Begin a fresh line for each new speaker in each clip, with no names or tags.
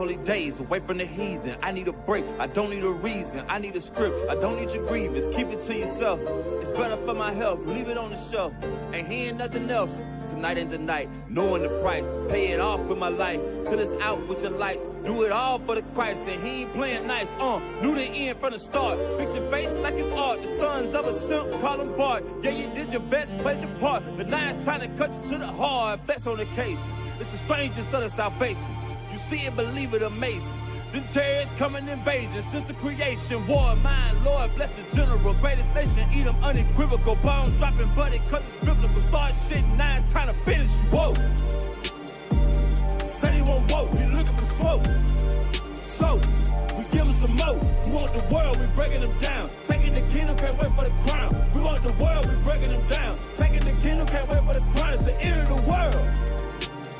Holy days away from the heathen. I need a break. I don't need a reason. I need a script. I don't need your grievance. Keep it to yourself. It's better for my health. Leave it on the shelf. Ain't hearing nothing else. Tonight ain't the night. Knowing the price. Pay it off with my life. Till it's out with your lights. Do it all for the Christ. And he ain't playing nice. Knew the end from the start. Fix your face like it's art. The sons of a simp. Call him Bart. Yeah, you did your best. Played your part. But now it's time to cut you to the heart. Flex on occasion. It's the strangest of the salvation. You see it, believe it, amazing. Them terrorists coming invasion since the creation. War of mine, Lord, bless the general. Greatest nation, eat them unequivocal. Bombs dropping, buddy, cause it's biblical. Start shit, now it's time to finish you. Whoa. Said he won't vote, he looking for smoke. So, we give him some more. We want the world, we breaking them down. Taking the kingdom, can't wait for the crown. We want the world, we breaking them down. Taking the kingdom, can't wait for the crown. It's the end of the world.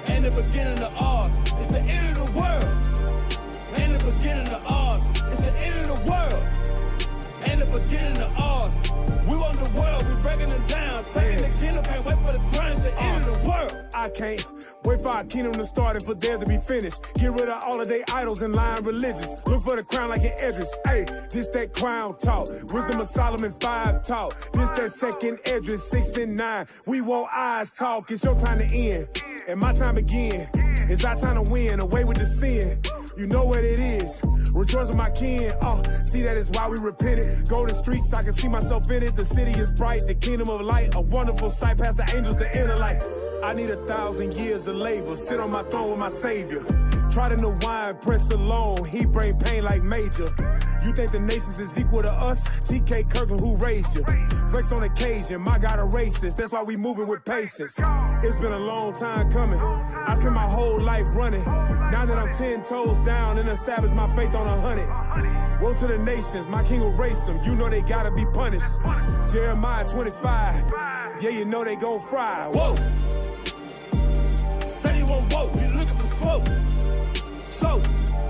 And the beginning of ours. It's the end of the world. And the beginning of ours. It's the end of the world. And the beginning of ours. We want the world, we breaking them down. Taking the kingdom, can't wait for the crown. It's the end of the world.
I can't wait for our kingdom to start and for there to be finished. Get rid of all of their idols and lying religions. Look for the crown like an Edris. Hey, this that crown talk. Wisdom of Solomon 5 talk. This that second Edris 6 and 9. We want eyes talk. It's your time to end. And my time begin. It's our time to win. Away with the sin. You know what it is. Rejoice with my kin. See that is why we repented. Go to the streets, I can see myself in it. The city is bright, the kingdom of light. A wonderful sight past the angels, the inner light. I need 1,000 years of labor. Sit on my throne with my savior. Try to know wine, press alone. He bring pain like major. You think the nations is equal to us? T.K. Kirkland, who raised you? Flex on occasion, my God a racist. That's why we moving with patience. It's been a long time coming. I spent my whole life running. Now that I'm 10 toes down and established my faith on 100. Woe to the nations, my king will race them. You know they gotta be punished. Jeremiah 25. Yeah, you know they gon' fry. Whoa! Said he won't vote, he looking for smoke. So,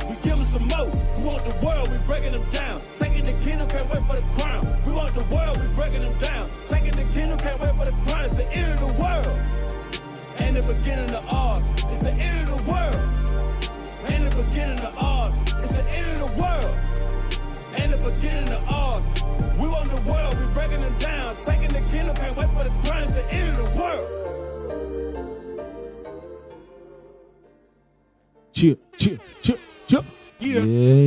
we give him some more. We want the world, we breaking them down. Taking the kingdom, can't wait for the crown. We want the world, we breaking them down. Taking the kingdom, can't wait for the crown. It's the end of the world. And the beginning of ours. It's the end of the world. And the beginning of ours. It's the end of the world. And the beginning of ours. We want the world, we breaking them down. Taking the kingdom, can't wait for the crown. It's the end of the world.
Chill. Yeah.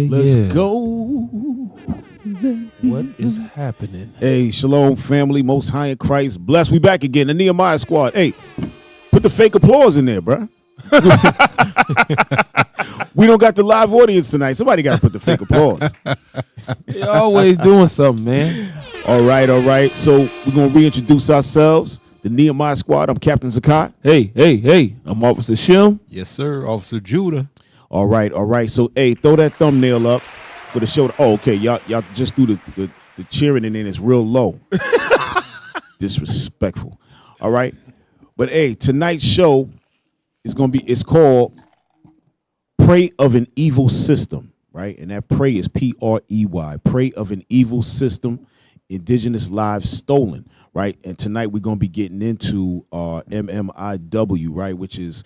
Let's go.
What is happening?
Hey, shalom, family. Most high in Christ. Bless. We back again. The Nehemiah Squad. Hey, put the fake applause in there, bruh. We don't got the live audience tonight. Somebody got to put the fake applause.
You're always doing something, man.
All right. So we're going to reintroduce ourselves. The Nehemiah Squad. I'm Captain Zaccai.
Hey. I'm Officer Shim.
Yes, sir. Officer Judah.
All right. So, hey, throw that thumbnail up for the show. Oh, okay. Y'all just do the cheering and then it's real low. Disrespectful. All right. But, hey, tonight's show is it's called Prey of an Evil System, right? And that prey is P-R-E-Y. Prey of an Evil System, Indigenous Lives Stolen. Right, and tonight we're gonna be getting into MMIW, right, which is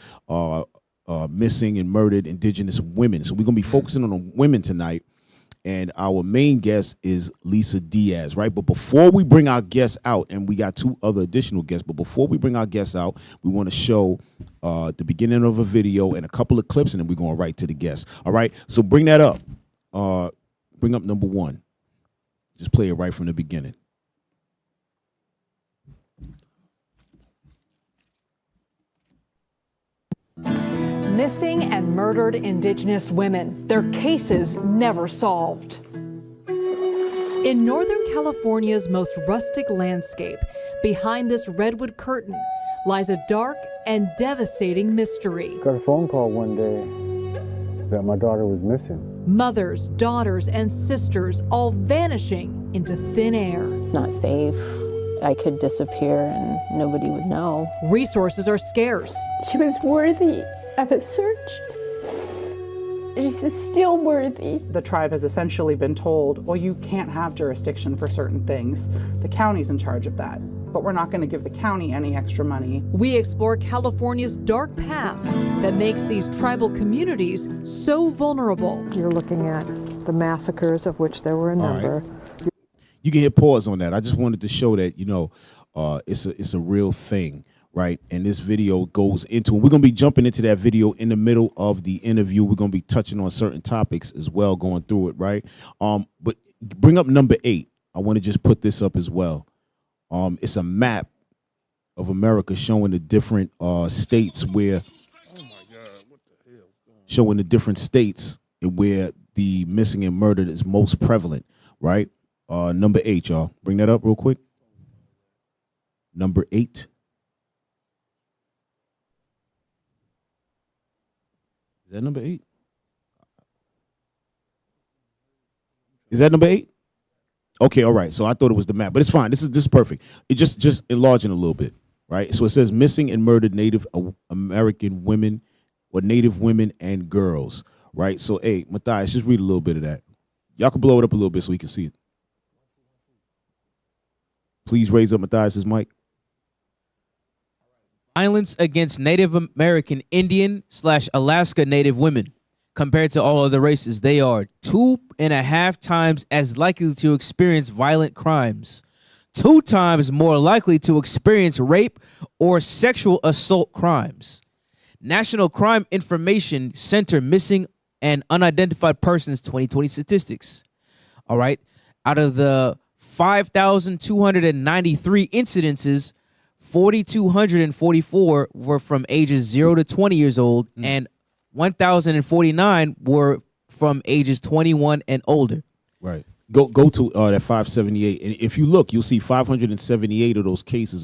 missing and murdered Indigenous women. So we're gonna be focusing on the women tonight, and our main guest is Lisa Diaz, right? But before we bring our guests out, and we got 2 other additional guests, but before we bring our guests out, we want to show the beginning of a video and a couple of clips, and then we're going right to the guests. All right, so bring that up. Bring up number 1. Just play it right from the beginning.
Missing and murdered Indigenous women, their cases never solved. In Northern California's most rustic landscape, behind this redwood curtain, lies a dark and devastating mystery.
Got a phone call one day that my daughter was missing.
Mothers, daughters, and sisters all vanishing into thin air.
It's not safe. I could disappear and nobody would know.
Resources are scarce.
She was worthy of a search. She's still worthy.
The tribe has essentially been told, well, you can't have jurisdiction for certain things. The county's in charge of that. but we're not going to give the county any extra money.
We explore California's dark past that makes these tribal communities so vulnerable.
You're looking at the massacres, of which there were a number.
Right. You can hit pause on that. I just wanted to show that, you know, it's a real thing, right? And this video goes into, we're going to be jumping into that video in the middle of the interview. We're going to be touching on certain topics as well, going through it, right? But bring up number 8. I want to just put this up as well. It's a map of America showing the different states where, showing the different states where the missing and murdered is most prevalent, right? Number 8, y'all. Bring that up real quick. Number 8. Is that number 8? Is that number 8? Okay, all right. So I thought it was the map, but it's fine. This is perfect. It just enlarging a little bit, right? So it says missing and murdered Native American women or Native women and girls, right? So, hey, Matthias, just read a little bit of that. Y'all can blow it up a little bit so we can see it. Please raise up Matthias's mic.
Violence against Native American Indian/Alaska Native women. Compared to all other races, they are 2.5 times as likely to experience violent crimes, 2 times more likely to experience rape or sexual assault crimes. National Crime Information Center missing and unidentified persons 2020 statistics. All right. Out of the 5,293 incidences, 4,244 were from ages 0 to 20 years old, and 1,049 were from ages 21 and older.
Right. Go to that 578, and if you look, you'll see 578 of those cases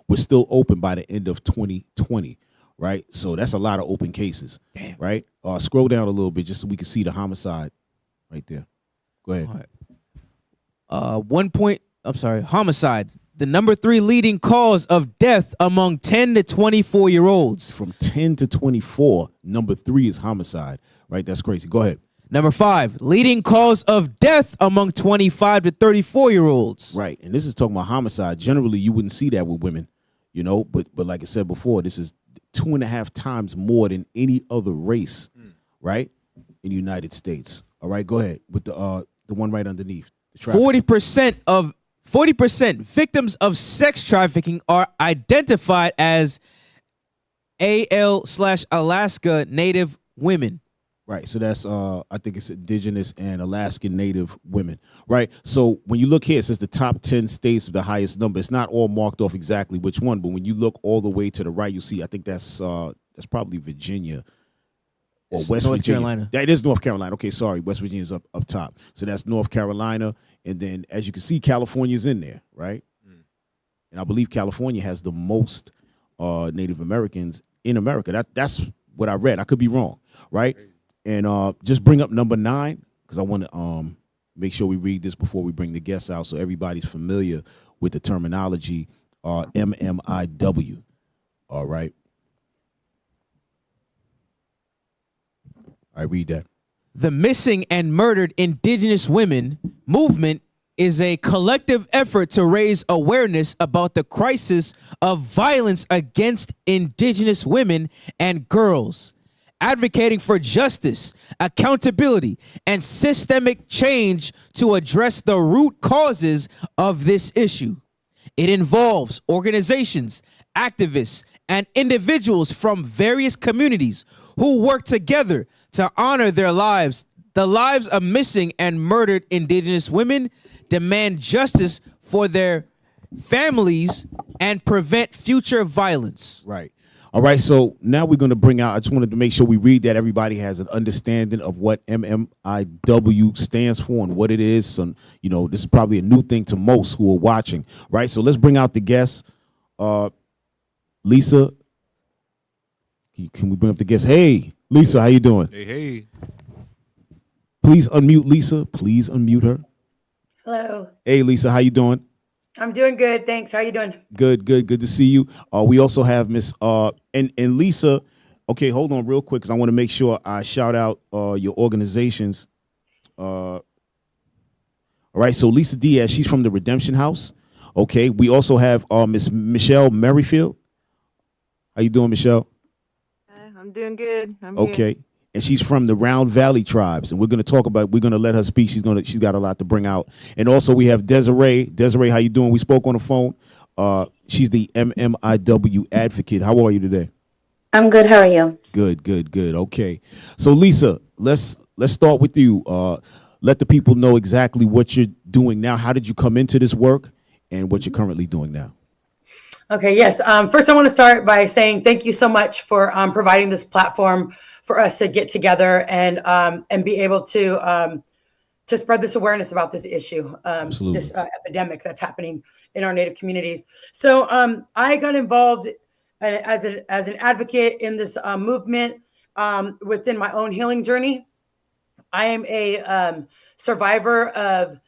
were still open by the end of 2020. Right. So that's a lot of open cases.
Damn.
Right. Scroll down a little bit just so we can see the homicide right there. Go ahead.
All right. Homicide. The number 3 leading cause of death among 10 to 24-year-olds.
From 10 to 24, number 3 is homicide. Right? That's crazy. Go ahead.
Number 5, leading cause of death among 25 to 34-year-olds.
Right. And this is talking about homicide. Generally, you wouldn't see that with women, you know, but like I said before, this is 2.5 times more than any other race, right, in the United States. All right, go ahead with the one right underneath. 40%
victims of sex trafficking are identified as AL/Alaska Native women.
Right, so that's I think it's Indigenous and Alaskan Native women. Right, so when you look here, it says the top 10 states with the highest number. It's not all marked off exactly which one, but when you look all the way to the right, you see. I think that's probably Virginia or West
North
Virginia.
Carolina.
That is North Carolina. Okay, sorry, West Virginia's up top. So that's North Carolina, and then as you can see, California's in there, right? And I believe California has the most Native Americans in America. That's what I read. I could be wrong, right? And just bring up number 9 because I want to make sure we read this before we bring the guests out so everybody's familiar with the terminology MMIW. All right. I read that.
The Missing and Murdered Indigenous Women movement is a collective effort to raise awareness about the crisis of violence against Indigenous women and girls, advocating for justice, accountability, and systemic change to address the root causes of this issue. It involves organizations, activists, and individuals from various communities who work together to honor their lives, the lives of missing and murdered Indigenous women, demand justice for their families, and prevent future violence.
Right. All right, so now we're going to bring out, I just wanted to make sure we read that everybody has an understanding of what MMIW stands for and what it is. So, you know, this is probably a new thing to most who are watching, right? So let's bring out the guests. Lisa, can we bring up the guests? Hey, Lisa, how you doing?
Hey.
Please unmute Lisa. Please unmute her.
Hello.
Hey, Lisa, how you doing?
I'm doing good. Thanks. How are you doing?
Good to see you. We also have Miss and Lisa. Okay, hold on real quick because I want to make sure I shout out your organizations. All right, so Lisa Diaz, she's from the Redemption House. Okay, we also have Miss Michelle Merrifield. How you doing, Michelle?
I'm doing good. I'm
Okay.
here.
And she's from the Round Valley tribes, and we're going to let her speak. She's got a lot to bring out. And also we have Desiree. Desiree, how you doing? We spoke on the phone. She's the MMIW advocate. How are you today?
I'm good. How are you?
Good. Okay. So Lisa, let's start with you. Let the people know exactly what you're doing now. How did you come into this work and what you're currently doing now?
Okay, yes. First, I want to start by saying thank you so much for providing this platform for us to get together and be able to spread this awareness about this issue, this epidemic that's happening in our Native communities. So I got involved as an advocate in this movement within my own healing journey. I am a survivor of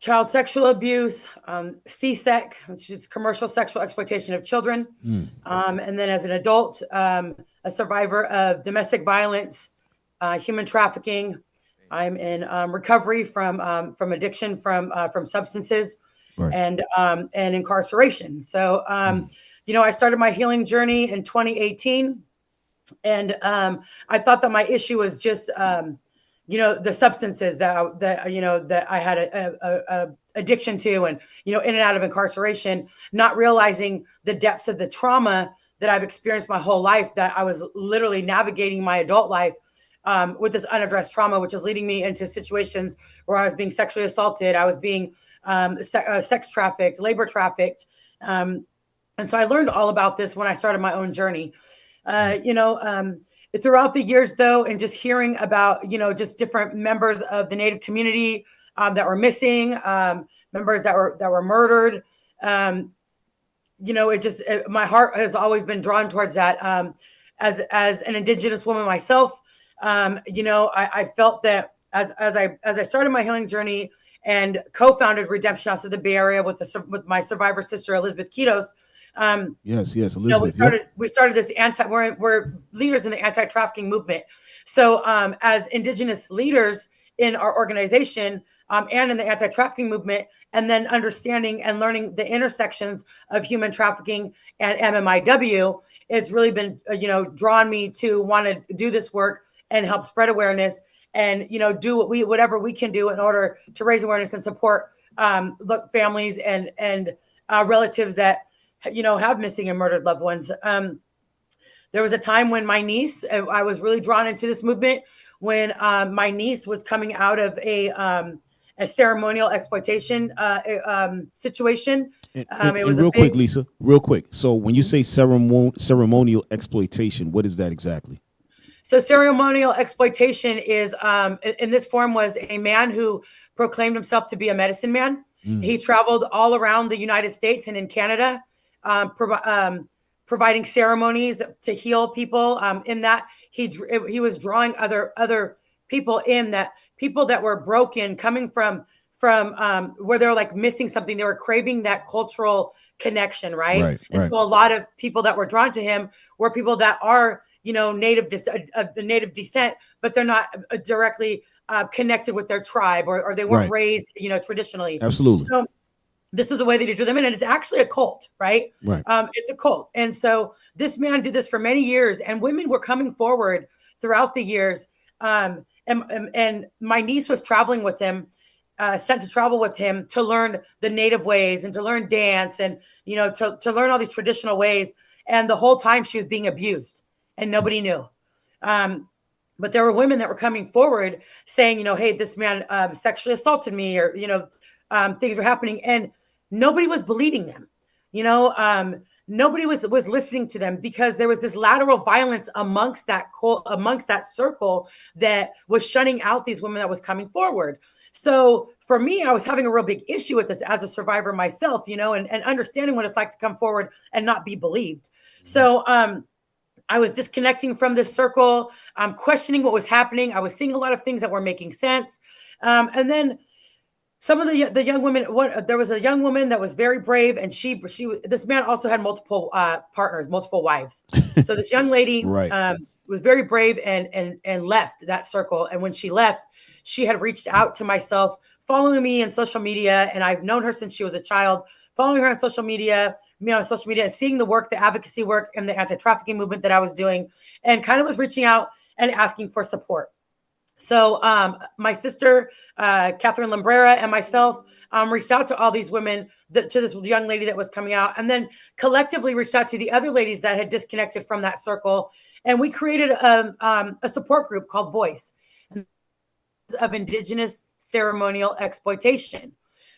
child sexual abuse, CSEC, which is commercial sexual exploitation of children. And then as an adult, a survivor of domestic violence, human trafficking. I'm in recovery from addiction, from substances, and incarceration. So, I started my healing journey in 2018. And I thought that my issue was just the substances that I had a addiction to, and in and out of incarceration, not realizing the depths of the trauma that I've experienced my whole life, that I was literally navigating my adult life with this unaddressed trauma, which is leading me into situations where I was being sexually assaulted, I was being sex trafficked, labor trafficked. And so I learned all about this when I started my own journey. Throughout the years, though, and just hearing about, just different members of the Native community that were missing, members that were murdered, my heart has always been drawn towards that. As an Indigenous woman myself, I felt that as I started my healing journey and co-founded Redemption House of the Bay Area with my survivor sister Elizabeth Quitos.
Yes, Elizabeth.
We started this we're leaders in the anti-trafficking movement. So as Indigenous leaders in our organization and in the anti-trafficking movement, and then understanding and learning the intersections of human trafficking and MMIW, it's really been drawn me to want to do this work and help spread awareness and do whatever we can do in order to raise awareness and support families and relatives that have missing and murdered loved ones. There was a time when my niece, I was really drawn into this movement when my niece was coming out of a ceremonial exploitation situation.
Quick, Lisa, real quick. So when you say ceremonial exploitation, what is that exactly?
So ceremonial exploitation is, in this form, was a man who proclaimed himself to be a medicine man. He traveled all around the United States and in Canada, providing ceremonies to heal people. In that he was drawing other people in, that people that were broken, coming from where they're like missing something. They were craving that cultural connection, right? So a lot of people that were drawn to him were people that are native descent, but they're not directly connected with their tribe, or they weren't raised traditionally.
Absolutely.
So this is a way that he drew them in, and it's actually a cult, right? It's a cult. And so this man did this for many years, and women were coming forward throughout the years. And my niece was traveling with him, sent to travel with him to learn the native ways and to learn dance and, to learn all these traditional ways. And the whole time she was being abused and nobody knew. But there were women that were coming forward saying, hey, this man sexually assaulted me, or, things were happening, and nobody was believing them. Nobody was listening to them, because there was this lateral violence amongst that circle that was shutting out these women that was coming forward. So for me, I was having a real big issue with this as a survivor myself, and understanding what it's like to come forward and not be believed. So I was disconnecting from this circle, questioning what was happening. I was seeing a lot of things that were making sense. And then some of the young women, there was a young woman that was very brave, and this man also had multiple partners, multiple wives. So this young lady was very brave and left that circle. And when she left, she had reached out to myself, following me on social media. And I've known her since she was a child, following her on social media, and seeing the work, the advocacy work and the anti-trafficking movement that I was doing, and kind of was reaching out and asking for support. So my sister, Catherine Lambrera, and myself reached out to all these women, to this young lady that was coming out, and then collectively reached out to the other ladies that had disconnected from that circle. And we created a support group called Voice of Indigenous Ceremonial Exploitation.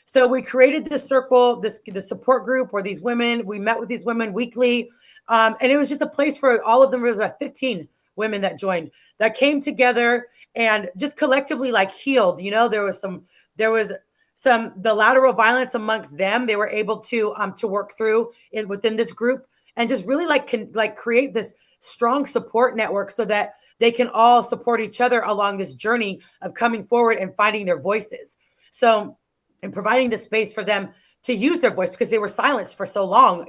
So we created this circle, the support group where these women, we met with these women weekly. And it was just a place for all of them. There was about 15 women that joined, that came together and just collectively like healed. There was some, the lateral violence amongst them, they were able to work through within this group, and just really create this strong support network so that they can all support each other along this journey of coming forward and finding their voices. So, and providing the space for them to use their voice because they were silenced for so long,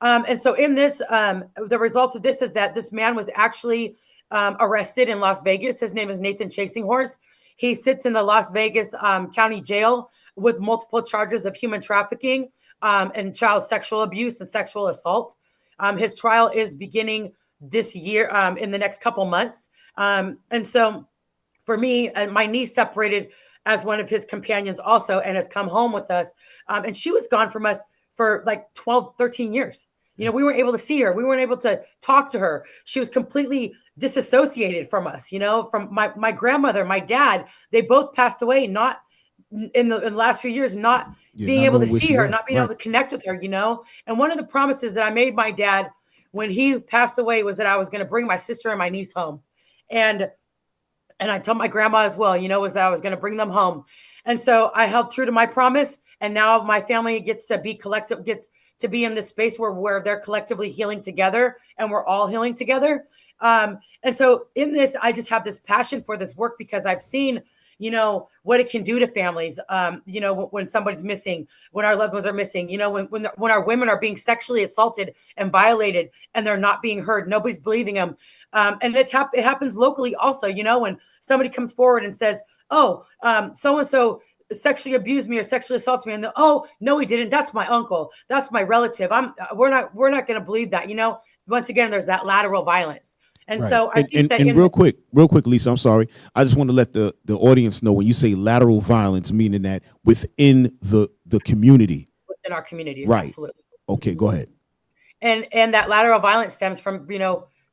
and so in this, the result of this is that this man was actually arrested in Las Vegas. His name is Nathan Chasinghorse. He sits in the Las Vegas County Jail with multiple charges of human trafficking and child sexual abuse and sexual assault. His trial is beginning this year, in the next couple months. And so for me, my niece separated as one of his companions also, and has come home with us. And she was gone from us for like 12, 13 years. We weren't able to see her. We weren't able to talk to her. She was completely disassociated from us, from my grandmother, my dad. They both passed away, not in the last few years, not being able to see her, not being able to connect with her, And one of the promises that I made my dad when he passed away was that I was going to bring my sister and my niece home. And I told my grandma as well, was that I was going to bring them home. And so I held true to my promise. And now my family gets to be in this space where they're collectively healing together, and we're all healing together. And so in this, I just have this passion for this work because I've seen, what it can do to families. When somebody's missing, when our loved ones are missing, when our women are being sexually assaulted and violated and they're not being heard, nobody's believing them. And it happens locally also, when somebody comes forward and says, oh, so-and-so sexually abused me or sexually assaulted me. And oh, no, he didn't. That's my uncle. That's my relative. We're not going to believe that, once again, there's that lateral violence. And so I think that real quick,
Lisa, I'm sorry. I just want to let the audience know when you say lateral violence, meaning that within the community.
Within our communities,
right.
Absolutely.
Okay, go ahead.
And that lateral violence stems from,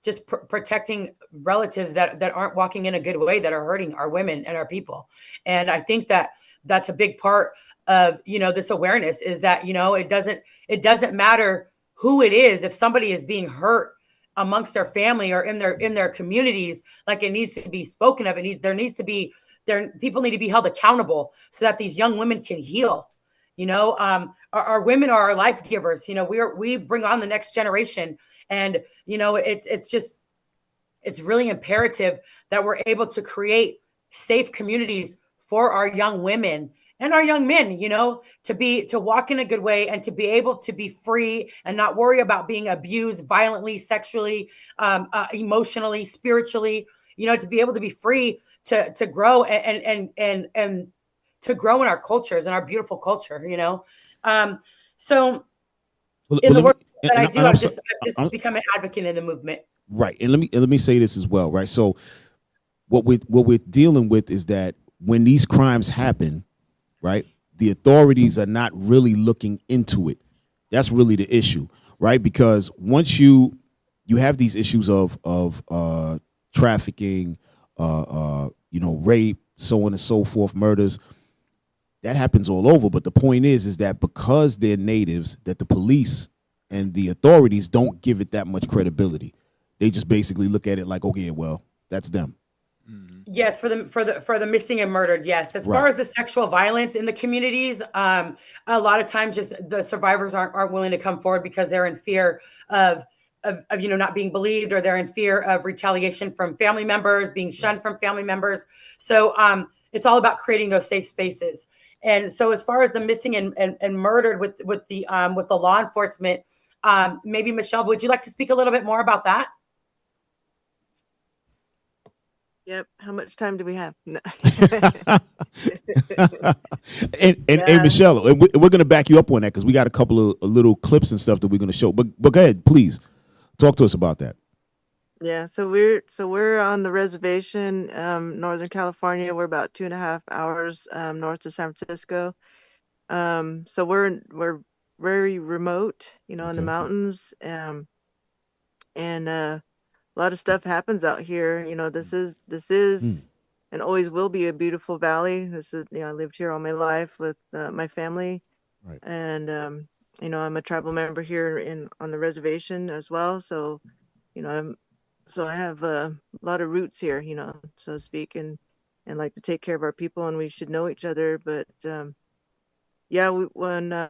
just protecting relatives that aren't walking in a good way, that are hurting our women and our people. And I think that that's a big part of, this awareness is that, it doesn't matter who it is. If somebody is being hurt amongst their family or in their communities, like it needs to be spoken of. People need to be held accountable so that these young women can heal. Our women are our life givers. We bring on the next generation. And, it's really imperative that we're able to create safe communities for our young women and our young men, to walk in a good way and to be able to be free and not worry about being abused violently, sexually, emotionally, spiritually, to be able to be free to grow and to grow in our cultures and our beautiful culture, So in the work that I do, I've just become an advocate in the movement.
Right. And let me say this as well. Right. So what we're dealing with is that when these crimes happen, right, the authorities are not really looking into it. That's really the issue, right? Because once you have these issues of trafficking, rape, so on and so forth, murders, that happens all over. But the point is that because they're natives, that the police and the authorities don't give it that much credibility. They just basically look at it like, okay, well, that's them.
Yes, for the missing and murdered. Yes, as far as the sexual violence in the communities, a lot of times just the survivors aren't willing to come forward because they're in fear of not being believed, or they're in fear of retaliation from family members, being shunned from family members. So it's all about creating those safe spaces. And so as far as the missing and murdered with the law enforcement, maybe Michelle, would you like to speak a little bit more about that?
Yep. How much time do we have? No.
and Michelle, and we're going to back you up on that because we got a couple of little clips and stuff that we're going to show. But go ahead, please talk to us about that.
Yeah, so we're on the reservation, Northern California. We're about 2.5 hours north of San Francisco. So we're very remote, in the mountains, and a lot of stuff happens out here. This is and always will be a beautiful valley. This is, I lived here all my life with my family,
right.
And I'm a tribal member here on the reservation as well. So, I have a lot of roots here, so to speak, and like to take care of our people, and we should know each other. But when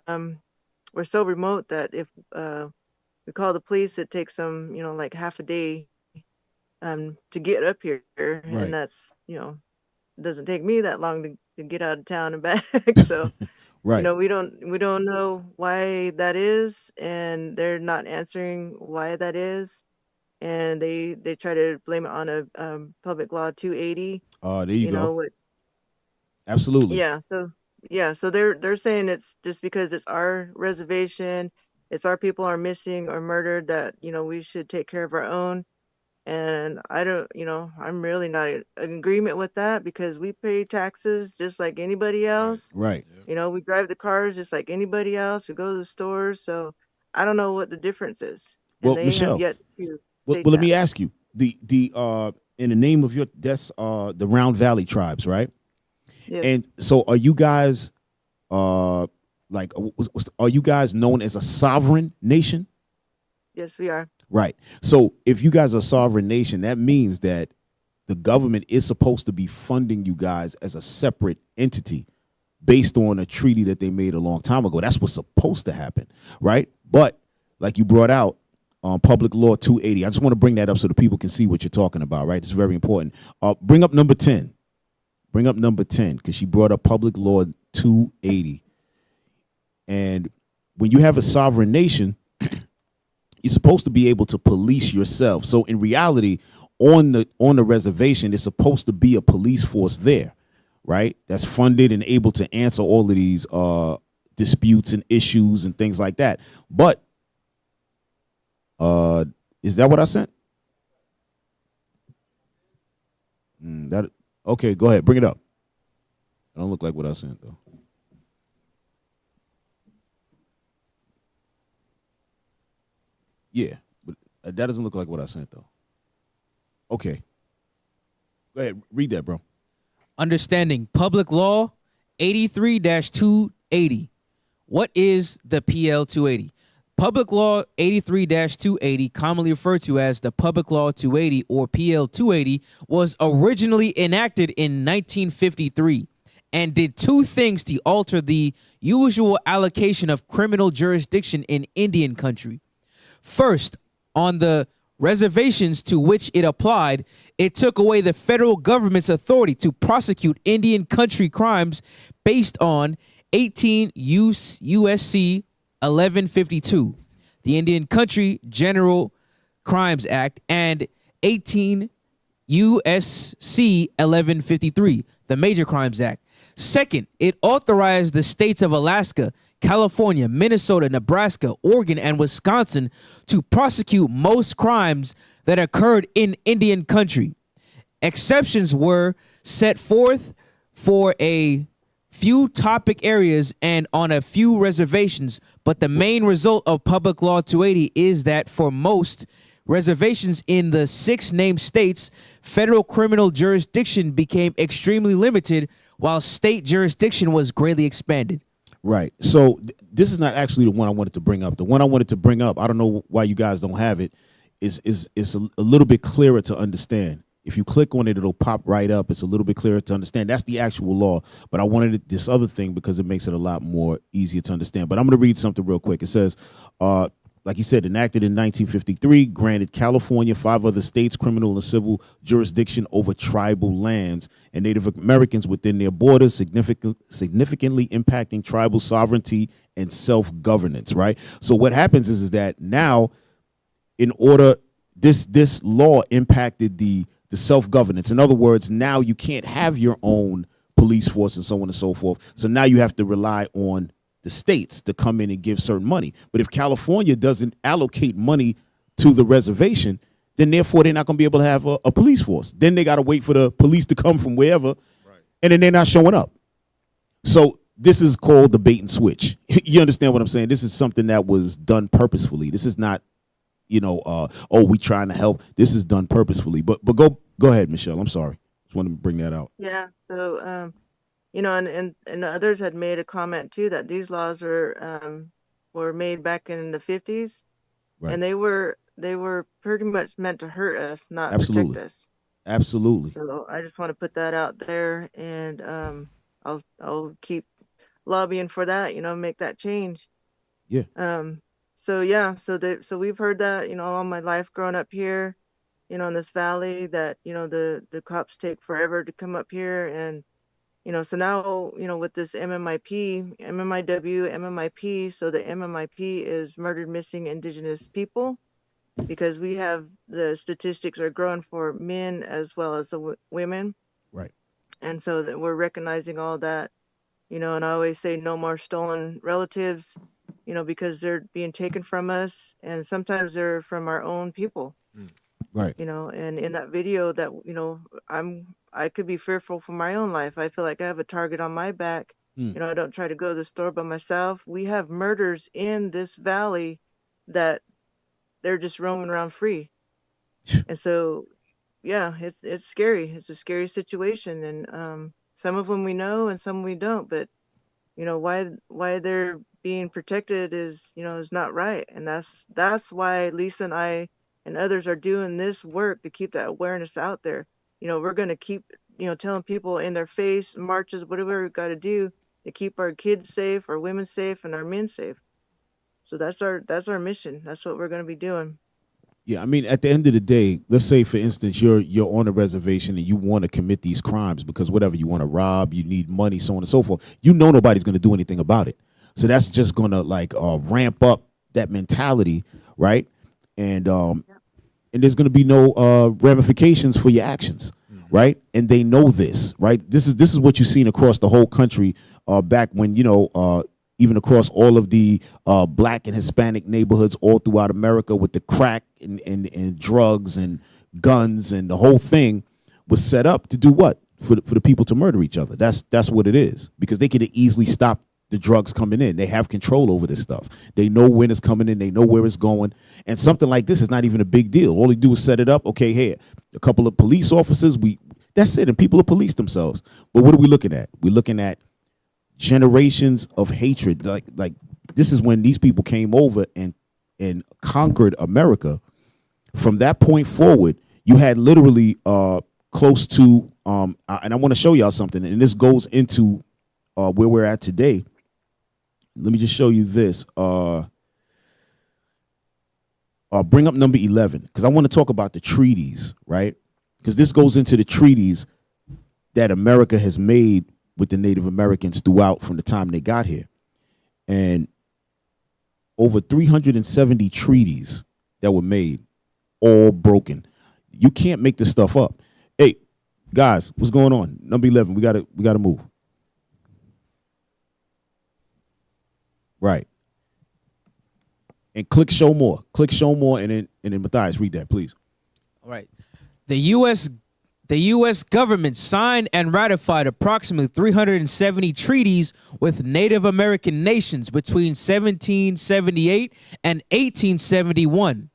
we're so remote that if we call the police, it takes them, like half a day to get up here,
right.
And that's, it doesn't take me that long to get out of town and back. So,
right.
We don't know why that is, and they're not answering why that is. And they try to blame it on a public law 280.
There you go. Absolutely.
Yeah. So they're saying it's just because it's our reservation, it's our people are missing or murdered that we should take care of our own. And I don't, I'm really not in agreement with that because we pay taxes just like anybody else.
Right.
We drive the cars just like anybody else. We go to the stores. So I don't know what the difference is.
Well,
and they
Michelle.
have yet to
Well, let me ask you, the in the name of that's the Round Valley tribes, right?
Yes.
And so are you guys are you guys known as a sovereign nation?
Yes, we are.
Right. So if you guys are a sovereign nation, that means that the government is supposed to be funding you guys as a separate entity based on a treaty that they made a long time ago. That's what's supposed to happen, right? But like you brought out, Public Law 280. I just want to bring that up so the people can see what you're talking about, right? It's very important. Bring up number 10. Bring up number 10 because she brought up Public Law 280. And when you have a sovereign nation, you're supposed to be able to police yourself. So in reality, on the reservation, there's supposed to be a police force there, right? That's funded and able to answer all of these disputes and issues and things like that. But is that what I sent? Okay, go ahead, bring it up. I don't look like what I sent though. Yeah, but that doesn't look like what I sent though. Okay, go ahead, read that, bro.
Understanding Public Law 83-280. What is the PL 280? Public Law 83-280, commonly referred to as the Public Law 280 or PL 280, was originally enacted in 1953 and did two things to alter the usual allocation of criminal jurisdiction in Indian country. First, on the reservations to which it applied, it took away the federal government's authority to prosecute Indian country crimes based on 18 USC 1152, the Indian Country General Crimes Act, and 18 USC 1153, the Major Crimes Act. Second, it authorized the states of Alaska, California, Minnesota, Nebraska, Oregon, and Wisconsin to prosecute most crimes that occurred in Indian country. Exceptions were set forth for a few topic areas and on a few reservations, but the main result of Public Law 280 is that for most reservations in the 6 named states, federal criminal jurisdiction became extremely limited while state jurisdiction was greatly expanded.
Right. So this is not actually the one I wanted to bring up. The one I wanted to bring up, I don't know why you guys don't have it, is a little bit clearer to understand. If you click on it, it'll pop right up. It's a little bit clearer to understand. That's the actual law. But I wanted this other thing because it makes it a lot more easier to understand. But I'm going to read something real quick. It says, like he said, enacted in 1953, granted California, 5 other states, criminal and civil jurisdiction over tribal lands and Native Americans within their borders, significantly impacting tribal sovereignty and self-governance, right? So what happens is that now, in order, this law impacted the the self-governance. In other words, now you can't have your own police force and so on and so forth. So now you have to rely on the states to come in and give certain money. But if California doesn't allocate money to the reservation, then therefore they're not going to be able to have a police force. Then they got to wait for the police to come from wherever, and then they're not showing up. So this is called the bait and switch. You understand what I'm saying? This is something that was done purposefully. This is not, we trying to help. This is done purposefully. But go ahead, Michelle. I'm sorry. Just wanted to bring that out.
Yeah. So, and others had made a comment too that these laws were made back in the 50s,
right.
And they were pretty much meant to hurt us, not
Absolutely.
protect us.
Absolutely.
So I just want to put that out there, and I'll keep lobbying for that, make that change.
Yeah.
So we've heard that, all my life growing up here, in this valley, that, the cops take forever to come up here. And, so now, with this MMIW, MMIP, so the MMIP is murdered, missing Indigenous people, because we have the statistics are growing for men as well as the women.
Right.
And so that we're recognizing all that, and I always say no more stolen relatives, because they're being taken from us, and sometimes they're from our own people.
Right.
And in that video that, I could be fearful for my own life. I feel like I have a target on my back. I don't try to go to the store by myself. We have murders in this valley that they're just roaming around free. And so, yeah, it's scary. It's a scary situation. And some of them we know and some we don't, but why they're being protected is not right. And that's why Lisa and I and others are doing this work to keep that awareness out there. We're going to keep, telling people in their face, marches, whatever we've got to do to keep our kids safe, our women safe, and our men safe. So that's our mission. That's what we're going to be doing.
Yeah, I mean, at the end of the day, let's say, for instance, you're on a reservation and you want to commit these crimes because whatever, you want to rob, you need money, so on and so forth. Nobody's going to do anything about it. So that's just going to ramp up that mentality, right? And there's going to be no ramifications for your actions, right? And they know this, right? This is what you've seen across the whole country back when, even across all of the black and Hispanic neighborhoods all throughout America with the crack and drugs and guns, and the whole thing was set up to do what? For the people to murder each other. That's what it is, because they could easily stop the drugs coming in. They have control over this stuff. They know when it's coming in. They know where it's going. And something like this is not even a big deal. All they do is set it up. Okay, here, a couple of police officers, that's it. And people will police themselves. But what are we looking at? We're looking at generations of hatred. Like this is when these people came over and conquered America. From that point forward, you had literally close to, and I want to show y'all something, and this goes into where we're at today. Let me just show you this. Bring up number 11, because I want to talk about the treaties, right? Because this goes into the treaties that America has made with the Native Americans throughout from the time they got here. And over 370 treaties that were made, all broken. You can't make this stuff up. Hey, guys, what's going on? Number 11, we gotta move. Right. And click show more. Click show more, and then Matthias, read that, please.
All right. The U.S. government signed and ratified approximately 370 treaties with Native American nations between 1778 and 1871.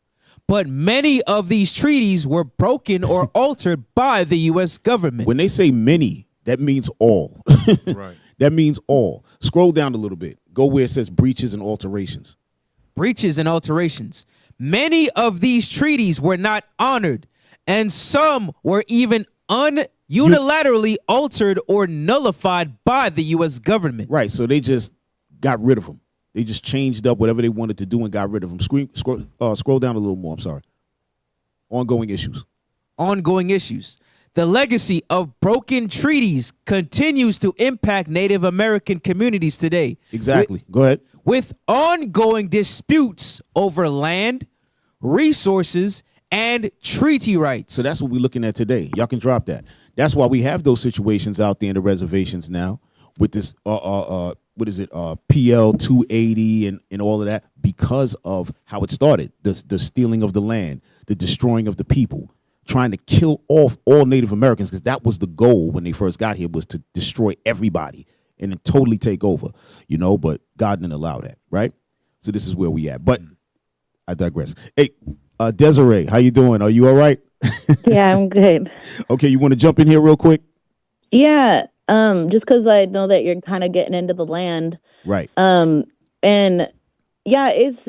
But many of these treaties were broken or altered by the U.S. government.
When they say many, that means all. Right. That means all. Scroll down a little bit. Go where it says breaches and alterations.
Breaches and alterations. Many of these treaties were not honored, and some were even unilaterally altered or nullified by the U.S. government.
Right, so they just got rid of them. They just changed up whatever they wanted to do and got rid of them. Scroll down a little more, I'm sorry. Ongoing issues.
Ongoing issues. The legacy of broken treaties continues to impact Native American communities today.
Exactly. Go ahead.
With ongoing disputes over land, resources, and treaty rights.
So that's what we're looking at today. Y'all can drop that. That's why we have those situations out there in the reservations now with this what is it, PL 280 and all of that, because of how it started, the stealing of the land, the destroying of the people, trying to kill off all Native Americans, because that was the goal when they first got here, was to destroy everybody and then totally take over, you know, but God didn't allow that, right? So this is where we at. But I digress. Hey, Desiree, how you doing? Are you all right?
Yeah, I'm good.
Okay, you want to jump in here real quick?
Yeah, just because I know that you're kind of getting into the land,
right?
And yeah, it's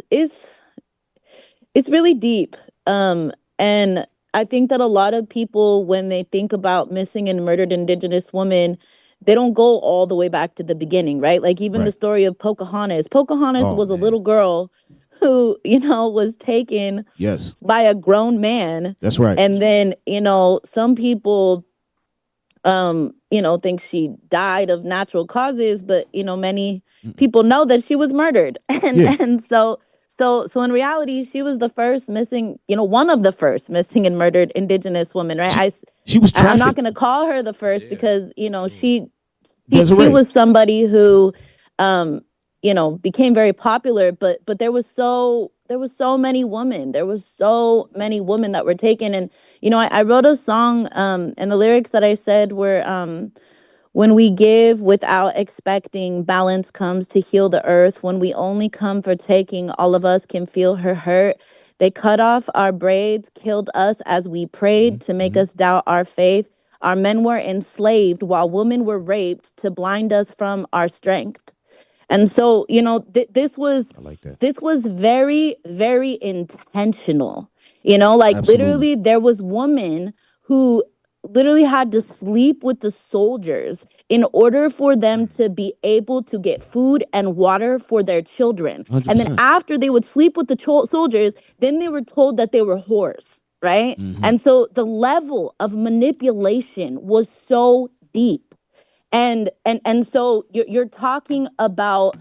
really deep. And I think that a lot of people, when they think about missing and murdered Indigenous women, they don't go all the way back to the beginning, right? Like even the story of Pocahontas. Pocahontas was a little girl who, you know, was taken by a grown man.
That's right.
And then, you know, some people, you know, think she died of natural causes, but, you know, many people know that she was murdered. And so in reality, she was the first missing, you know, one of the first missing and murdered Indigenous women, right?
She was trafficked.
I'm not going to call her the first because, you know, she was somebody who, you know, became very popular, but there was so many women. There was so many women that were taken. And, you know, I wrote a song, and the lyrics that I said were, when we give without expecting, balance comes to heal the earth. When we only come for taking, all of us can feel her hurt. They cut off our braids, killed us as we prayed to make us doubt our faith. Our men were enslaved while women were raped to blind us from our strength. And so, you know, this was very, very intentional. You know, like literally there was women who literally had to sleep with the soldiers in order for them to be able to get food and water for their children. 100%. And then after they would sleep with the soldiers, then they were told that they were whores, right? And so the level of manipulation was so deep. And so you're talking about,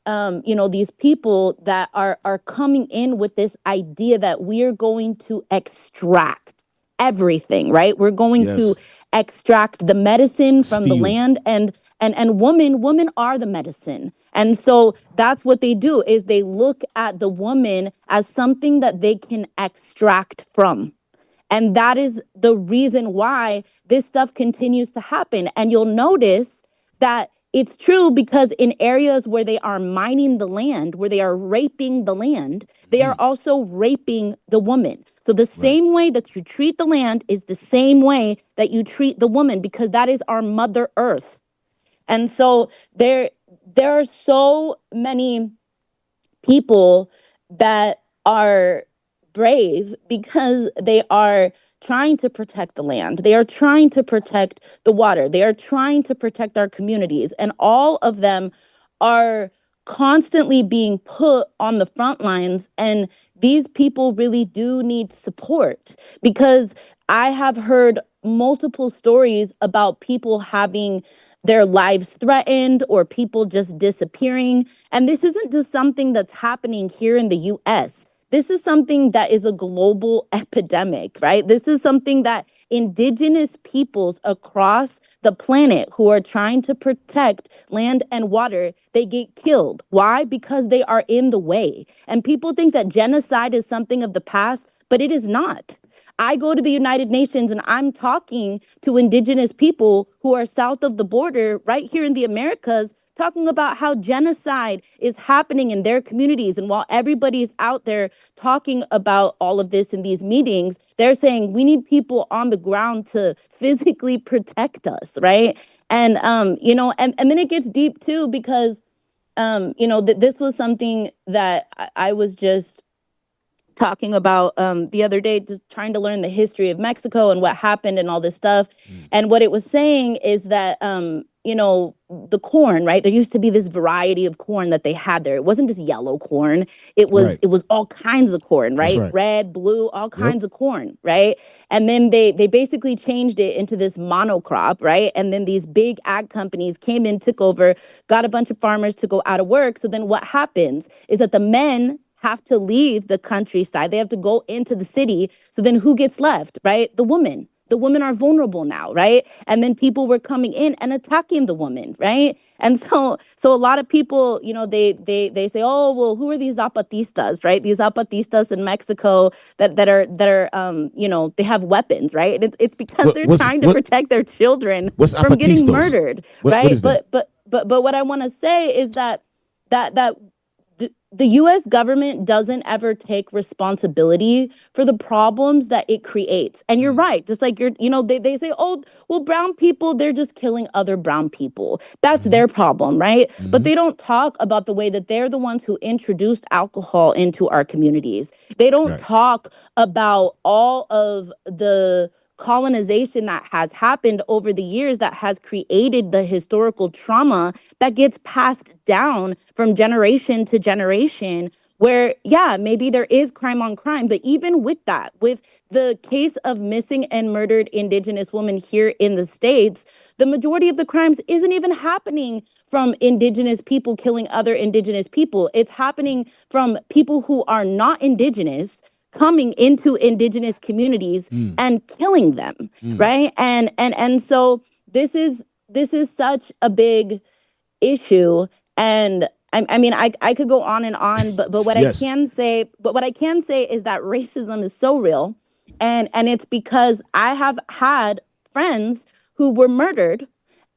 you know, these people that are coming in with this idea that we're going to extract everything, right? We're going to extract the medicine from the land, and women are the medicine. And so that's what they do, is they look at the woman as something that they can extract from. And that is the reason why this stuff continues to happen. And you'll notice that it's true because in areas where they are mining the land, where they are raping the land, they are also raping the woman. So the same way that you treat the land is the same way that you treat the woman, because that is our Mother Earth. And so there are so many people that are brave because they are trying to protect the land. They are trying to protect the water. They are trying to protect our communities. And all of them are constantly being put on the front lines. And these people really do need support, because I have heard multiple stories about people having their lives threatened or people just disappearing. And this isn't just something that's happening here in the US. This is something that is a global epidemic, right? This is something that Indigenous peoples across the planet who are trying to protect land and water, they get killed. Why? Because they are in the way. And people think that genocide is something of the past, but it is not. I go to the United Nations and I'm talking to Indigenous people who are south of the border right here in the Americas, talking about how genocide is happening in their communities. And while everybody's out there talking about all of this in these meetings, they're saying we need people on the ground to physically protect us, right? And, you know, and then it gets deep too, because, you know, this was something that I was just talking about the other day, just trying to learn the history of Mexico and what happened and all this stuff. And what it was saying is that, you know, the corn, right? There used to be this variety of corn that they had there. It wasn't just yellow corn. It was all kinds of corn, right? Red, blue, all kinds of corn, right? And then they basically changed it into this monocrop, right? And then these big ag companies came in, took over, got a bunch of farmers to go out of work. So then what happens is that the men have to leave the countryside. They have to go into the city. So then who gets left, right? The woman. The women are vulnerable now, right? And then people were coming in and attacking the woman, right? And so a lot of people, you know, they say, oh, well, who are these zapatistas, right? These zapatistas in Mexico that are you know, they have weapons, right? It's because they're trying to protect their children from getting murdered, right? But what I want to say is that the U.S. government doesn't ever take responsibility for the problems that it creates. And you're right. Just like they say, oh, well, brown people, they're just killing other brown people. That's their problem, right? But they don't talk about the way that they're the ones who introduced alcohol into our communities. They don't talk about all of the colonization that has happened over the years that has created the historical trauma that gets passed down from generation to generation, where, yeah, maybe there is crime on crime, but even with that, with the case of missing and murdered Indigenous women here in the States, the majority of the crimes isn't even happening from Indigenous people killing other Indigenous people. It's happening from people who are not Indigenous coming into Indigenous communities and killing them, right? And so this is such a big issue. And I mean, I could go on and on, but what I can say is that racism is so real, and it's because I have had friends who were murdered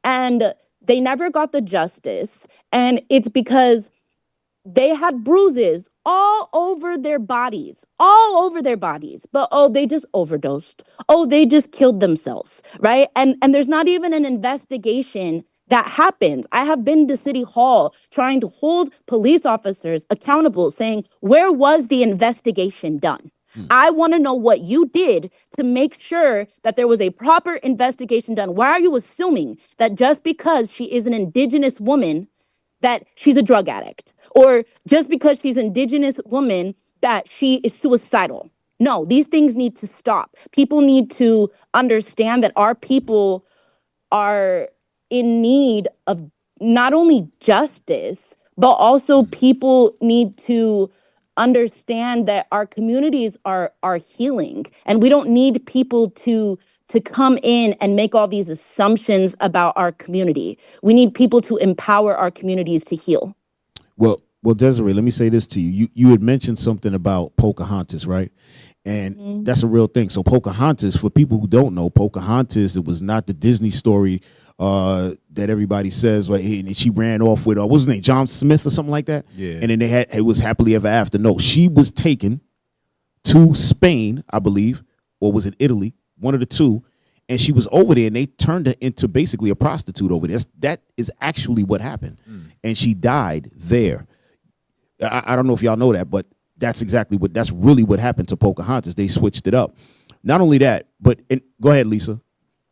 and they never got the justice, and it's because they had bruises all over their bodies, but oh, they just overdosed. Oh, they just killed themselves, right? And there's not even an investigation that happens. I have been to City Hall trying to hold police officers accountable, saying, where was the investigation done? I want to know what you did to make sure that there was a proper investigation done. Why are you assuming that just because she is an Indigenous woman, that she's a drug addict? Or just because she's an Indigenous woman, that she is suicidal? No, these things need to stop. People need to understand that our people are in need of not only justice, but also people need to understand that our communities are healing, and we don't need people to come in and make all these assumptions about our community. We need people to empower our communities to heal.
Well, Desiree, let me say this to you. You had mentioned something about Pocahontas, right? And that's a real thing. So Pocahontas, for people who don't know, Pocahontas, it was not the Disney story that everybody says, right? And she ran off with, what was his name, John Smith or something like that? Yeah. And then it was happily ever after. No, she was taken to Spain, I believe, or was it Italy? One of the two. And she was over there, and they turned her into basically a prostitute over there. That is actually what happened. And she died there. I don't know if y'all know that, but that's really what happened to Pocahontas. They switched it up. Not only that, but go ahead, Lisa.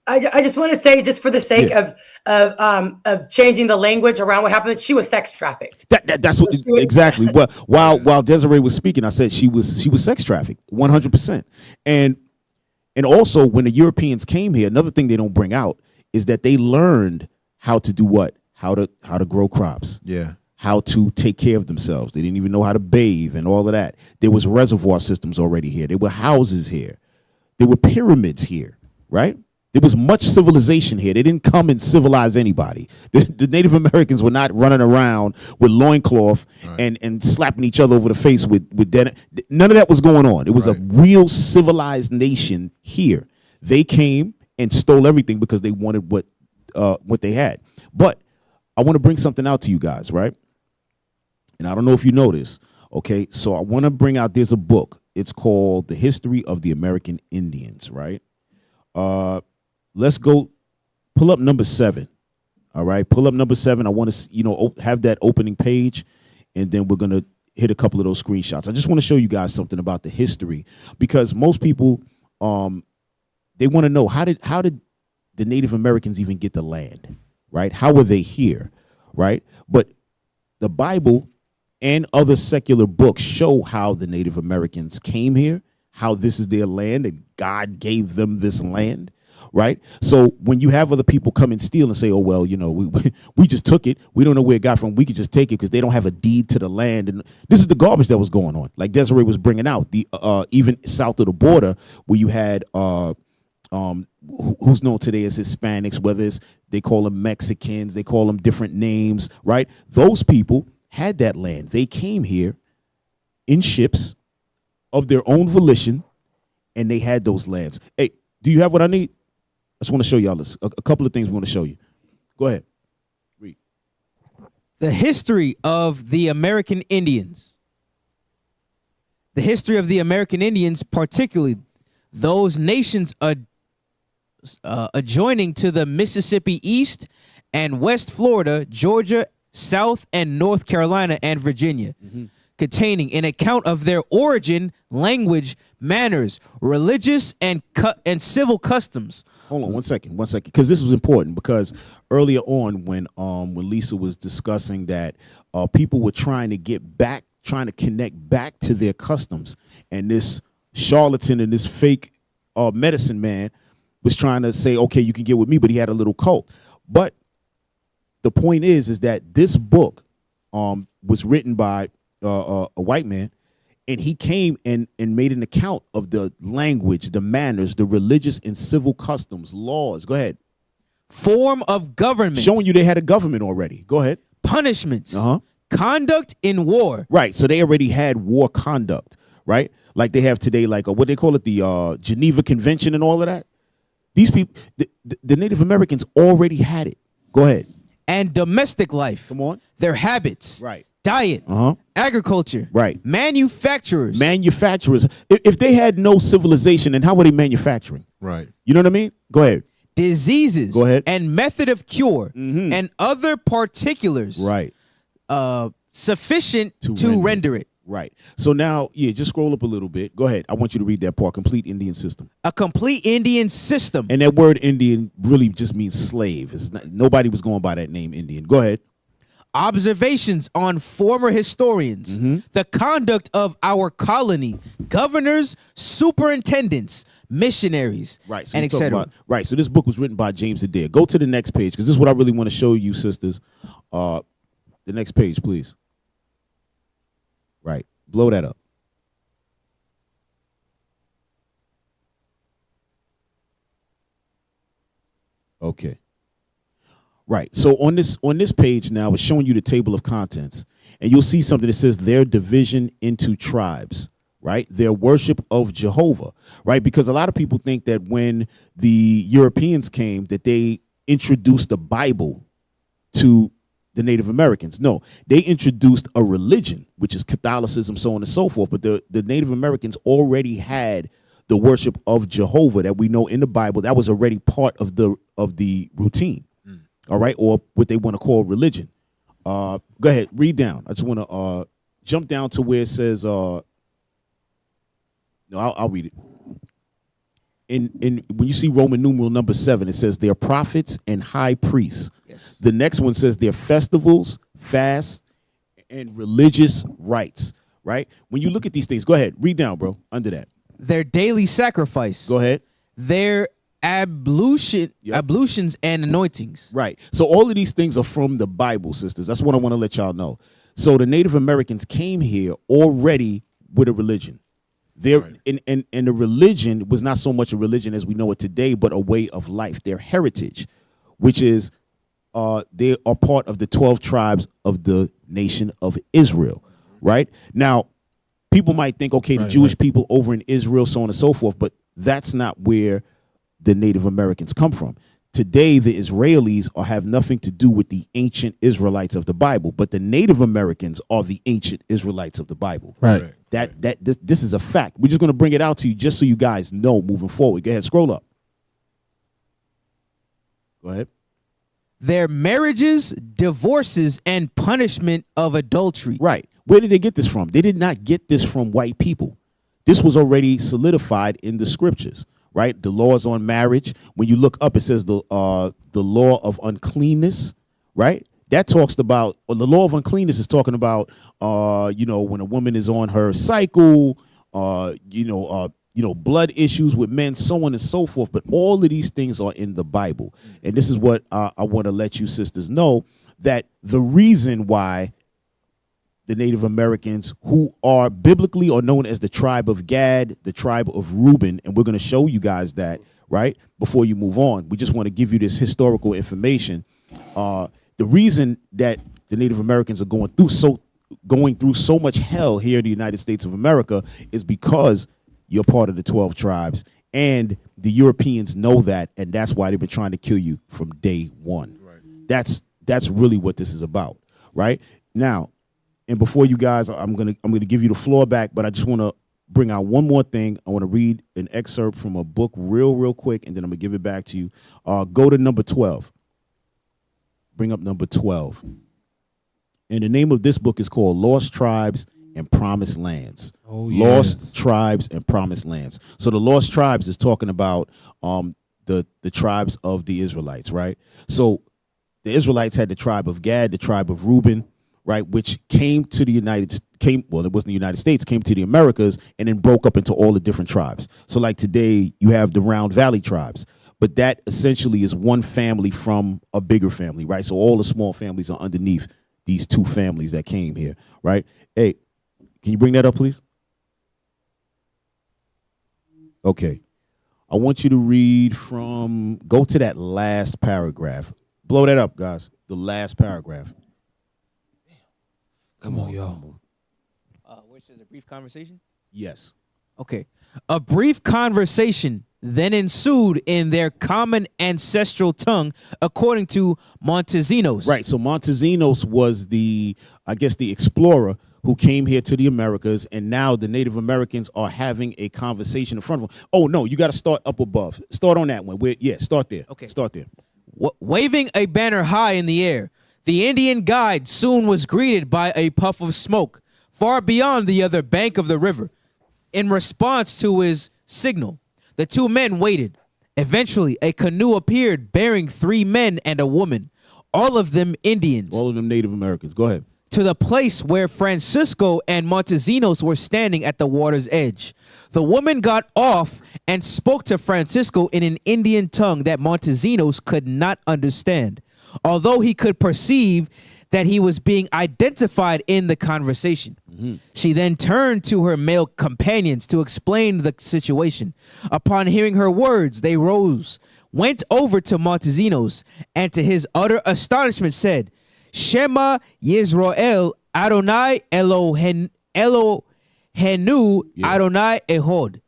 I just want to say, just for the sake of changing the language around what happened, she was sex trafficked.
That's what exactly. Well, while Desiree was speaking, I said she was sex trafficked, 100%. And also, when the Europeans came here, another thing they don't bring out is that they learned how to do what? How to grow crops. Yeah. How to take care of themselves. They didn't even know how to bathe and all of that. There was reservoir systems already here. There were houses here. There were pyramids here, right? There was much civilization here. They didn't come and civilize anybody. The Native Americans were not running around with loincloth and slapping each other over the face with dead. None of that was going on. It was a real civilized nation here. They came and stole everything because they wanted what they had. But I want to bring something out to you guys, right? And I don't know if you know this. Okay, so I want to bring out, there's a book. It's called The History of the American Indians, right? Let's go pull up number 7. All right, pull up number 7. I want to, have that opening page, and then we're going to hit a couple of those screenshots. I just want to show you guys something about the history, because most people, they want to know, how did the Native Americans even get the land, right? How were they here, right? But the Bible and other secular books show how the Native Americans came here, how this is their land, and God gave them this land, right? So when you have other people come and steal and say, oh, well, you know, we just took it. We don't know where it got from. We could just take it because they don't have a deed to the land. And this is the garbage that was going on. Like Desiree was bringing out, the even south of the border where you had who's known today as Hispanics, whether it's they call them Mexicans, they call them different names, right? Those people had that land. They came here in ships of their own volition, and they had those lands. Hey, do you have what I need? I just want to show y'all this. A couple of things we want to show you. Go ahead. Read.
The history of the American Indians. The history of the American Indians, particularly those nations adjoining to the Mississippi East and West Florida, Georgia, South and North Carolina, and Virginia. Containing an account of their origin, language, manners, religious and civil customs.
Hold on one second, because this was important. Because earlier on, when Lisa was discussing that people were trying to connect back to their customs, and this charlatan and this fake medicine man was trying to say, okay, you can get with me, but he had a little cult. But the point is that this book was written by a white man, and he came and made an account of the language, the manners, the religious and civil customs, laws. Go ahead.
Form of government.
Showing you they had a government already. Go ahead.
Punishments. Conduct in war.
Right. So they already had war conduct, right? Like they have today, like what they call it, the Geneva Convention and all of that. These people, the Native Americans already had it. Go ahead.
And domestic life.
Come on.
Their habits.
Right.
Diet, agriculture,
right?
Manufacturers.
If they had no civilization, then how were they manufacturing?
Right.
You know what I mean? Go ahead.
Diseases.
Go ahead.
And method of cure and other particulars.
Right.
Sufficient to render it.
Right. So now, just scroll up a little bit. Go ahead. I want you to read that part. Complete Indian system.
A complete Indian system.
And that word Indian really just means slave. Nobody was going by that name Indian. Go ahead.
Observations on former historians, the conduct of our colony, governors, superintendents, missionaries,
right, so
and etc.
Right. So this book was written by James Adair. Go to the next page, because this is what I really want to show you, sisters. The next page, please. Right. Blow that up. Okay. Right. So on this page now, it's showing you the table of contents, and you'll see something that says their division into tribes, right? Their worship of Jehovah, right? Because a lot of people think that when the Europeans came, that they introduced the Bible to the Native Americans. No, they introduced a religion, which is Catholicism, so on and so forth. But the Native Americans already had the worship of Jehovah that we know in the Bible. That was already part of the routine. All right, or what they want to call religion. Go ahead, read down. I just want to jump down to where it says. No, I'll read it. In when you see Roman numeral number 7, it says their prophets and high priests.
Yes.
The next one says their festivals, fasts, and religious rites. Right. When you look at these things, go ahead, read down, bro. Under that,
their daily sacrifice.
Go ahead.
Their ablutions and anointings.
Right. So all of these things are from the Bible, sisters. That's what I want to let y'all know. So the Native Americans came here already with a religion. And the religion was not so much a religion as we know it today, but a way of life, their heritage, which is they are part of the 12 tribes of the nation of Israel. Right. Now, people might think, okay, the Jewish people over in Israel, so on and so forth, but that's not where the Native Americans come from. Today, the Israelis have nothing to do with the ancient Israelites of the Bible, but the Native Americans are the ancient Israelites of the Bible.
Right.
This is a fact. We're just going to bring it out to you just so you guys know moving forward. Go ahead, scroll up. Go ahead.
Their marriages, divorces, and punishment of adultery.
Right. Where did they get this from? They did not get this from white people. This was already solidified in the scriptures. Right, the laws on marriage. When you look up, it says the law of uncleanness. Right, that talks about the law of uncleanness is talking about when a woman is on her cycle, blood issues with men, so on and so forth. But all of these things are in the Bible. And this is what I want to let you sisters know, that the reason why the Native Americans, who are biblically are known as the tribe of Gad, the tribe of Reuben, and we're going to show you guys that, right, before you move on. We just want to give you this historical information. The reason that the Native Americans are going through so much hell here in the United States of America is because you're part of the 12 tribes, and the Europeans know that, and that's why they've been trying to kill you from day one. Right. That's really what this is about, right? Now, and before you guys, I'm gonna give you the floor back, but I just want to bring out one more thing. I want to read an excerpt from a book real quick, and then I'm gonna give it back to you. Go to number 12. Bring up number 12. And the name of this book is called Lost Tribes and Promised Lands. Oh, yes. Lost Tribes and Promised Lands. So the Lost Tribes is talking about the tribes of the Israelites, right? So the Israelites had the tribe of Gad, the tribe of Reuben, right, which came to the it wasn't the United States, came to the Americas, and then broke up into all the different tribes. So like today, you have the Round Valley tribes, but that essentially is one family from a bigger family, right? So all the small families are underneath these two families that came here, right? Hey, can you bring that up, please? Okay. I want you to read go to that last paragraph. Blow that up, guys. The last paragraph.
Come on, y'all. Where it says a brief conversation?
Yes.
Okay. A brief conversation then ensued in their common ancestral tongue, according to Montesinos.
Right. So Montesinos was the explorer who came here to the Americas, and now the Native Americans are having a conversation in front of them. Oh, no, you got to start up above. Start on that one. Start there.
Okay.
Start there.
Waving a banner high in the air, the Indian guide soon was greeted by a puff of smoke far beyond the other bank of the river. In response to his signal, the two men waited. Eventually, a canoe appeared bearing 3 men and a woman, all of them Indians.
All of them Native Americans. Go ahead.
To the place where Francisco and Montesinos were standing at the water's edge. The woman got off and spoke to Francisco in an Indian tongue that Montesinos could not understand, although he could perceive that he was being identified in the conversation. Mm-hmm. She then turned to her male companions to explain the situation. Upon hearing her words, they rose, went over to Montesinos, and to his utter astonishment said, Shema Yisrael Adonai Elohenu Adonai Ehod.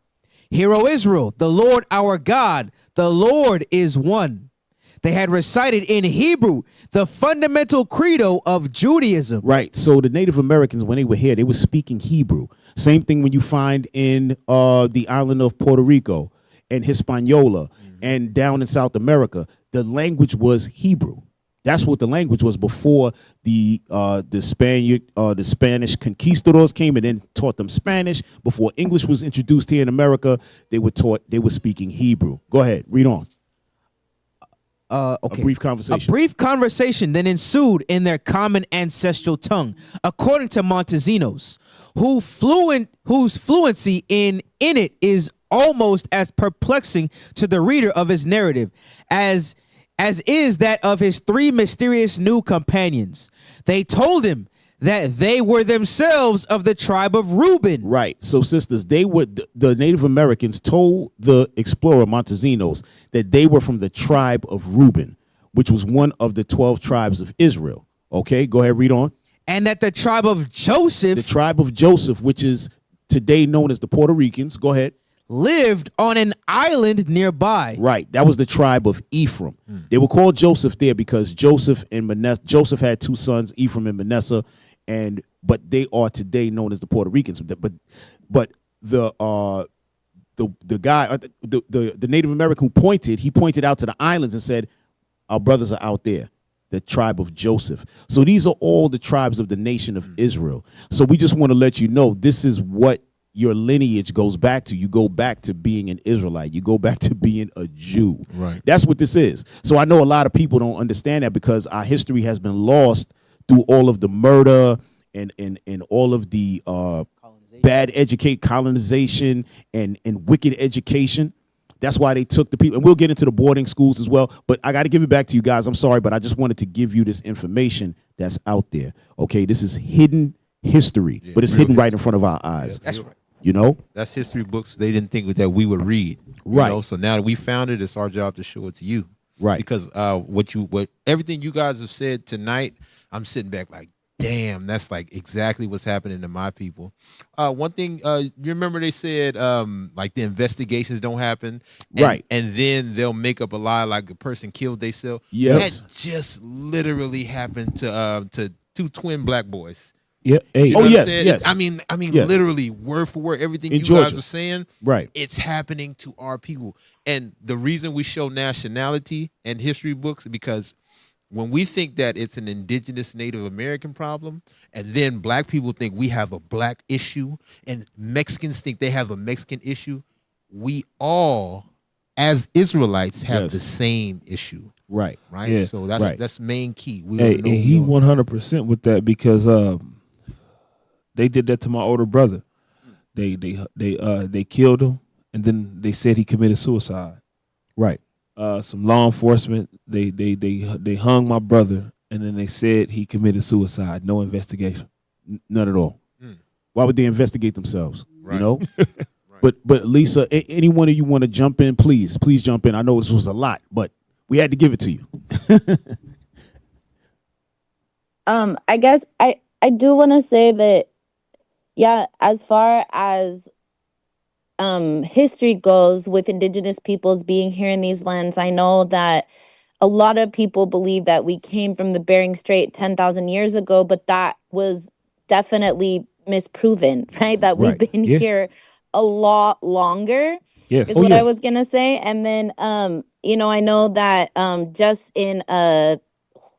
Hear, O Israel, the Lord our God, the Lord is one. They had recited in Hebrew the fundamental credo of Judaism.
Right. So the Native Americans, when they were here, they were speaking Hebrew. Same thing when you find in the island of Puerto Rico and Hispaniola and down in South America. The language was Hebrew. That's what the language was before the Spanish conquistadors came and then taught them Spanish. Before English was introduced here in America, they were speaking Hebrew. Go ahead, read on.
Okay.
A brief conversation.
A brief conversation then ensued in their common ancestral tongue, according to Montesinos, whose fluency in it is almost as perplexing to the reader of his narrative as is that of his 3 mysterious new companions. They told him that they were themselves of the tribe of Reuben.
Right. So, sisters, the Native Americans told the explorer Montesinos that they were from the tribe of Reuben, which was one of the 12 tribes of Israel. Okay, go ahead, read on.
And that the tribe of Joseph,
which is today known as the Puerto Ricans, go ahead,
lived on an island nearby.
Right. That was the tribe of Ephraim. They were called Joseph there because Joseph had 2 sons, Ephraim and Manasseh, but they are today known as the Puerto Ricans. But the guy, the Native American who pointed out to the islands and said, our brothers are out there, the tribe of Joseph. So these are all the tribes of the nation of Israel. So we just want to let you know this is what your lineage goes back to. You go back to being an Israelite. You go back to being a Jew.
Right.
That's what this is. So I know a lot of people don't understand that because our history has been lost through all of the murder and all of the bad colonization and wicked education. That's why they took the people, and we'll get into the boarding schools as well. But I got to give it back to you guys. I'm sorry, but I just wanted to give you this information that's out there. Okay, this is hidden history, but it's hidden right in front of our eyes.
That's right.
You know,
that's history books they didn't think that we would read.
Right.
You know? So now that we found it, it's our job to show it to you.
Right.
Because what everything you guys have said tonight, I'm sitting back like, damn, that's like exactly what's happening to my people. One thing, you remember they said like the investigations don't happen,
right?
And then they'll make up a lie like a person killed themselves.
Yes,
that just literally happened to two twin black boys.
Yeah. Hey.
You know
Oh
what I'm
yes,
saying?
yes.
I mean,
Yes.
literally word for word, everything
In
you
Georgia.
guys are saying,
right?
It's happening to our people, and the reason we show nationality and history books is because when we think that it's an indigenous Native American problem, and then black people think we have a black issue, and Mexicans think they have a Mexican issue, we all, as Israelites, have the same issue.
Right.
Right.
Yeah.
So that's main key. We
Hey,
know
and he 100% with that because they did that to my older brother. They killed him, and then they said he committed suicide.
Right.
Some law enforcement they hung my brother, and then they said he committed suicide. No investigation.
None at all. Why would they investigate themselves? Right. You know. But Lisa, any one of you want to jump in? Please jump in. I know this was a lot, but we had to give it to you.
I guess I do want to say that, yeah, as far as history goes with indigenous peoples being here in these lands, I know that a lot of people believe that we came from the Bering Strait 10,000 years ago, but that was definitely misproven, right? That we've been here a lot longer.
Yes.
Is what I was gonna say. And then I know that just in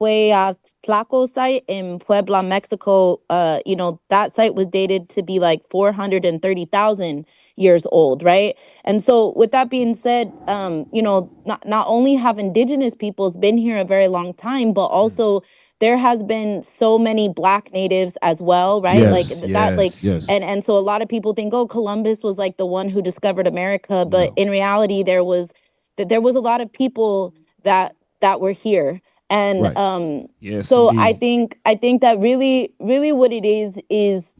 Hueyatlaco site in Puebla, Mexico, that site was dated to be like 430,000 years old, right? And so with that being said, not only have indigenous peoples been here a very long time, but also there has been so many black natives as well, right? And so a lot of people think, oh, Columbus was like the one who discovered America, but in reality there was a lot of people that were here. And
yes,
so
indeed.
I think that really what it is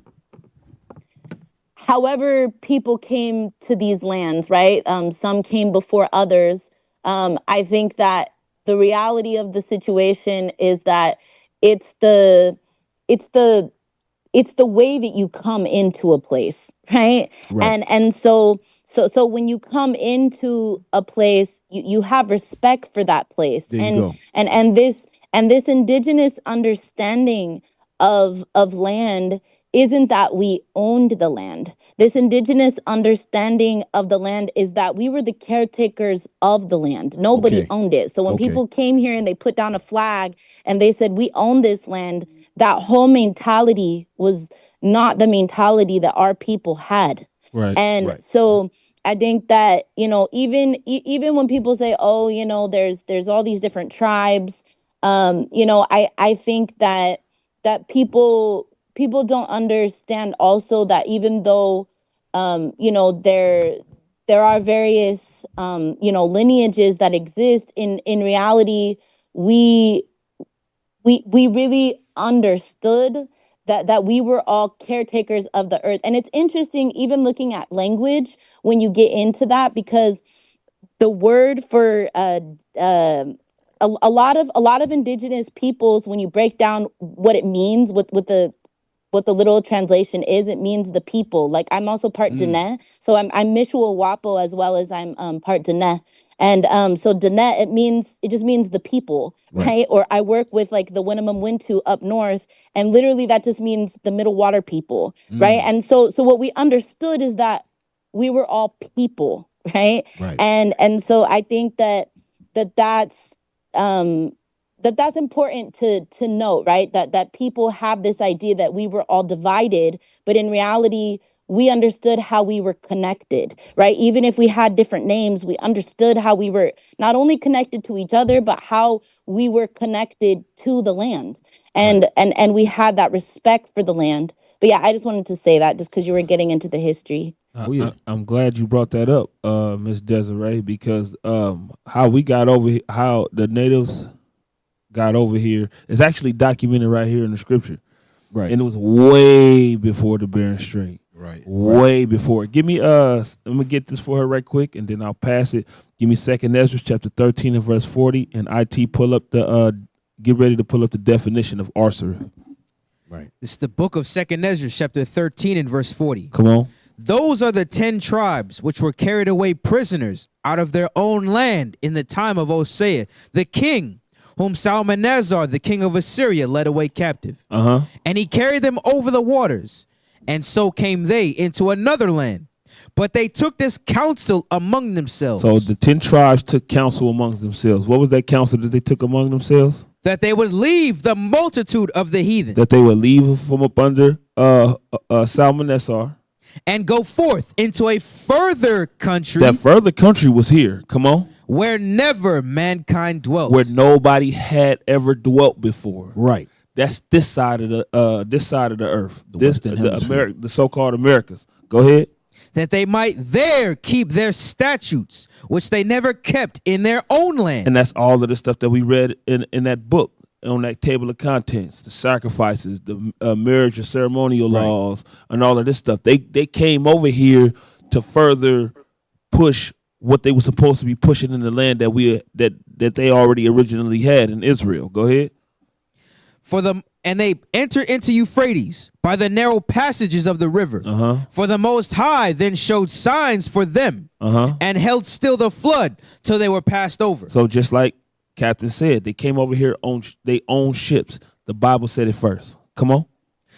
however people came to these lands, right? Some came before others. I think that the reality of the situation is that it's the way that you come into a place, right? And so when you come into a place, you have respect for that place. And this indigenous understanding of land isn't that we owned the land. This indigenous understanding of the land is that we were the caretakers of the land. Nobody owned it. So when people came here and they put down a flag and they said, we own this land, that whole mentality was not the mentality that our people had.
Right.
And so I think that, even when people say, oh, there's all these different tribes, I think that people don't understand also that even though, there are various, lineages that exist in reality, we really understood that we were all caretakers of the earth. And it's interesting, even looking at language, when you get into that, because the word for a lot of indigenous peoples, when you break down what it means, what the literal translation is, it means the people. Like, I'm also part Dene, so I'm Mishua Wapo as well as I'm part Dene. And so Dene, it just means the people, right? Or I work with like the Winnemem Wintu up north, and literally that just means the middle water people, right? And so what we understood is that we were all people, right? And so I think that's important to note, right? That people have this idea that we were all divided, but in reality, we understood how we were connected, right? Even if we had different names, we understood how we were not only connected to each other, but how we were connected to the land. And we had that respect for the land. yeah, I just wanted to say that just because you were getting into the history.
I'm glad you brought that up, Miss Desiree, because how we got over here, how the natives got over here is actually documented right here in the scripture.
Right.
And it was way before the Bering Strait.
Right.
Way before. Give me let me get this for her right quick and then I'll pass it. Give me 2nd Ezra chapter 13 and verse 40, and IT pull up the get ready to pull up the definition of Arsareth.
Right.
It's the book of 2nd Ezra chapter 13 and verse 40.
Come on.
Those are the 10 tribes which were carried away prisoners out of their own land in the time of Hosea, the king, whom Salmanazar, the king of Assyria, led away captive. And he carried them over the waters, and so came they into another land. But they took this counsel among themselves.
So the 10 tribes took counsel amongst themselves. What was that counsel that they took among themselves?
That they would leave the multitude of the heathen.
That they would leave from up under Salmanazar.
And go forth into a further country.
That further country was here. Come on.
Where never mankind dwelt.
Where nobody had ever dwelt before.
Right.
That's this side of the earth.
The
the so-called Americas. Go ahead.
That they might there keep their statutes, which they never kept in their own land.
And that's all of the stuff that we read in that book, on that table of contents, the sacrifices, the marriage and ceremonial laws, and all of this stuff. They came over here to further push what they were supposed to be pushing in the land that they already originally had in Israel. Go ahead.
And they entered into Euphrates by the narrow passages of the river. For the Most High then showed signs for them and held still the flood till they were passed over.
So just like Captain said, they came over here on they own ships. The Bible said it first. Come on.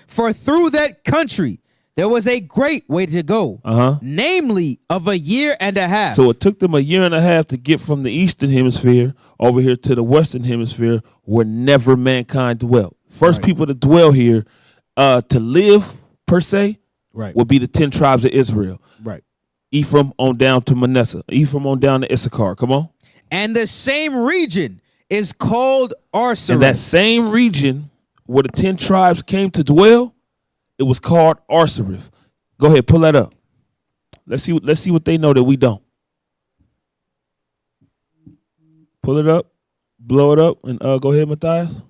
For through that country there was a great way to go, namely of a year and a half.
So it took them a year and a half to get from the eastern hemisphere over here to the western hemisphere, where never mankind dwelt. First people to dwell here, to live per se, would be the 10 tribes of Israel.
Right.
Ephraim on down to Manasseh. Ephraim on down to Issachar. Come on.
And the same region is called Arsareth.
And that same region where the 10 tribes came to dwell, it was called Arsareth. Go ahead, pull that up. Let's see what they know that we don't. Pull it up, blow it up, and go ahead, Matthias.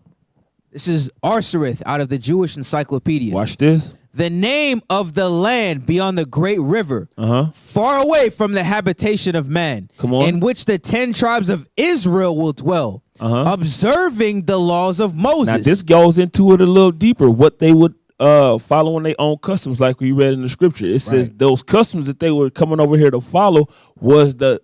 This is Arsareth out of the Jewish Encyclopedia.
Watch this.
The name of the land beyond the great river, far away from the habitation of man, in which the 10 tribes of Israel will dwell, observing the laws of Moses.
Now this goes into it a little deeper. What they would following their own customs, like we read in the scripture. It says those customs that they were coming over here to follow was the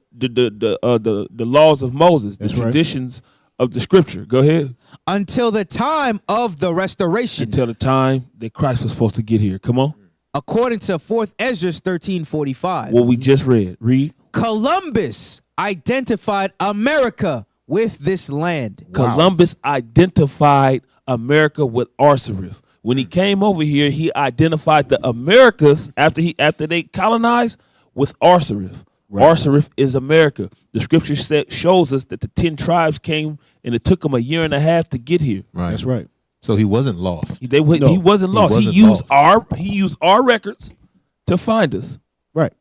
laws of Moses, the traditions of the scripture. Go ahead.
Until the time of the restoration.
Until the time that Christ was supposed to get here. Come on.
According to 4th Ezra 13:45.
What we just read. Read.
Columbus identified America with this land.
Columbus identified America with Arsareth. When he came over here, he identified the Americas after they colonized with Arsareth. Arsareth is America. The scripture shows us that the 10 tribes came and it took them a year and a half to get here.
Right.
That's right.
So he wasn't lost.
He wasn't lost. He used our records to find us.
Right.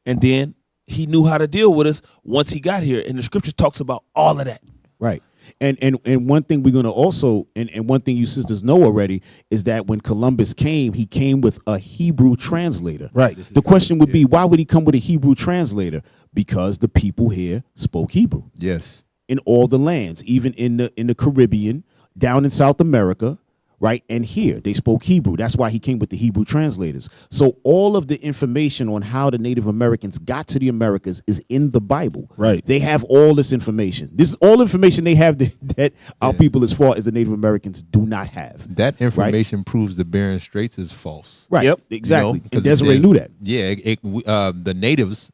And then he knew how to deal with us once he got here. And the scripture talks about all of that.
Right. And one thing we're going to also, and one thing you sisters know already, is that when Columbus came, he came with a Hebrew translator.
Right.
The question would be, why would he come with a Hebrew translator? Because the people here spoke Hebrew.
Yes.
In all the lands, even in the Caribbean, down in South America, right? And here they spoke Hebrew. That's why he came with the Hebrew translators. So all of the information on how the Native Americans got to the Americas is in the Bible.
Right.
They have all this information. This is all information they have that our people, as far as the Native Americans, do not have.
That information proves the Bering Straits is false.
Right.
Yep.
Exactly.
You know,
and Desiree knew that.
Yeah. The natives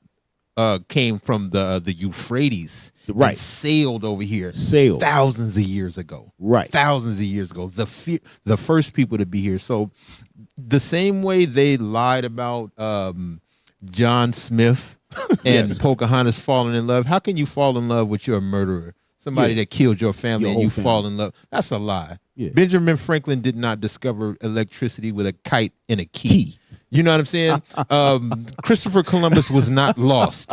came from the Euphrates.
Right.
And sailed over here. Thousands of years ago.
Right.
Thousands of years ago. The first people to be here. So the same way they lied about John Smith and Pocahontas falling in love. How can you fall in love with your murderer? Somebody that killed your family and you fall in love. That's a lie.
Yeah.
Benjamin Franklin did not discover electricity with a kite and a key. You know what I'm saying? Christopher Columbus was not lost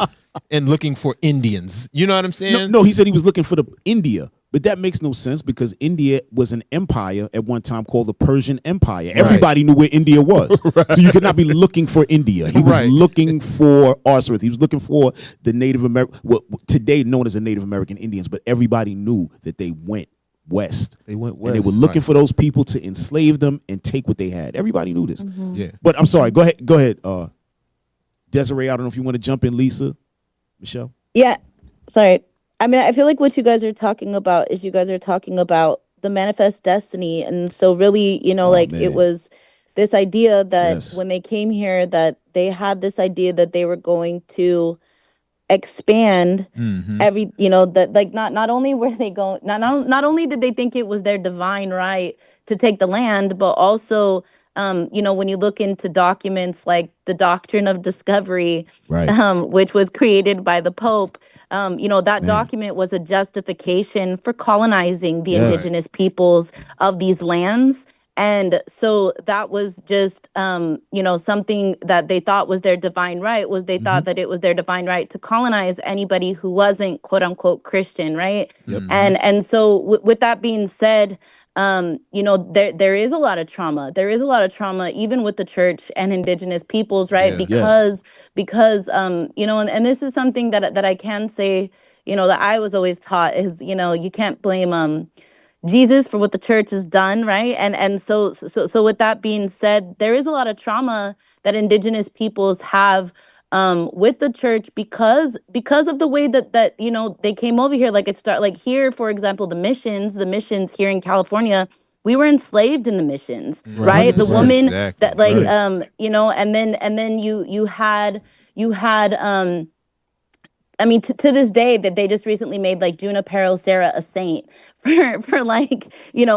and looking for Indians. You know what I'm saying?
No, he said he was looking for India. But that makes no sense because India was an empire at one time called the Persian Empire. Everybody knew where India was. So you could not be looking for India. He was looking for Osiris. He was looking for the Native American, today known as the Native American Indians, but everybody knew that they went west.
They went
And
west.
they were looking for those people to enslave them and take what they had. Everybody knew this.
Yeah.
But I'm sorry. Go ahead. Desiree, I don't know if you want to jump in. Lisa, Michelle.
Yeah. Sorry. I mean, I feel like what you guys are talking about is the manifest destiny. And so really, it was this idea that when they came here, that they had this idea that they were going to expand not only were they going, not only did they think it was their divine right to take the land, but also, when you look into documents like the Doctrine of Discovery, which was created by the Pope, that document was a justification for colonizing the indigenous peoples of these lands. And so that was just, something that they thought was their divine right, was they thought that it was their divine right to colonize anybody who wasn't, quote unquote, Christian, right?
Yep.
And so with that being said, there is a lot of trauma. There is a lot of trauma, even with the church and indigenous peoples, right?
Yeah.
Because and this is something that I can say, that I was always taught is, you can't blame Jesus for what the church has done, right? And so with that being said, there is a lot of trauma that indigenous peoples have with the church because of the way that they came over here. Like here, for example, the missions here in California, we were enslaved in the missions, right? The woman that and then you had I mean, to this day, that they just recently made like Junipero Serra a saint for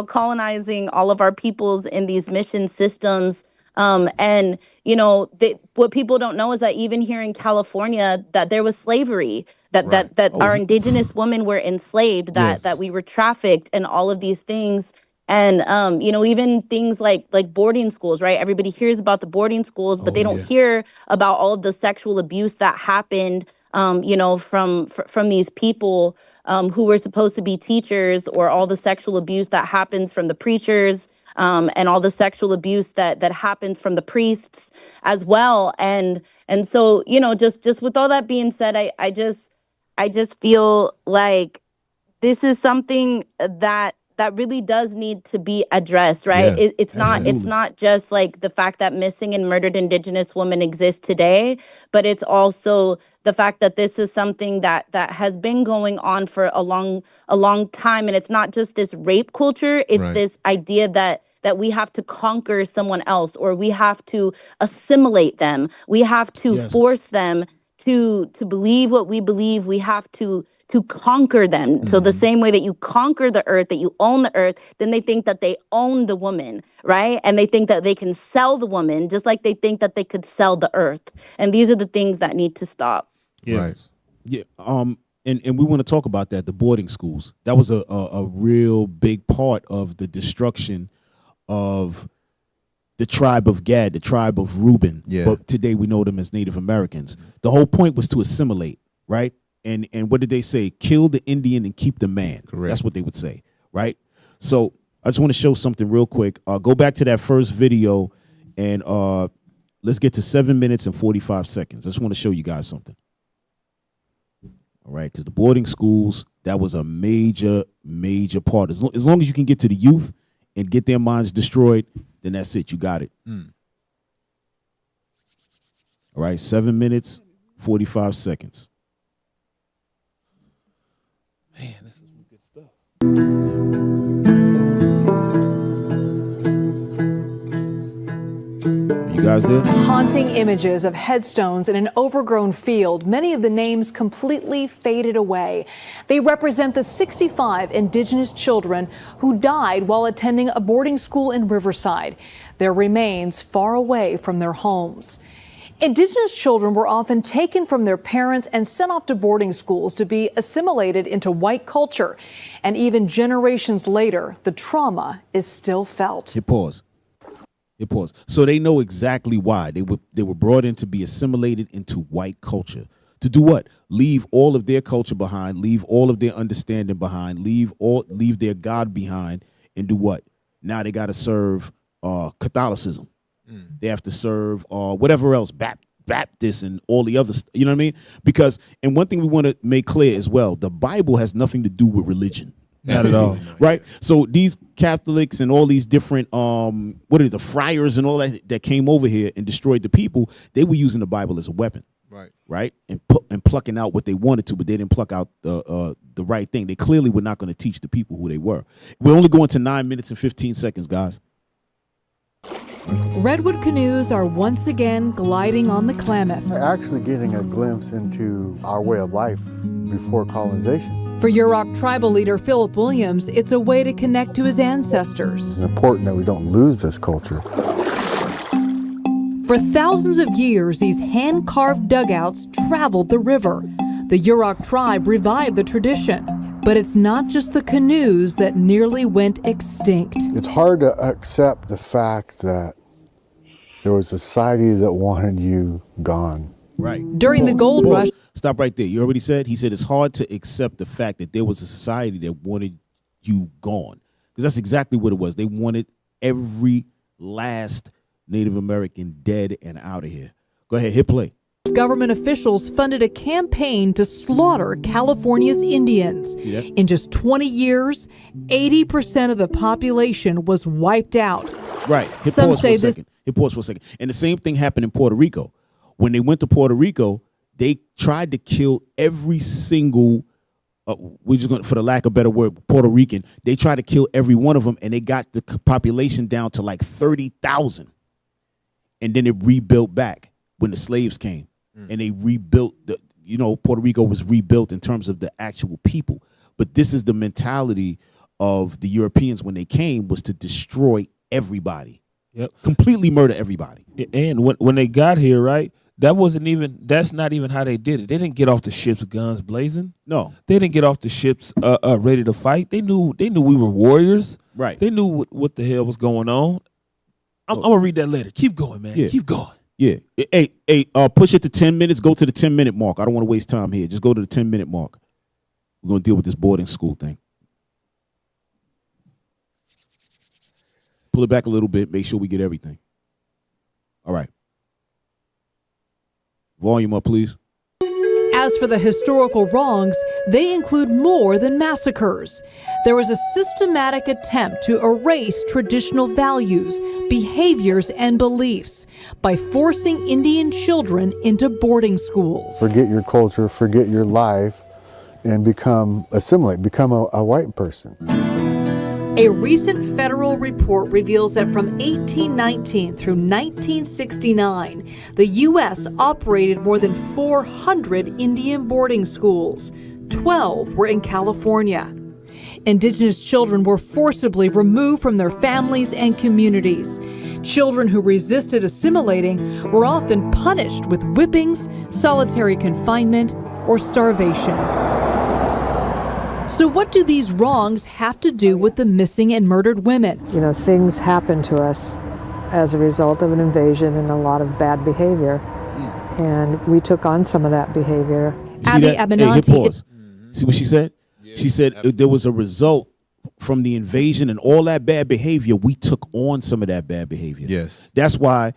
colonizing all of our peoples in these mission systems. And what people don't know is that even here in California, that there was slavery, that our indigenous women were enslaved, that we were trafficked, and all of these things. And even things like boarding schools, right? Everybody hears about the boarding schools, but they don't hear about all of the sexual abuse that happened from these people who were supposed to be teachers, or all the sexual abuse that happens from the preachers, and all the sexual abuse that happens from the priests as well. And so, just with all that being said, I just feel like this is something that really does need to be addressed, right?
Yeah,
it's not just like the fact that missing and murdered indigenous women exist today, but it's also the fact that this is something that has been going on for a long time. And it's not just this rape culture, it's this idea that we have to conquer someone else, or we have to assimilate them. We have to force them to believe what we believe. We have to conquer them. So the same way that you conquer the earth, that you own the earth, then they think that they own the woman, right? And they think that they can sell the woman, just like they think that they could sell the earth. And these are the things that need to stop.
Yes.
Right. Yeah. And we want to talk about that, the boarding schools. That was a real big part of the destruction of the tribe of Gad, the tribe of Reuben.
Yeah.
But today we know them as Native Americans. The whole point was to assimilate, right? And what did they say? Kill the Indian and keep the man.
Correct.
That's what they would say, right? So I just want to show something real quick. Go back to that first video, and let's get to 7 minutes and 45 seconds. I just want to show you guys something. All right, because the boarding schools, that was a major, major part. As long as you can get to the youth and get their minds destroyed, then that's it. You got it. All right, 7 minutes, 45 seconds.
Man, this is some good stuff.
You guys there?
Haunting images of headstones in an overgrown field. Many of the names completely faded away. They represent the 65 Indigenous children who died while attending a boarding school in Riverside. Their remains far away from their homes. Indigenous children were often taken from their parents and sent off to boarding schools to be assimilated into white culture. And even generations later, the trauma is still felt.
Hit pause. So they know exactly why they were brought in to be assimilated into white culture. To do what? Leave all of their culture behind, leave all of their understanding behind, leave their God behind, and do what? Now they got to serve Catholicism. They have to serve whatever else, Baptist and all the others. You know what I mean? Because, and one thing we want to make clear as well, the Bible has nothing to do with religion.
Not at all.
Right? So these Catholics and all these different, the friars and all that came over here and destroyed the people, they were using the Bible as a weapon. Right? And plucking out what they wanted to, but they didn't pluck out the right thing. They clearly were not going to teach the people who they were. We're only going to 9 minutes and 15 seconds, guys.
Redwood canoes are once again gliding on the Klamath.
Actually getting a glimpse into our way of life before colonization.
For Yurok tribal leader Philip Williams, it's a way to connect to his ancestors.
It's important that we don't lose this culture.
For thousands of years, these hand-carved dugouts traveled the river. The Yurok tribe revived the tradition. But it's not just the canoes that nearly went extinct.
It's hard to accept the fact that there was a society that wanted you gone.
Right.
During the gold rush.
Stop right there. You already said? He said it's hard to accept the fact that there was a society that wanted you gone. Because that's exactly what it was. They wanted every last Native American dead and out of here. Go ahead, hit play.
Government officials funded a campaign to slaughter California's Indians. In just 20 years, 80% of the population was wiped out.
Right. Hit pause for a second. And the same thing happened in Puerto Rico. When they went to Puerto Rico, they tried to kill every single, we're just going to, for the lack of a better word, Puerto Rican. They tried to kill every one of them, and they got the population down to like 30,000. And then it rebuilt back when the slaves came. And they rebuilt, Puerto Rico was rebuilt in terms of the actual people. But this is the mentality of the Europeans when they came, was to destroy everybody.
Yep.
Completely murder everybody.
And when they got here, right, that's not even how they did it. They didn't get off the ships guns blazing.
No.
They didn't get off the ships ready to fight. They knew we were warriors.
Right.
They knew what the hell was going on. I'm going to read that later. Keep going, man.
Yeah.
Keep going.
Yeah. Hey, push it to 10 minutes. Go to the 10-minute mark. I don't want to waste time here. Just go to the 10-minute mark. We're going to deal with this boarding school thing. Pull it back a little bit. Make sure we get everything. All right. Volume up, please.
As for the historical wrongs, they include more than massacres. There was a systematic attempt to erase traditional values, behaviors, and beliefs by forcing Indian children into boarding schools.
Forget your culture, forget your life, and become a white person.
A recent federal report reveals that from 1819 through 1969, the U.S. operated more than 400 Indian boarding schools. 12 were in California. Indigenous children were forcibly removed from their families and communities. Children who resisted assimilating were often punished with whippings, solitary confinement, or starvation. So what do these wrongs have to do with the missing and murdered women?
Things happen to us as a result of an invasion and a lot of bad behavior. And we took on some of that behavior.
Abby Abenanti.
Hey, pause. See what she said? Yeah, she said there was a result from the invasion and all that bad behavior. We took on some of that bad behavior.
Yes.
That's why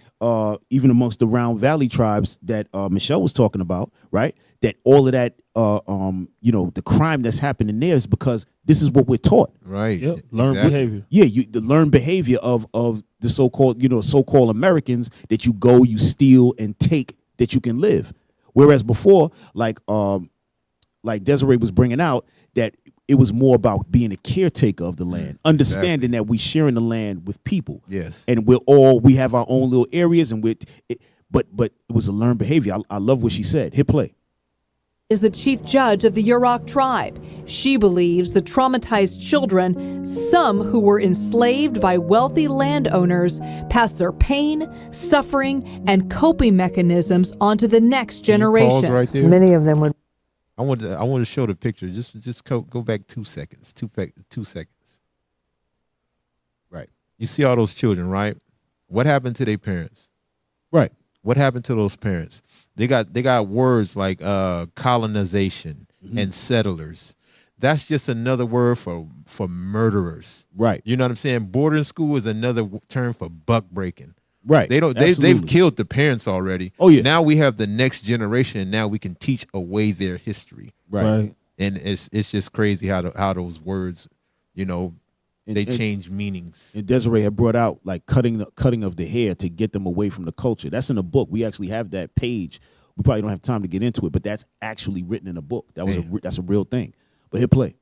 even amongst the Round Valley tribes that Michelle was talking about, right? That all of that, the crime that's happening there is because this is what we're taught.
Right.
Yep. Learned behavior.
Yeah, the learned behavior of the so-called Americans, that you go, you steal and take that you can live. Whereas before, like Desiree was bringing out, that it was more about being a caretaker of the land, understanding that we sharing the land with people.
Yes.
And we have our own little areas, and but it was a learned behavior. I love what she said. Hit play.
is the chief judge of the Yurok tribe. She believes the traumatized children, some who were enslaved by wealthy landowners, pass their pain, suffering, and coping mechanisms onto the next generation.
Right there?
Many of them would.
I want to show the picture. Just go back 2 seconds. 2 seconds.
Right.
You see all those children, right? What happened to their parents?
Right.
What happened to those parents? They got words like colonization and settlers. That's just another word for murderers.
Right.
You know what I'm saying? Boarding school is another term for buck breaking.
Right.
They've killed the parents already.
Oh yeah.
Now we have the next generation, and now we can teach away their history.
Right.
And it's just crazy how those words, they change meanings.
And Desiree had brought out like cutting of the hair to get them away from the culture. That's in a book. We actually have that page. We probably don't have time to get into it, but that's actually written in a book. That's a real thing. But hit play.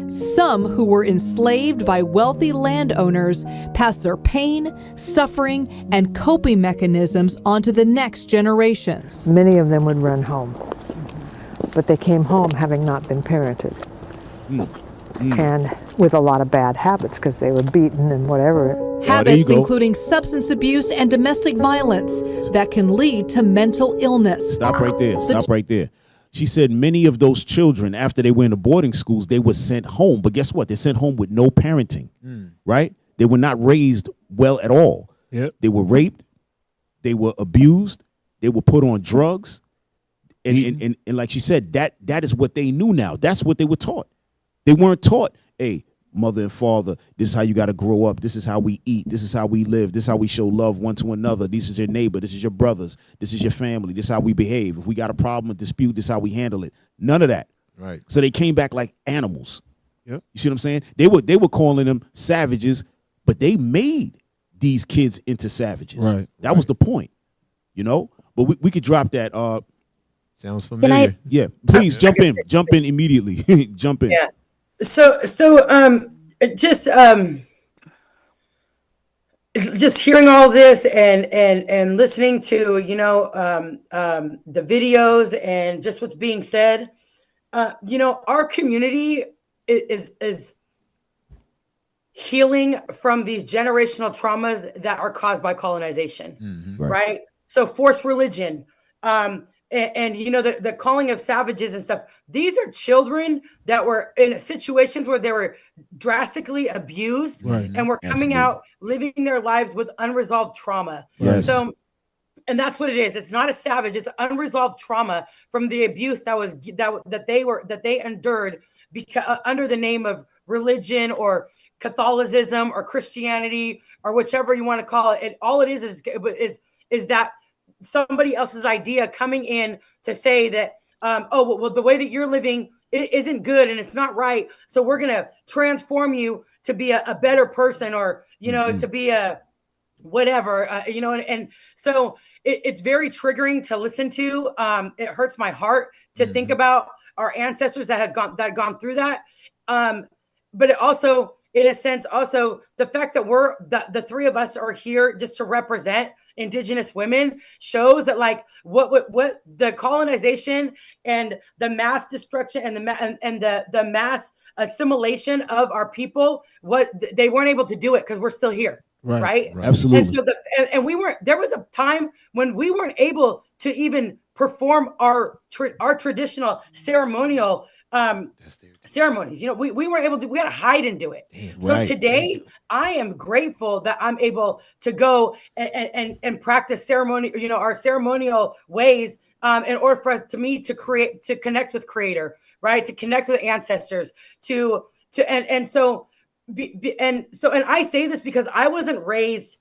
Some who were enslaved by wealthy landowners pass their pain, suffering, and coping mechanisms onto the next generations.
Many of them would run home, but they came home having not been parented. And with a lot of bad habits because they were beaten and whatever.
Habits including substance abuse and domestic violence that can lead to mental illness.
Stop right there. She said many of those children, after they went into boarding schools, they were sent home. But guess what? They're sent home with no parenting, right? They were not raised well at all.
Yep.
They were raped. They were abused. They were put on drugs. And like she said, that is what they knew now. That's what they were taught. They weren't taught, hey, mother and father, this is how you got to grow up. This is how we eat. This is how we live. This is how we show love one to another. This is your neighbor. This is your brothers. This is your family. This is how we behave. If we got a problem, a dispute, this is how we handle it. None of that.
Right.
So they came back like animals.
Yep.
You see what I'm saying? They were calling them savages, but they made these kids into savages.
Right.
That was the point, But we could drop that.
Sounds familiar.
Yeah. Please jump in. Jump in immediately. Jump in.
Yeah. So just hearing all this and listening to the videos and just what's being said, our community is healing from these generational traumas that are caused by colonization, right? So forced religion, and the calling of savages and stuff. These are children that were in situations where they were drastically abused and were coming out living their lives with unresolved trauma.
Yes.
So, and that's what it is. It's not a savage. It's unresolved trauma from the abuse that they endured because under the name of religion or Catholicism or Christianity or whichever you want to call it. All it is that somebody else's idea coming in to say that, well, the way that you're living it isn't good and it's not right. So we're going to transform you to be a better person or, to be a whatever, and so it's very triggering to listen to. It hurts my heart to think about our ancestors that had gone through that. But it also, in a sense, also the fact that the three of us are here just to represent Indigenous women shows that like what the colonization and the mass destruction and the mass assimilation of our people, what they weren't able to do it because we're still here. Right.
Absolutely.
And so there was a time when we weren't able to even perform our traditional ceremonial ceremonies. We weren't able to, we had to hide and do it. So today I am grateful that I'm able to go and practice ceremony, our ceremonial ways in order for me to connect with Creator, right? To connect with ancestors, and I say this because I wasn't raised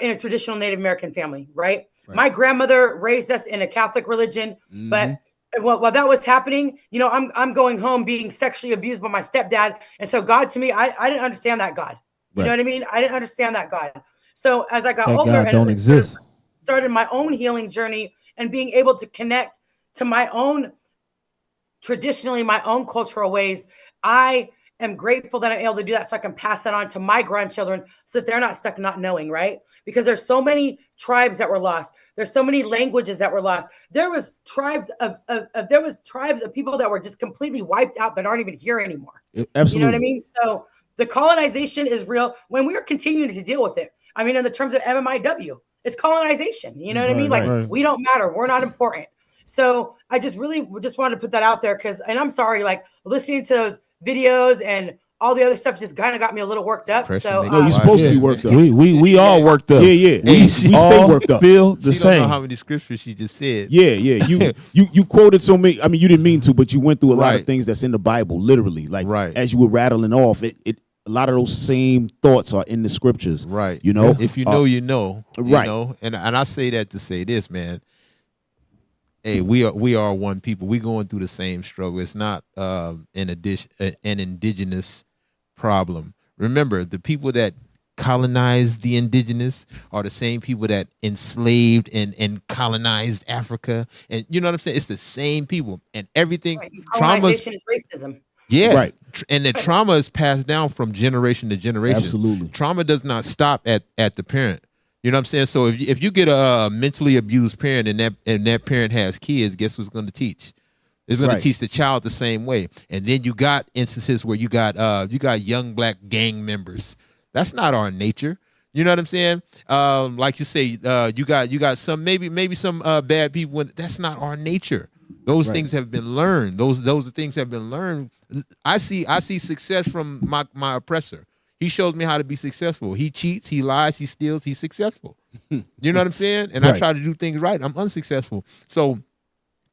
in a traditional Native American family, right? My grandmother raised us in a Catholic religion, but while that was happening, I'm going home being sexually abused by my stepdad. And so God to me, I didn't understand that God. You know what I mean? I didn't understand that God. So as I got older and started my own healing journey and being able to connect to my own, traditionally my own cultural ways, I am grateful that I'm able to do that so I can pass that on to my grandchildren so that they're not stuck not knowing, right? Because there's so many tribes that were lost. There's so many languages that were lost. There was tribes of people that were just completely wiped out that aren't even here anymore.
Absolutely.
You know what I mean? So the colonization is real when we are continuing to deal with it. I mean, in the terms of MMIW, it's colonization. You know what I mean? Like, we don't matter. We're not important. So I just really just wanted to put that out there and I'm sorry, like listening to those videos and all the other stuff just kind of got me a little worked up. So
no, you're supposed to be worked up.
We all worked up.
Yeah. We stay worked up.
Feel the
She
same.
don't know how many scriptures she just said.
Yeah. You quoted so many. I mean, you didn't mean to, but you went through a lot of things that's in the Bible, literally. Like as you were rattling off, it a lot of those same thoughts are in the scriptures.
Right.
You know,
if you know, you know.
Right.
You know? And I say that to say this, man. Hey, we are one people. We going through the same struggle. It's not an indigenous problem. Remember, the people that colonized the indigenous are the same people that enslaved and colonized Africa. And you know what I'm saying? It's the same people. And everything.
Right. Colonization is racism.
Yeah.
Right.
And the trauma is passed down from generation to generation.
Absolutely.
Trauma does not stop at the parent. You know what I'm saying? So if you get a mentally abused parent and that parent has kids, guess what's going to teach? It's going to teach the child the same way. And then you got instances where you got young black gang members. That's not our nature. You know what I'm saying? Like you say, you got some maybe some bad people. That's not our nature. Those things have been learned. Those things have been learned. I see success from my oppressor. He shows me how to be successful. He cheats, he lies, he steals, he's successful. You know what I'm saying? And I try to do things right. I'm unsuccessful. So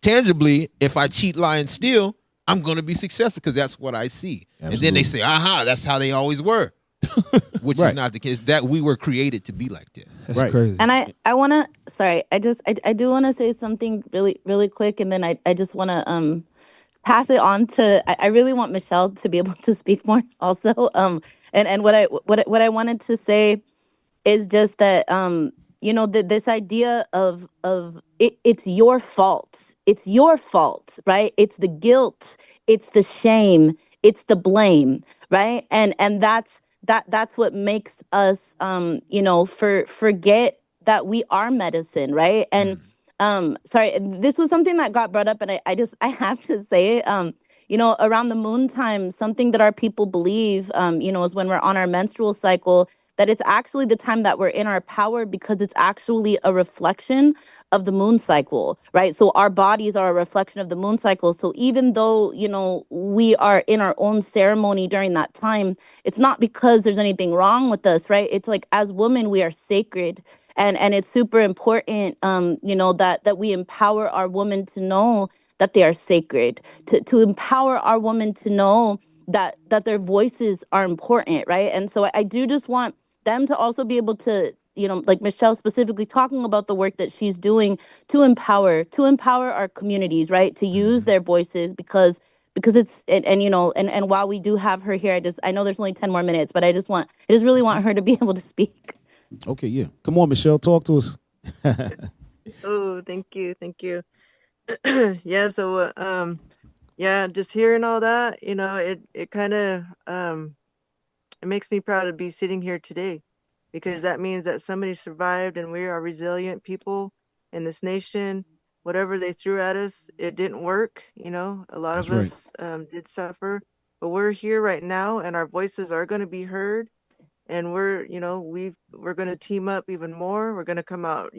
tangibly, if I cheat, lie, and steal, I'm going to be successful because that's what I see. Absolutely. And then they say, aha, that's how they always were. Which is not the case. That we were created to be like that.
That's crazy.
And I want to, sorry, I do want to say something really, really quick. And then I just want to pass it on to, I really want Michelle to be able to speak more also. And what I wanted to say is just that, this idea of it's your fault. It's your fault, right? It's the guilt. It's the shame. It's the blame, right? And that's what makes us, forget that we are medicine, right? And sorry, this was something that got brought up, and I have to say it. Around the moon time, something that our people believe, is when we're on our menstrual cycle, that it's actually the time that we're in our power because it's actually a reflection of the moon cycle, right? So our bodies are a reflection of the moon cycle. So even though, we are in our own ceremony during that time, it's not because there's anything wrong with us, right? It's like as women, we are sacred. And it's super important, that we empower our women to know that they are sacred, to empower our women to know that their voices are important, right? And so I do just want them to also be able to, like Michelle specifically talking about the work that she's doing to empower our communities, right? To use their voices because it's, and while we do have her here, I know there's only 10 more minutes, but I just really want her to be able to speak.
Okay, yeah. Come on, Michelle, talk to us.
Oh, thank you. Yeah, so just hearing all that, it kind of it makes me proud to be sitting here today, because that means that somebody survived and we are resilient people in this nation. Whatever they threw at us, it didn't work. A lot of us did suffer, but we're here right now and our voices are going to be heard. And we're going to team up even more. We're going to come out,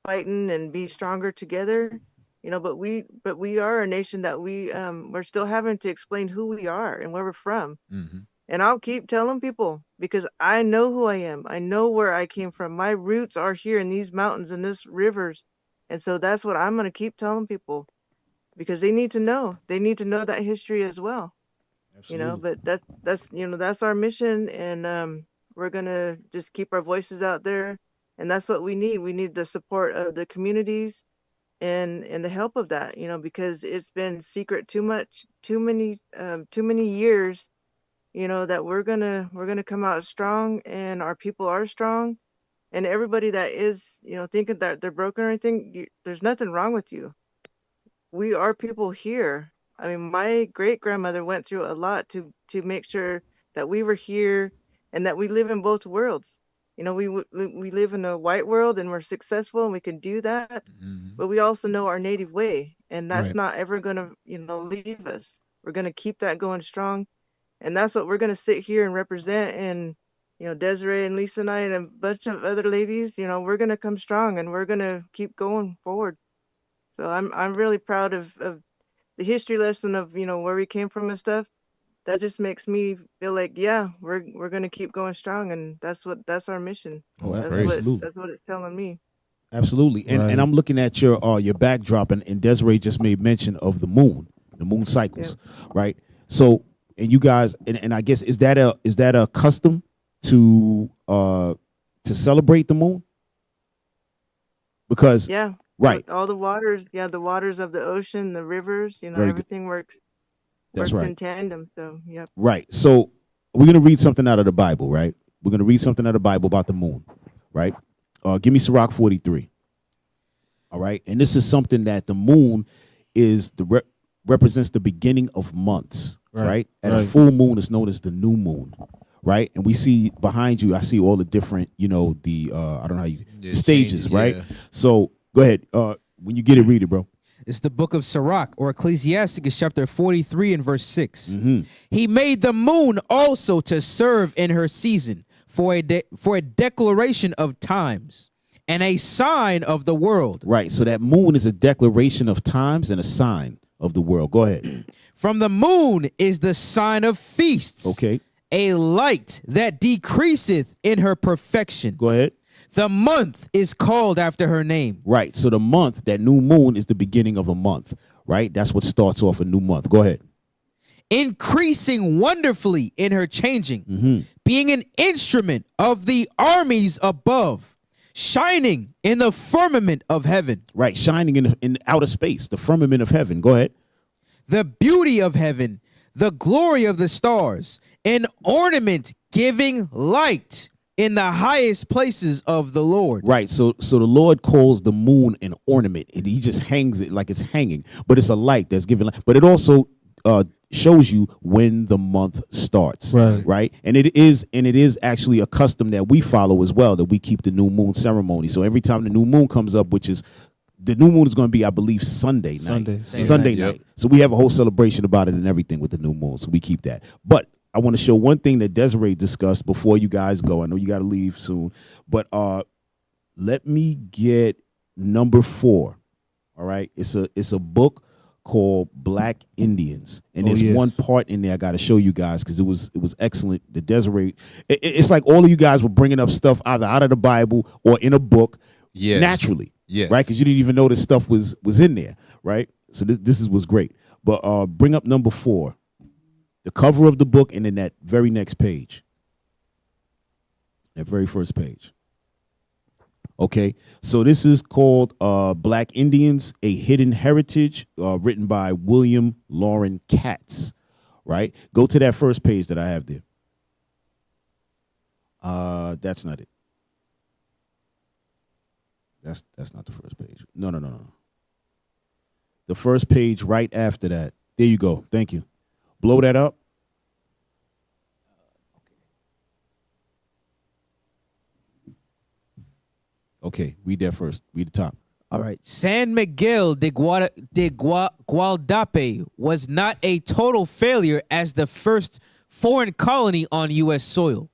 fighting and be stronger together, but we are a nation that we're still having to explain who we are and where we're from. Mm-hmm. And I'll keep telling people because I know who I am. I know where I came from. My roots are here in these mountains and these rivers. And so that's what I'm going to keep telling people, because they need to know. They need to know that history as well. Absolutely. But that's our mission, and we're gonna just keep our voices out there, and that's what we need. We need the support of the communities and the help of that, because it's been secret too many years, that we're gonna come out strong, and our people are strong, and everybody that is, thinking that they're broken or anything, there's nothing wrong with you. We are people here. I mean, my great grandmother went through a lot to make sure that we were here and that we live in both worlds. You know, we live in a white world and we're successful and we can do that, but we also know our native way, and that's
Right.
not ever going to, you know, leave us. We're going to keep that going strong, and that's what we're going to sit here and represent. And you know, Desiree and Lisa and I and a bunch of other ladies, you know, we're going to come strong and we're going to keep going forward. So I'm really proud of the history lesson of, you know, where we came from and stuff. That just makes me feel like, yeah, we're gonna keep going strong, and that's our mission.
Oh,
Absolutely. That's what it's telling me.
Absolutely. And I'm looking at your backdrop, and Desiree just made mention of the moon cycles, right? So, and you guys, and I guess is that a custom to celebrate the moon? Because right,
all the waters, the waters of the ocean, the rivers, you know,
Very
everything works in tandem. So, yep.
Right. So we're going to read something out of the Bible, right? We're going to read something out of the Bible about the moon, right? Give me Sirach 43. All right. And this is something that the moon is represents the beginning of months, right? And a full moon is known as the new moon, right? And we see behind you, I see all the different, you know, the I don't know how the stages, right? So go ahead. When you get it, read it, bro.
It's the book of Sirach, or Ecclesiasticus, chapter 43 and verse 6. He made the moon also to serve in her season for a declaration of times and a sign of the world.
Right. So that moon is a declaration of times and a sign of the world. Go ahead.
From the moon is the sign of feasts.
Okay.
A light that decreaseth in her perfection.
Go ahead.
The month is called after her name.
Right. So the month, that new moon, is the beginning of a month, right? That's what starts off a new month. Go ahead.
Increasing wonderfully in her changing, being an instrument of the armies above, shining in the firmament of heaven.
Right. Shining in outer space, the firmament of heaven. Go ahead.
The beauty of heaven, the glory of the stars, an ornament giving light in the highest places of the Lord.
Right. So the Lord calls the moon an ornament, and he just hangs it like it's hanging, but it's a light that's giving light. But it also shows you when the month starts. Right. And it is actually a custom that we follow as well, that we keep the new moon ceremony. So every time the new moon comes up, which is the new moon is going to be, I believe, Sunday night. Sunday night. So we have a whole celebration about it and everything with the new moon. So we keep that. But I want to show one thing that Desiree discussed before you guys go. I know you got to leave soon, but let me get number 4. All right, it's a book called Black Indians, and there's one part in there I got to show you guys because it was excellent. The Desiree, it's like all of you guys were bringing up stuff either out of the Bible or in a book, naturally, right? Because you didn't even know this stuff was in there, right? So this was great. But bring up number 4. The cover of the book, and then that very next page. That very first page. Okay, so this is called Black Indians, A Hidden Heritage, written by William Lauren Katz, right? Go to that first page that I have there. That's not it. That's not the first page. No. The first page right after that. There you go. Thank you. Blow that up. Okay, read that first. Read the top.
All right. San Miguel de Gualdape was not a total failure as the first foreign colony on U.S. soil.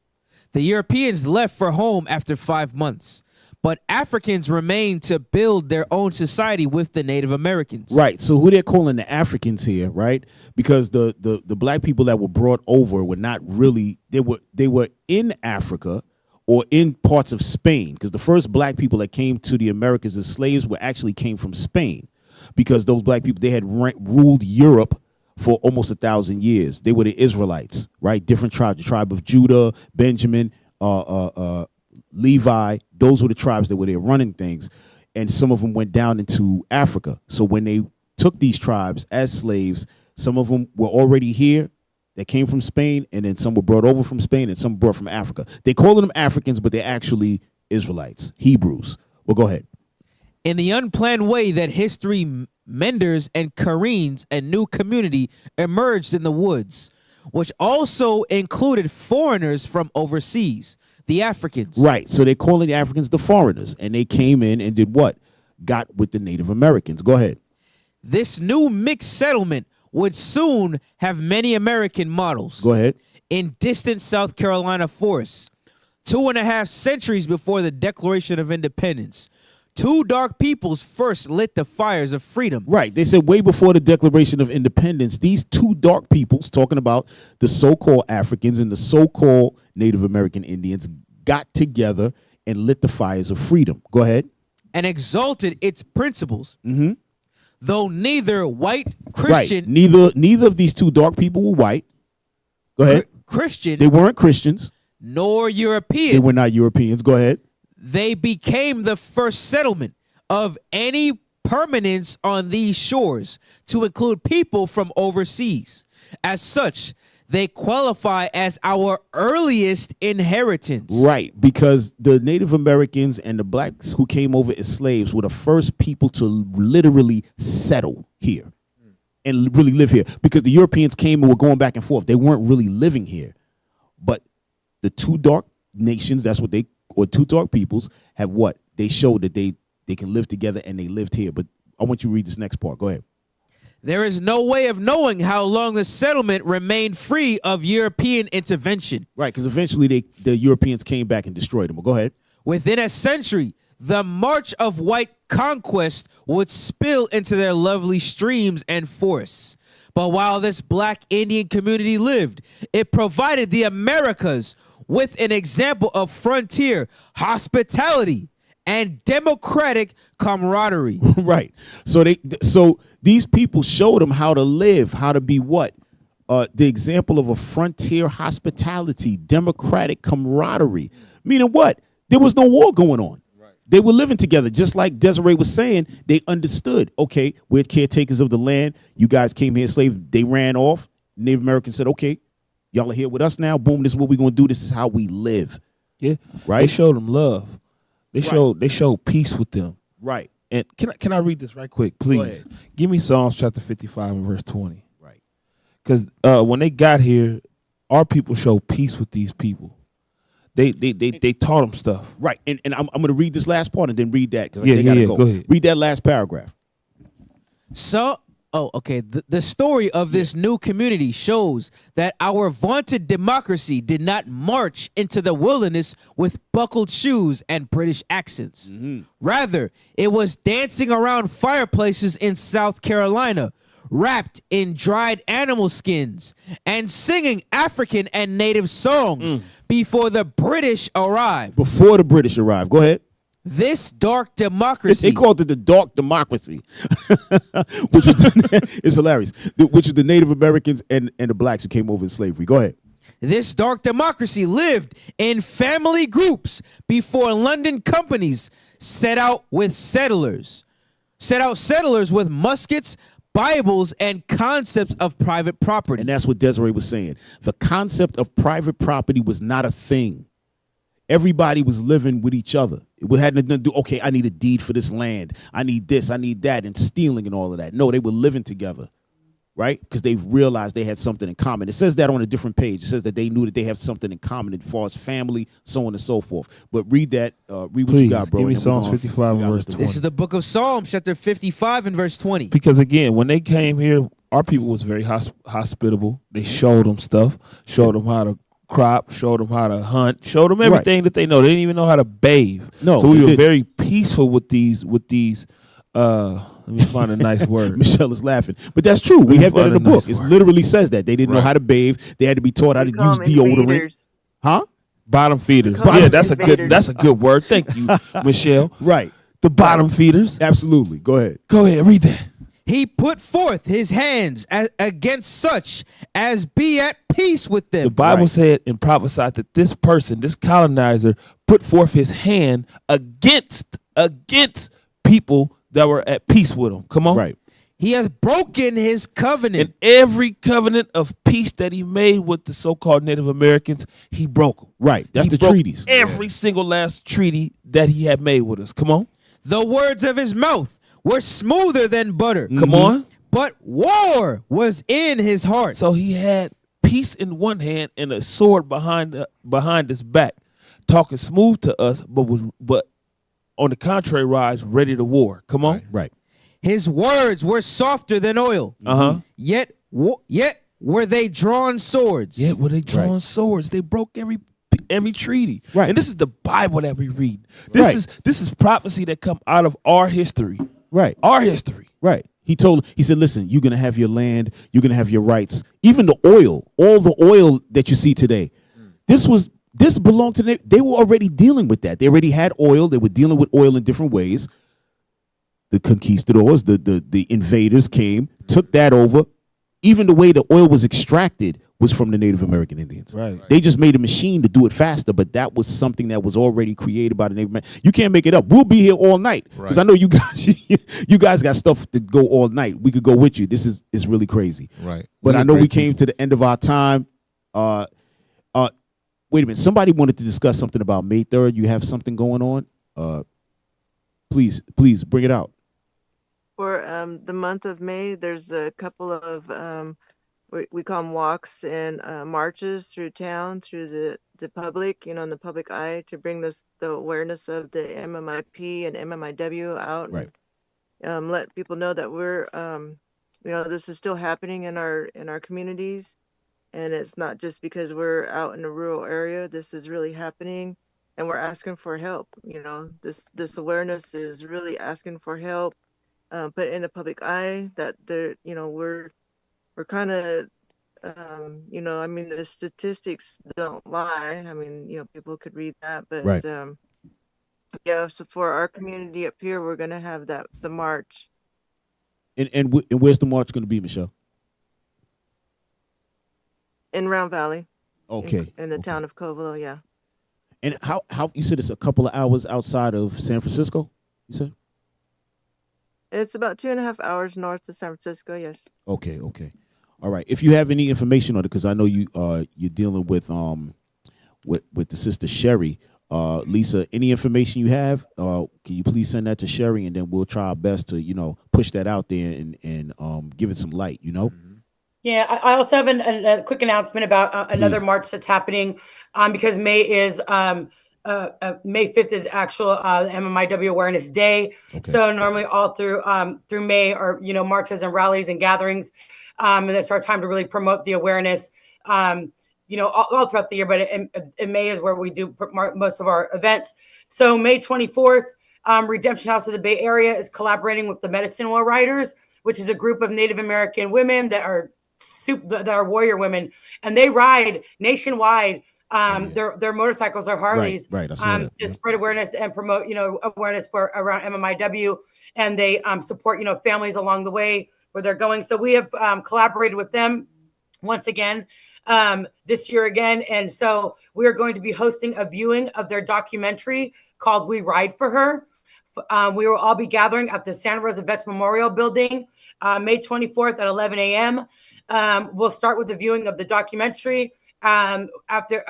The Europeans left for home after 5 months, but Africans remained to build their own society with the Native Americans.
Right. So who they're calling the Africans here, right? Because the black people that were brought over were not really, they were in Africa or in parts of Spain, because the first black people that came to the Americas as slaves actually came from Spain, because those black people, they had ruled Europe for almost 1,000 years. They were the Israelites, right? Different tribes, the tribe of Judah, Benjamin, Levi. Those were the tribes that were there running things, and some of them went down into Africa. So when they took these tribes as slaves, some of them were already here, that came from Spain, and then some were brought over from Spain, and some brought from Africa. They call them Africans, but they're actually Israelites, Hebrews. Well, go ahead.
In the unplanned way that history Menders, and Kareens, a new community emerged in the woods, which also included foreigners from overseas, the Africans.
Right. So they're calling the Africans the foreigners, and they came in and did what? Got with the Native Americans. Go ahead.
This new mixed settlement would soon have many American models.
Go ahead.
In distant South Carolina forests, 2.5 centuries before the Declaration of Independence, two dark peoples first lit the fires of freedom.
Right. They said way before the Declaration of Independence, these two dark peoples, talking about the so-called Africans and the so-called Native American Indians, got together and lit the fires of freedom. Go ahead.
And exalted its principles.
Mm-hmm.
Though neither white, Christian...
Right. Neither of these two dark people were white. Go ahead.
Christian.
They weren't Christians.
Nor European.
They were not Europeans. Go ahead.
They became the first settlement of any permanence on these shores to include people from overseas. As such, they qualify as our earliest inheritance.
Right, because the Native Americans and the blacks who came over as slaves were the first people to literally settle here and really live here, because the Europeans came and were going back and forth. They weren't really living here. But the two dark nations, or two dark peoples, have what? They showed that they can live together, and they lived here. But I want you to read this next part. Go ahead.
There is no way of knowing how long the settlement remained free of European intervention.
Right, because eventually the Europeans came back and destroyed them. Well, go ahead.
Within a century, the march of white conquest would spill into their lovely streams and forests. But while this black Indian community lived, it provided the Americas with an example of frontier hospitality and democratic camaraderie.
Right. So these people showed them how to live, how to be what? The example of a frontier hospitality, democratic camaraderie. Meaning what? There was no war going on. Right. They were living together. Just like Desiree was saying, they understood, okay, we're caretakers of the land. You guys came here slaves. They ran off. Native Americans said, okay, y'all are here with us now. Boom, this is what we're going to do. This is how we live.
Yeah.
Right?
They showed them love. They showed peace with them.
Right.
And can I read this right quick, please? Give me Psalms chapter 55 and verse 20.
Right.
Because when they got here, our people showed peace with these people. They taught them stuff.
Right. And I'm going to read this last part and then read that, because they got to go.
Go ahead.
Read that last paragraph.
The story of this new community shows that our vaunted democracy did not march into the wilderness with buckled shoes and British accents.
Mm-hmm.
Rather, it was dancing around fireplaces in South Carolina, wrapped in dried animal skins, and singing African and native songs before the British arrived.
Before the British arrived. Go ahead.
This dark democracy.
They called it the dark democracy, which was it's hilarious. Which is the Native Americans and the blacks who came over in slavery. Go ahead.
This dark democracy lived in family groups before London companies set out settlers with muskets, Bibles, and concepts of private property.
And that's what Desiree was saying. The concept of private property was not a thing. Everybody was living with each other. It had nothing to do, okay, I need a deed for this land. I need this, I need that, and stealing and all of that. No, they were living together, right? Because they realized they had something in common. It says that on a different page. It says that they knew that they have something in common as far as family, so on and so forth. But read that. Read what you got, bro.
Give me Psalms 55 and verse 20.
This is the book of Psalms, chapter 55 and verse 20.
Because again, when they came here, our people was very hospitable. They showed them stuff, showed them how to crop, showed them how to hunt, showed them everything that they know. They didn't even know how to bathe.
No,
so we were very peaceful with these. Let me find a nice word.
Michelle is laughing, but that's true. We have that in the book. It literally says that they didn't know how to bathe. They had to be taught how to use deodorant. Huh?
Bottom feeders. Yeah, that's a good word. Thank you, Michelle.
Right.
The bottom feeders.
Absolutely. Go ahead.
Go ahead. Read that.
He put forth his hands against such as be at peace with them.
The Bible said and prophesied that this person, this colonizer, put forth his hand against people that were at peace with him. Come on.
Right.
He hath broken his covenant.
And every covenant of peace that he made with the so-called Native Americans, he broke them.
Right. That's the treaties.
Every single last treaty that he had made with us. Come on.
The words of his mouth were smoother than butter.
Come on.
But war was in his heart.
So he had peace in one hand and a sword behind his back, talking smooth to us, but on the contrary, rise ready to war. Come on.
Right.
His words were softer than oil. Yet were they drawn swords.
Yet were they drawn swords. They broke every treaty.
Right.
And this is the Bible that we read. This is prophecy that come out of our history.
Right.
Our history.
Right. He said, listen, you're going to have your land. You're going to have your rights. Even the oil, all the oil that you see today, this belonged to them. They were already dealing with that. They already had oil. They were dealing with oil in different ways. The conquistadors, the invaders came, took that over. Even the way the oil was extracted was from the Native American Indians.
Right.
They just made a machine to do it faster, but that was something that was already created by the Native American. You can't make it up. We'll be here all night because I know you guys got stuff to go all night. We could go with you. This is really crazy.
Right.
But I know we came to the end of our time. Wait a minute. Somebody wanted to discuss something about May 3rd. You have something going on? Please bring it out.
For the month of May, there's a couple of we call them walks and marches through town, through the public, in the public eye, to bring the awareness of the MMIP and MMIW out.
Right.
And let people know that we're this is still happening in our communities, and it's not just because we're out in a rural area. This is really happening, and we're asking for help. This awareness is really asking for help. Put in the public eye that we're kind of the statistics don't lie. People could read that, but
right.
So for our community up here, we're gonna have the march.
And where's the march going to be, Michelle?
In Round Valley.
Okay.
In the town of Covelo, yeah.
And how you said it's a couple of hours outside of San Francisco? You said.
It's about 2.5 hours north of San Francisco. Yes.
Okay. All right. If you have any information on it, because I know you're dealing with the sister Sherry, Lisa. Any information you have, can you please send that to Sherry, and then we'll try our best to push that out there and give it some light.
Yeah, I also have a quick announcement about another march that's happening because May is May 5th is actual MMIW Awareness Day. Okay. So normally all through May are marches and rallies and gatherings, and that's our time to really promote the awareness. All throughout the year, but in May is where we do most of our events. So May 24th, Redemption House of the Bay Area is collaborating with the Medicine Wheel Riders, which is a group of Native American women that are warrior women, and they ride nationwide. Their motorcycles are Harleys,
right.
To spread awareness and promote, awareness for around MMIW, and they support, families along the way where they're going. So we have collaborated with them once again this year again, and so we are going to be hosting a viewing of their documentary called "We Ride for Her." We will all be gathering at the Santa Rosa Vets Memorial Building, May 24th at 11 a.m. We'll start with the viewing of the documentary. After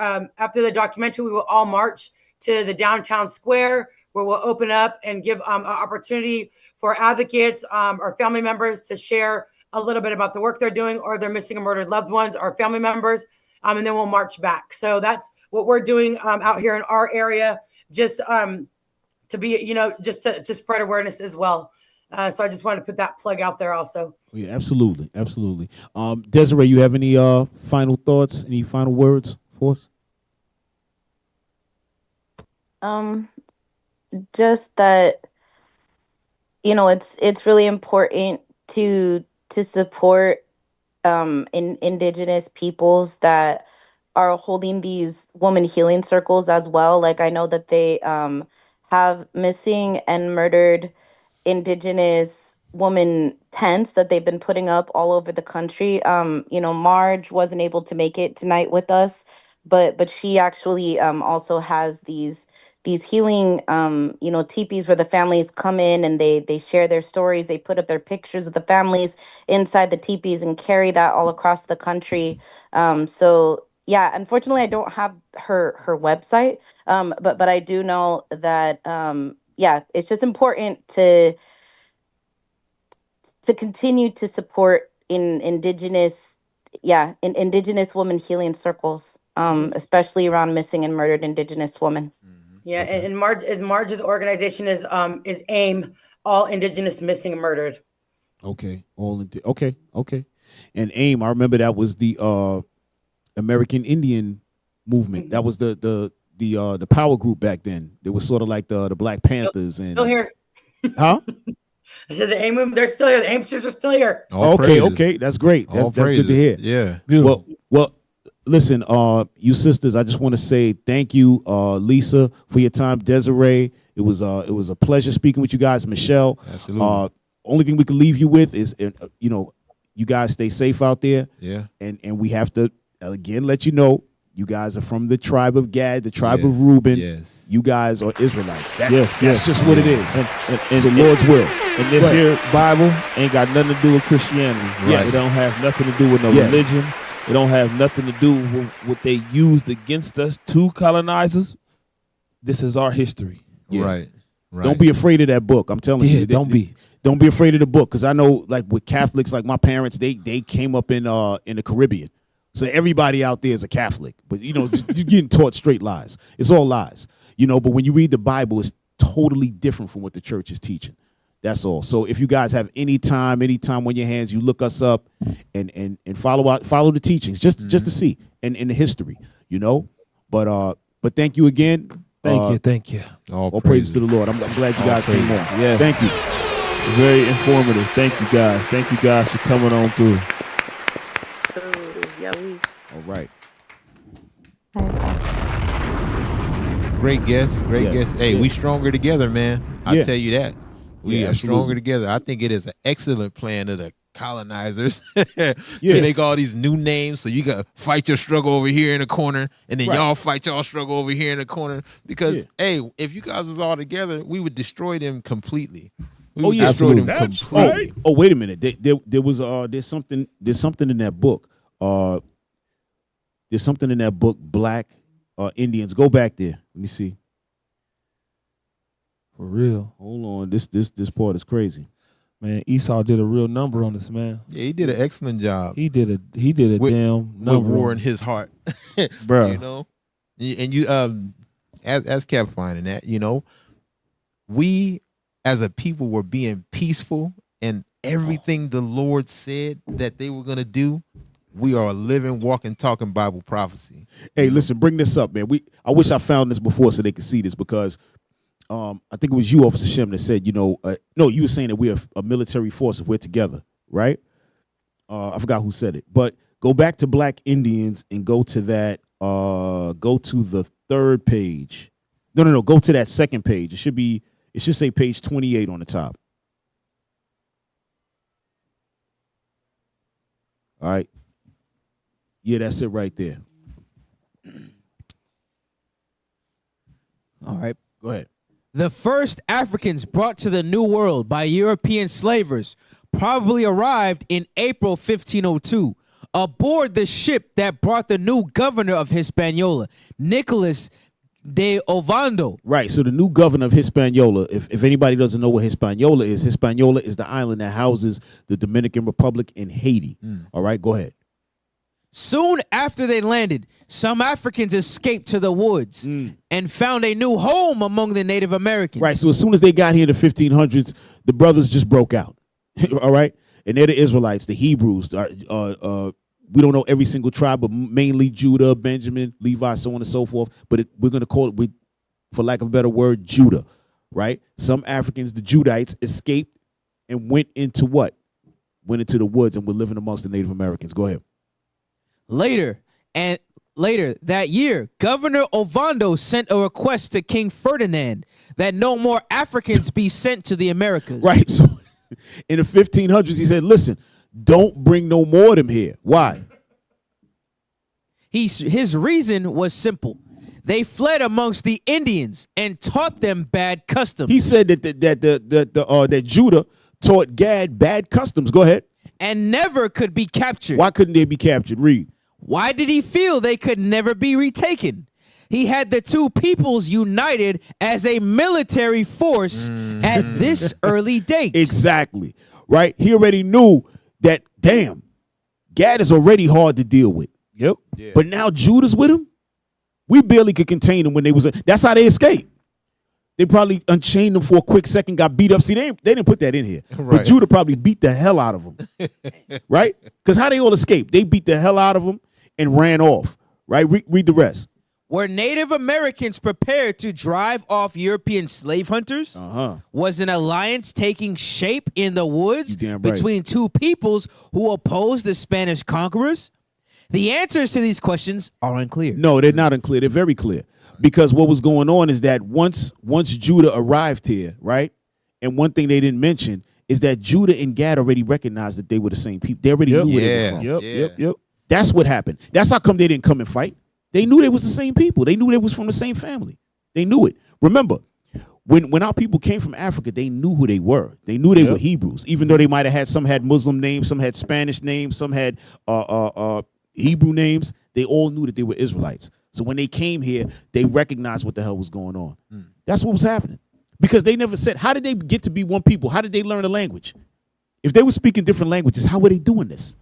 the documentary, we will all march to the downtown square, where we'll open up and give an opportunity for advocates or family members to share a little bit about the work they're doing or their missing or murdered loved ones or family members, and then we'll march back. So that's what we're doing out here in our area, just to be, just to spread awareness as well. So I just wanted to put that plug out there also.
Yeah, absolutely. Desiree, you have any final thoughts, any final words for us?
Just that, it's really important to support indigenous peoples that are holding these woman healing circles as well. Like, I know that they have missing and murdered indigenous woman tents that they've been putting up all over the country. Marge wasn't able to make it tonight with us, but she actually also has these healing teepees where the families come in and they share their stories. They put up their pictures of the families inside the teepees and carry that all across the country. So yeah, unfortunately I don't have her website, but I do know that it's just important to
to continue to support indigenous women healing circles, especially around missing and murdered indigenous women.
Yeah, and Marge's organization is AIM, All Indigenous Missing and Murdered.
Okay, okay. And AIM, I remember that was the American Indian movement. That was the power group back then. It was sort of like the Black Panthers and
still here.
Huh?
I said the AIM movement, they're still here. The AIMsters are still here.
Okay, that's great. That's good to hear.
Yeah.
Well, listen, you sisters, I just want to say thank you, Lisa, for your time. Desiree, it was a pleasure speaking with you guys. Michelle,
absolutely.
Only thing we can leave you with is, you guys stay safe out there.
Yeah.
And we have to again let you know, you guys are from the tribe of Gad, the tribe of Reuben.
Yes.
You guys are Israelites.
That's
just what it is.
And
so Lord's will.
And this here Bible ain't got nothing to do with Christianity.
Yes.
It don't have nothing to do with no religion. It don't have nothing to do with what they used against us to colonizers. This is our history.
Yeah.
Right.
Don't be afraid of that book. I'm telling you.
Don't be
afraid of the book, because I know, like with Catholics, like my parents, they came up in the Caribbean. So everybody out there is a Catholic, but you're getting taught straight lies. It's all lies, but when you read the Bible, it's totally different from what the church is teaching. That's all. So if you guys have any time on your hands, you look us up and follow the teachings just to see and in the history, But thank you again.
Thank you.
All praises to the Lord. I'm glad you guys came on.
Yes.
Thank you.
Very informative. Thank you guys. Thank you guys for coming on through.
All right.
Great guest. Hey, we stronger together, man. I'll tell you that. We are stronger together. I think it is an excellent plan of the colonizers to make all these new names, so you got fight your struggle over here in the corner, and then y'all fight y'all struggle over here in the corner. Because hey, if you guys was all together, we would destroy them completely. We would destroy them completely.
Oh, wait a minute. There was there's something in that book. There's something in that book, Black Indians. Go back there. Let me see.
For real.
Hold on. This part is crazy.
Man, Esau did a real number on this, man.
Yeah, he did an excellent job.
He did a damn number.
With war in his heart.
Bro.
And you as Cap finding that, we as a people were being peaceful, and everything the Lord said that they were gonna do, we are a living, walking, talking Bible prophecy.
Hey, listen, bring this up, man. I wish I found this before so they could see this, because I think it was you, Officer Shem, that said, no, you were saying that we're a military force if we're together, right? I forgot who said it, but go back to Black Indians and go to that. Go to the third page. No. Go to that second page. It should say page 28 on the top. All right. Yeah, that's it right there.
All right.
Go ahead.
The first Africans brought to the New World by European slavers probably arrived in April 1502 aboard the ship that brought the new governor of Hispaniola, Nicholas de Ovando.
Right, so the new governor of Hispaniola, if anybody doesn't know what Hispaniola is the island that houses the Dominican Republic and Haiti. All right, go ahead.
Soon after they landed, some Africans escaped to the woods and found a new home among the Native Americans.
Right, so as soon as they got here in the 1500s, the brothers just broke out. All right, and they're the Israelites, the Hebrews. We don't know every single tribe, but mainly Judah, Benjamin, Levi, so on and so forth. But we're going to call it, for lack of a better word, Judah. Right? Some Africans, the Judites, escaped and went into what? Went into the woods and were living amongst the Native Americans. Go ahead.
Later that year, Governor Ovando sent a request to King Ferdinand that no more Africans be sent to the Americas.
Right. So in the 1500s, he said, listen, don't bring no more of them here. Why?
His reason was simple. They fled amongst the Indians and taught them bad customs.
He said that Judah taught Gad bad customs. Go ahead.
And never could be captured.
Why couldn't they be captured? Read.
Why did he feel they could never be retaken? He had the two peoples united as a military force at this early date.
Exactly. right? He already knew that, damn, Gad is already hard to deal with.
Yep.
Yeah.
But now Judah's with him. We barely could contain them when they was. That's how they escaped. They probably unchained them for a quick second, got beat up. See, they didn't put that in here.
Right.
But Judah probably beat the hell out of them. Right? Because how they all escaped? They beat the hell out of them and ran off. Right? Read the rest.
Were Native Americans prepared to drive off European slave hunters? Was an alliance taking shape in the woods between two peoples who opposed the Spanish conquerors? The answers to these questions are unclear.
No, they're not unclear. They're very clear. Because what was going on is that once Judah arrived here, right? And one thing they didn't mention is that Judah and Gad already recognized that they were the same people. They already knew where they were from.
Yep.
That's what happened. That's how come they didn't come and fight. They knew they was the same people. They knew they was from the same family. They knew it. Remember, when our people came from Africa, they knew who they were. They knew they were Hebrews, even though they might have had some had Muslim names, some had Spanish names, some had Hebrew names. They all knew that they were Israelites. So when they came here, they recognized what the hell was going on. That's what was happening. Because they never said, how did they get to be one people? How did they learn the language? If they were speaking different languages, how were they doing this?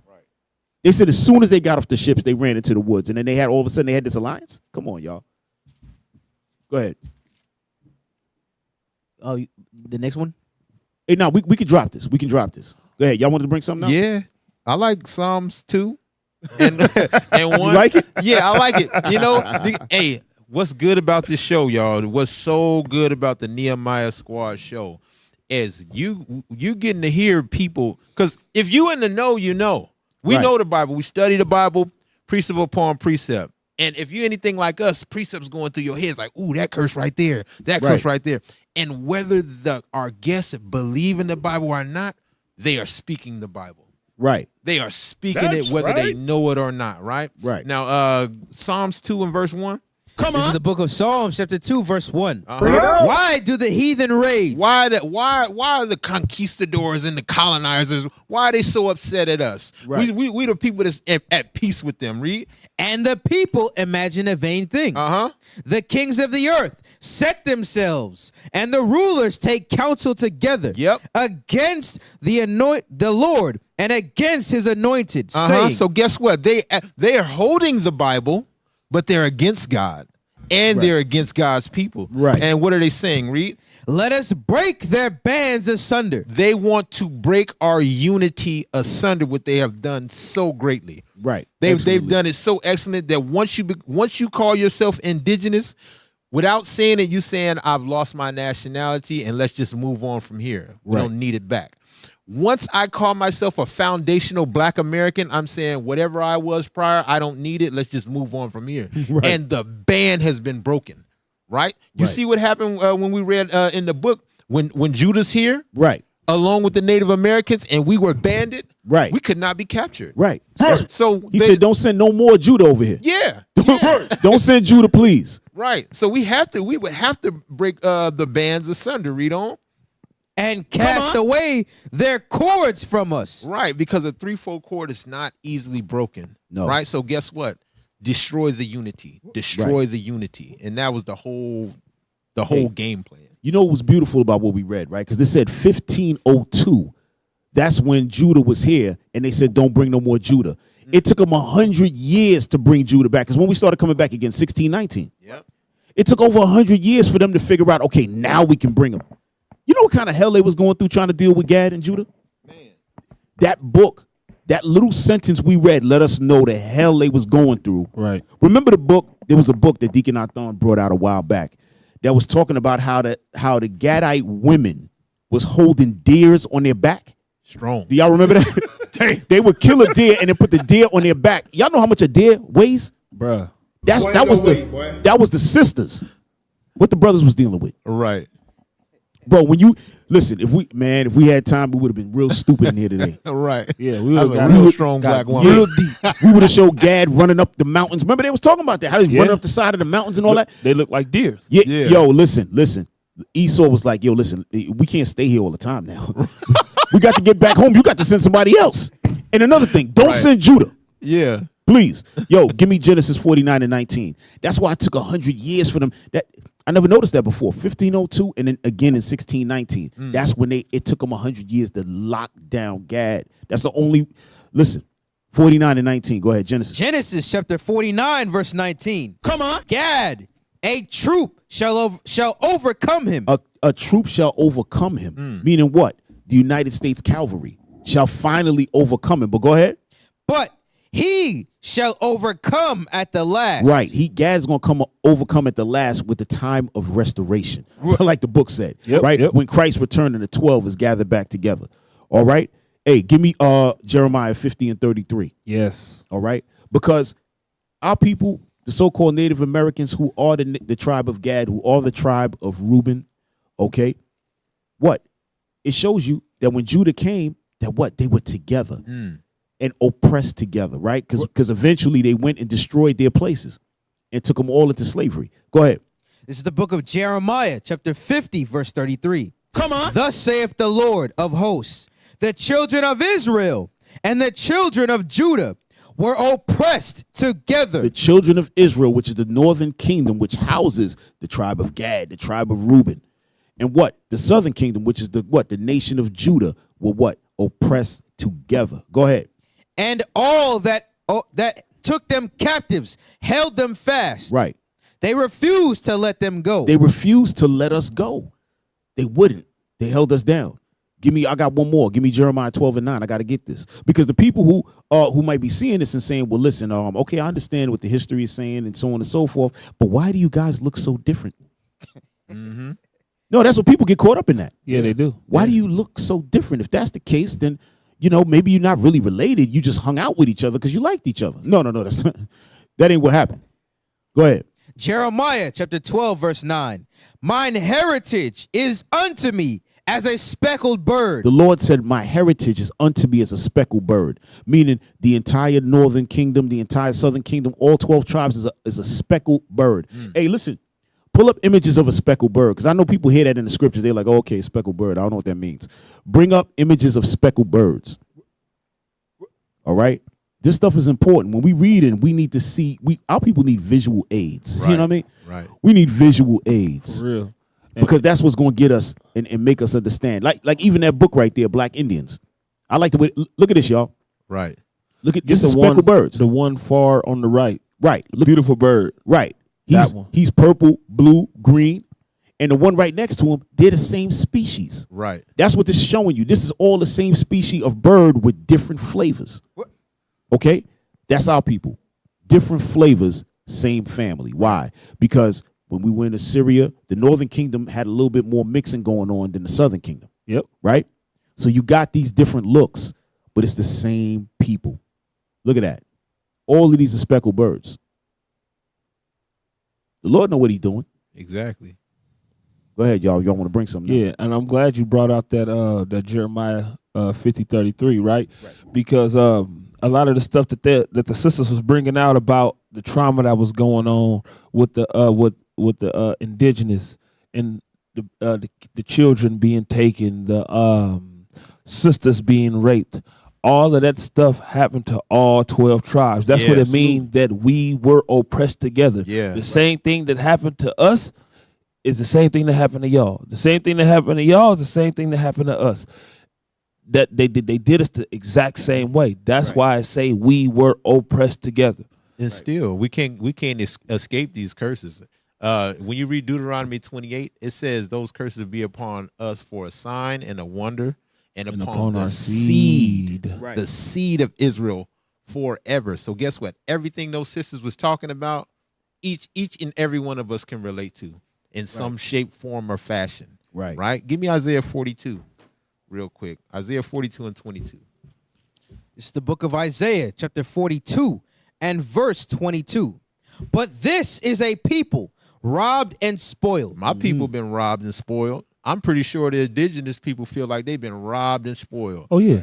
They said as soon as they got off the ships, they ran into the woods. And then they had all of a sudden they had this alliance? Come on, y'all. Go ahead.
Oh, the next one?
Hey, no, we can drop this. We can drop this. Go ahead. Y'all wanted to bring something out?
Yeah. I like Psalms 2. And one.
You like it?
Yeah, I like it. You know, hey, what's good about this show, y'all? What's so good about the Nehemiah Squad show is you getting to hear people, because if you in the know, you know. We know the Bible. We study the Bible, precept upon precept. And if you're anything like us, precepts going through your heads like, ooh, that curse right there, that curse right there. And whether our guests believe in the Bible or not, they are speaking the Bible.
Right.
They are speaking it whether they know it or not, right?
Right.
Now, Psalms 2 and verse 1.
This is the book of Psalms, chapter 2, verse 1. Why do the heathen rage?
Why are the conquistadors and the colonizers, why are they so upset at us?
Right.
We the people that's at peace with them, read.
And the people imagine a vain thing. The kings of the earth set themselves, and the rulers take counsel together against the Lord and against his anointed, saying.
So guess what? They are holding the Bible, but they're against God, and they're against God's people.
Right.
And what are they saying, read?
Let us break their bands asunder.
They want to break our unity asunder, what they have done so greatly.
Right.
They've done it so excellent that once you call yourself indigenous, without saying it, you saying, I've lost my nationality and let's just move on from here. We don't need it back. Once I call myself a foundational Black American, I'm saying whatever I was prior, I don't need it. Let's just move on from here. And the ban has been broken, right? You see what happened when we read in the book, when Judah's here, along with the Native Americans, and we were banded, we could not be captured.
Right.
So
he said, don't send no more Judah over here.
Yeah.
Don't send Judah, please.
Right. So we would have to break the bands asunder, read on.
And cast away their cords from us.
Right, because a threefold cord is not easily broken.
No.
Right, so guess what? Destroy the unity. Destroy the unity. And that was the whole game plan.
You know what was beautiful about what we read, right? Because they said 1502. That's when Judah was here, and they said, don't bring no more Judah. It took them 100 years to bring Judah back. Because when we started coming back again, 1619.
Yep.
It took over 100 years for them to figure out, okay, now we can bring them. You know what kind of hell they was going through trying to deal with Gad and Judah? Man. That book, that little sentence we read let us know the hell they was going through.
Right.
Remember the book? There was a book that Deacon Athon brought out a while back that was talking about how the Gadite women was holding deers on their back.
Strong.
Do y'all remember that? They would kill a deer and then put the deer on their back. Y'all know how much a deer weighs?
Bruh.
That was the sisters. What the brothers was dealing with.
Right.
Bro, when you listen, if we had time, we would have been real stupid in here today.
Right.
Yeah, we
would
would
have real strong Black woman.
Real deep. We would have showed Gad running up the mountains. Remember they was talking about that, how he's running up the side of the mountains and all that.
They look like deers.
Yeah. Yo, listen. Esau was like, yo, listen, we can't stay here all the time now. We got to get back home. You got to send somebody else. And another thing, don't send Judah.
Yeah.
Please. Yo, give me Genesis 49 and 19. That's why it took 100 years for them. I never noticed that before. 1502 and then again in 1619. That's when it took them 100 years to lock down Gad. That's the only, listen, 49 and 19. Go ahead, Genesis.
Genesis chapter 49, verse 19. Come on. Gad, a troop shall overcome him.
A troop shall overcome him. Meaning what? The United States cavalry shall finally overcome him. But go ahead.
But he shall overcome at the last.
Right. Gad's going to overcome at the last with the time of restoration. Like the book said. Right? Yep. When Christ returned and the 12 is gathered back together. All right? Hey, give me Jeremiah 50 and 33.
Yes.
All right? Because our people, the so-called Native Americans who are the tribe of Gad, who are the tribe of Reuben, okay? What? It shows you that when Judah came, that what? They were together. And oppressed together, right? Because eventually they went and destroyed their places and took them all into slavery. Go ahead.
This is the book of Jeremiah, chapter 50, verse 33. Come on. Thus saith the Lord of hosts, the children of Israel and the children of Judah were oppressed together.
The children of Israel, which is the northern kingdom, which houses the tribe of Gad, the tribe of Reuben. And what? The southern kingdom, which is the nation of Judah, were what? Oppressed together. Go ahead.
And all that took them captives held them fast.
Right.
They refused to let them go.
They refused to let us go. They wouldn't. They held us down. I got one more. Give me Jeremiah 12 and 9. I got to get this. Because the people who might be seeing this and saying, well, listen, okay, I understand what the history is saying and so on and so forth, but why do you guys look so different? No, that's what people get caught up in that.
Yeah, they do.
Why do you look so different? If that's the case, then maybe you're not really related. You just hung out with each other because you liked each other. No, that's not, that ain't what happened. Go ahead.
Jeremiah chapter 12, verse 9. Mine heritage is unto me as a speckled bird.
The Lord said, my heritage is unto me as a speckled bird, meaning the entire northern kingdom, the entire southern kingdom, all 12 tribes is a speckled bird. Hey, listen, pull up images of a speckled bird, because I know people hear that in the scriptures. They're like, oh, okay, speckled bird. I don't know what that means. Bring up images of speckled birds. All right? This stuff is important. When we read it, we need to see, our people need visual aids.
Right.
You know what I mean?
Right.
We need visual aids.
For real.
Because that's what's going to get us and make us understand. Like even that book right there, Black Indians. I like the way, look at this, y'all.
Right.
Look at this is speckled birds.
The one far on the right.
Right.
Beautiful bird.
Right.
That one.
He's purple, blue, green. And the one right next to him, they're the same species.
Right.
That's what this is showing you. This is all the same species of bird with different flavors.
What?
Okay? That's our people. Different flavors, same family. Why? Because when we went to Syria, the northern kingdom had a little bit more mixing going on than the southern kingdom.
Yep.
Right? So you got these different looks, but it's the same people. Look at that. All of these are speckled birds. The Lord know what he's doing.
Exactly.
Go ahead, y'all. Y'all want to bring something?
Yeah, and I'm glad you brought out that Jeremiah 50:33, right? Because a lot of the stuff that the sisters was bringing out about the trauma that was going on with the indigenous and the children being taken, the sisters being raped. All of that stuff happened to all 12 tribes. That's what it means that we were oppressed together.
Yeah.
The same thing that happened to us is the same thing that happened to y'all. The same thing that happened to y'all is the same thing that happened to us. That they did us the exact same way. That's why I say we were oppressed together.
And still, we can't escape these curses. When you read Deuteronomy 28, it says those curses be upon us for a sign and a wonder, and upon the seed, the seed of Israel forever. So guess what? Everything those sisters was talking about, each and every one of us can relate to in some shape, form, or fashion. Right. Give me Isaiah 42 real quick. Isaiah 42 and 22.
It's the book of Isaiah, chapter 42 and verse 22. But this is a people robbed and spoiled.
My people been robbed and spoiled. I'm pretty sure the indigenous people feel like they've been robbed and spoiled.
Oh, yeah.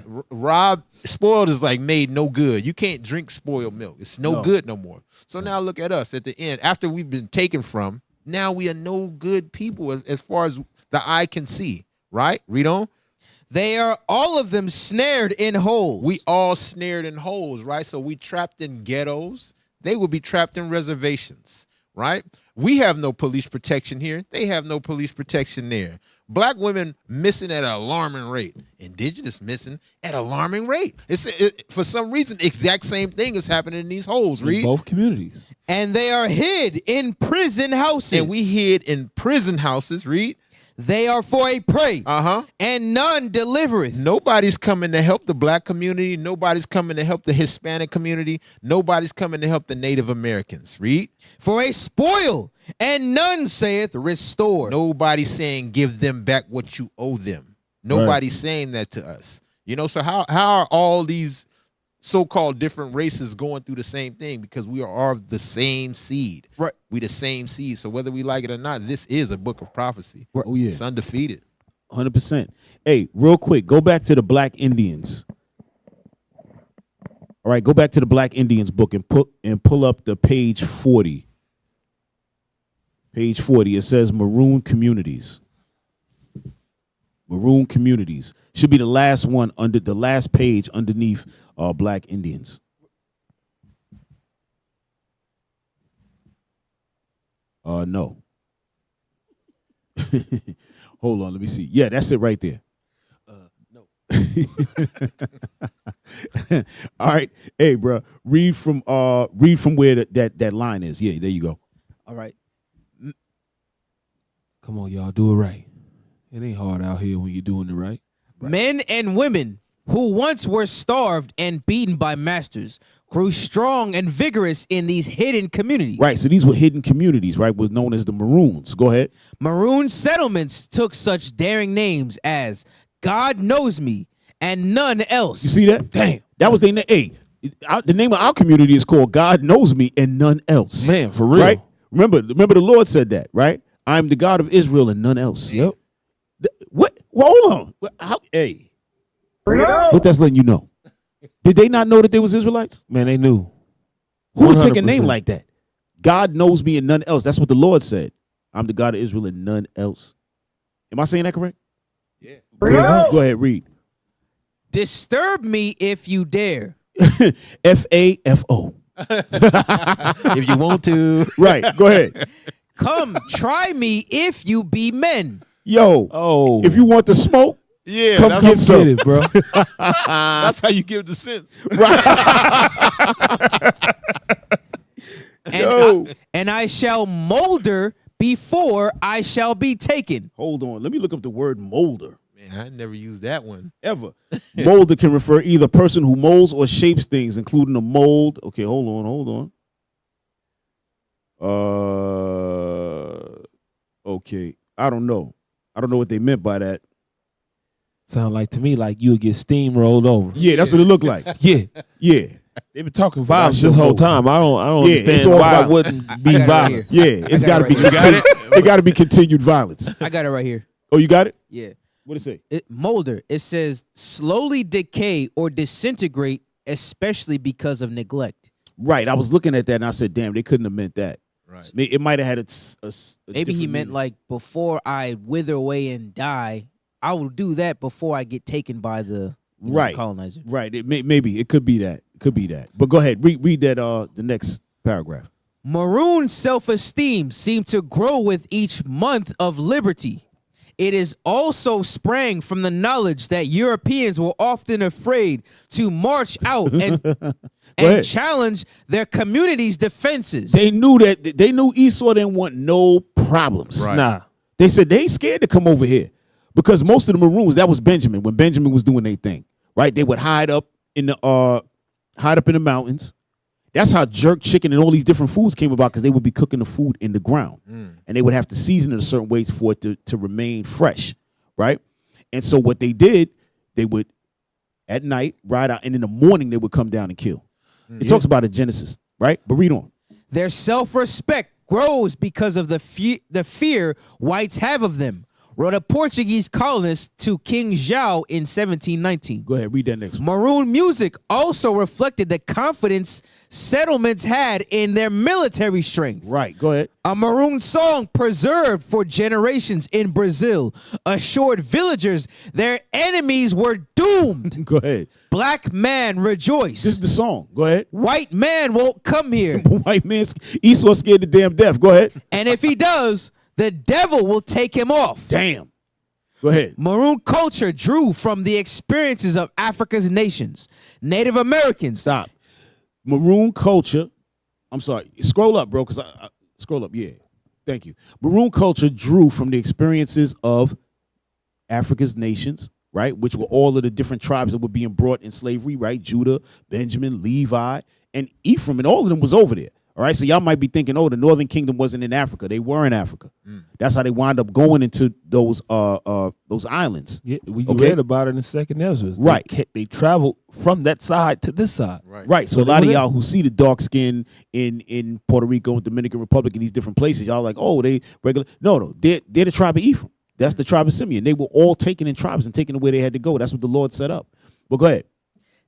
Spoiled is like made no good. You can't drink spoiled milk. It's no good no more. So now look at us at the end. After we've been taken from, now we are no good people as far as the eye can see. Right? Read on.
They are all of them snared in holes.
We all snared in holes, right? So we trapped in ghettos. They will be trapped in reservations, right? We have no police protection here. They have no police protection there. Black women missing at an alarming rate. Indigenous missing at alarming rate. For some reason, exact same thing is happening in these holes,
In
Reed.
both communities.
And they are hid in prison houses.
And we hid in prison houses, Reed.
They are for a prey. And none delivereth.
Nobody's coming to help the black community. Nobody's coming to help the Hispanic community. Nobody's coming to help the Native Americans. Read.
For a spoil, and none saith restore.
Nobody's saying give them back what you owe them. Nobody's saying that to us. You know, so how are all these so-called different races going through the same thing? Because we are the same seed.
Right.
We the same seed. So whether we like it or not, this is a book of prophecy.
Oh yeah.
It's undefeated.
100%. Hey, real quick, go back to the Black Indians. All right, go back to the Black Indians book and pull up the page 40. Page 40. It says Maroon Communities. Maroon Communities. Should be the last one under the last page underneath Black Indians. No. Hold on, let me see. Yeah, that's it right there.
No.
All right. Hey, bro, read from where that line is. Yeah, there you go.
All right.
Come on, y'all, do it right. It ain't hard out here when you're doing it right.
Men and women who once were starved and beaten by masters grew strong and vigorous in these hidden communities.
Right, so these were hidden communities, right, was known as the Maroons. Go ahead.
Maroon settlements took such daring names as God Knows Me and None Else.
You see that? Damn. That was their name. Hey, the name of our community is called God Knows Me and None Else.
Man, for real.
Right? Remember the Lord said that, right? I'm the God of Israel and none else.
Yep.
What? Well, hold on. Hey. What that's letting you know? Did they not know that they was Israelites?
Man, they knew.
Who would take a name like that? God knows me and none else. That's what the Lord said. I'm the God of Israel and none else. Am I saying that correct?
Yeah.
Go ahead, read.
Disturb me if you dare.
FAFO.
If you want to.
Right. Go ahead.
Come, try me if you be men.
Yo, if you want the smoke,
yeah,
come get some.
Get it, bro.
That's how you give the sense.
And I shall molder before I shall be taken.
Hold on. Let me look up the word molder.
Man, I never used that one.
Ever. Molder can refer either person who molds or shapes things, including a mold. Okay, hold on. Okay. I don't know what they meant by that.
Sound like to me like you would get steamrolled over.
Yeah, that's what it looked like.
Yeah. They've been talking violence this whole time. I don't understand why it wouldn't be violence.
Yeah, it's got to be. It got to be continued violence.
I got it right here.
Oh, you got it?
Yeah.
What did it say?
Molder. It says slowly decay or disintegrate, especially because of neglect.
Right. I was looking at that and I said, "Damn, they couldn't have meant that."
Right.
It might have had a
maybe he meant
meaning.
like before I wither away and die, I will do that before I get taken by the colonizer.
Right. Maybe it could be that. But go ahead. Read that. The next paragraph.
Maroon self-esteem seemed to grow with each month of liberty. It is also sprang from the knowledge that Europeans were often afraid to march out and challenge their community's defenses.
They knew Esau didn't want no problems.
Right. Nah.
They said they ain't scared to come over here because most of the Maroons, that was Benjamin when Benjamin was doing their thing, right? They would hide up in the mountains. That's how jerk chicken and all these different foods came about, because they would be cooking the food in the ground and they would have to season it a certain way for it to remain fresh, right? And so what they did, they would at night ride out, and in the morning they would come down and kill. It talks about it in Genesis, right? But read on.
Their self-respect grows because of the fear whites have of them. wrote a Portuguese colonist to King João in 1719.
Go ahead, read that next one.
Maroon music also reflected the confidence settlements had in their military strength.
Right, go ahead.
A Maroon song preserved for generations in Brazil assured villagers their enemies were doomed.
Go ahead.
Black man rejoice.
This is the song. Go ahead.
White man won't come here.
White man, Esau scared to damn death. Go ahead.
And if he does, the devil will take him off.
Damn. Go ahead.
Maroon culture drew from the experiences of Africa's nations. Native Americans.
Stop. Maroon culture. I'm sorry. Scroll up, bro, because I scroll up. Yeah. Thank you. Maroon culture drew from the experiences of Africa's nations, right? Which were all of the different tribes that were being brought in slavery, right? Judah, Benjamin, Levi, and Ephraim, and all of them was over there. All right, so y'all might be thinking, oh, the Northern Kingdom wasn't in Africa. They were in Africa. That's how they wound up going into those islands.
Yeah, we read about it in Second Ezra.
Right.
They traveled from that side to this side.
Right. So a lot of y'all who see the dark skin in Puerto Rico and Dominican Republic and these different places, y'all like, oh, they regular. No, they're the tribe of Ephraim. That's the tribe of Simeon. They were all taken in tribes and taken where they had to go. That's what the Lord set up. But go ahead.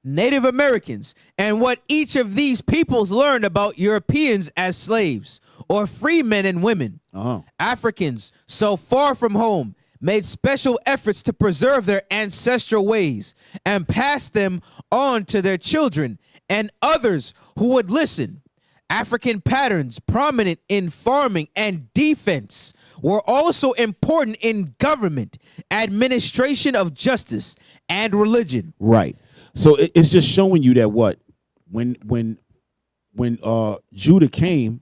Native Americans, and what each of these peoples learned about Europeans as slaves or free men and women. Africans, so far from home, made special efforts to preserve their ancestral ways and pass them on to their children and others who would listen. African patterns prominent in farming and defense were also important in government, administration of justice, and religion.
Right. So it's just showing you that when Judah came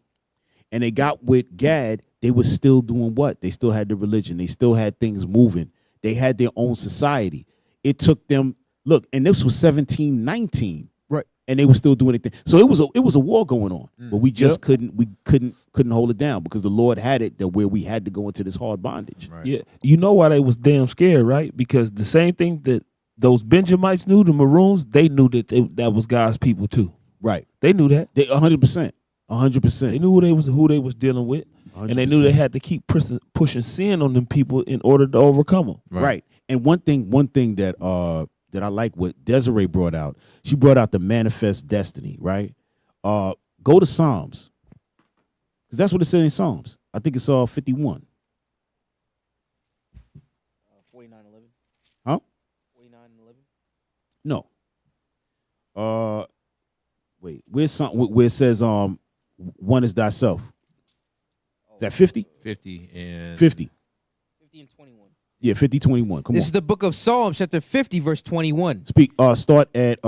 and they got with Gad, they were still doing what? They still had the religion. They still had things moving. They had their own society. It took them, look, and this was 1719.
Right.
And they were still doing anything. So it was a war going on. But we just couldn't hold it down because the Lord had it that where we had to go into this hard bondage.
Right. Yeah. You know why they was damn scared, right? Because the same thing that those Benjamites knew, the Maroons, they knew that that was God's people too.
Right.
They knew that.
They 100%. 100%.
They knew who they was dealing with. 100%. And they knew they had to keep pushing sin on them people in order to overcome them.
Right. And one thing that I like what Desiree brought out, she brought out the manifest destiny, right? Go to Psalms. Because that's what it says in Psalms. I think it's 51.
49:11.
Huh?
49:11.
No. Wait. Where it says one is thyself. Is that 50?
50 and
50.
50 and 21.
Yeah, 50, 21. Come on.
This is the book of Psalms, chapter 50, verse 21.
Start at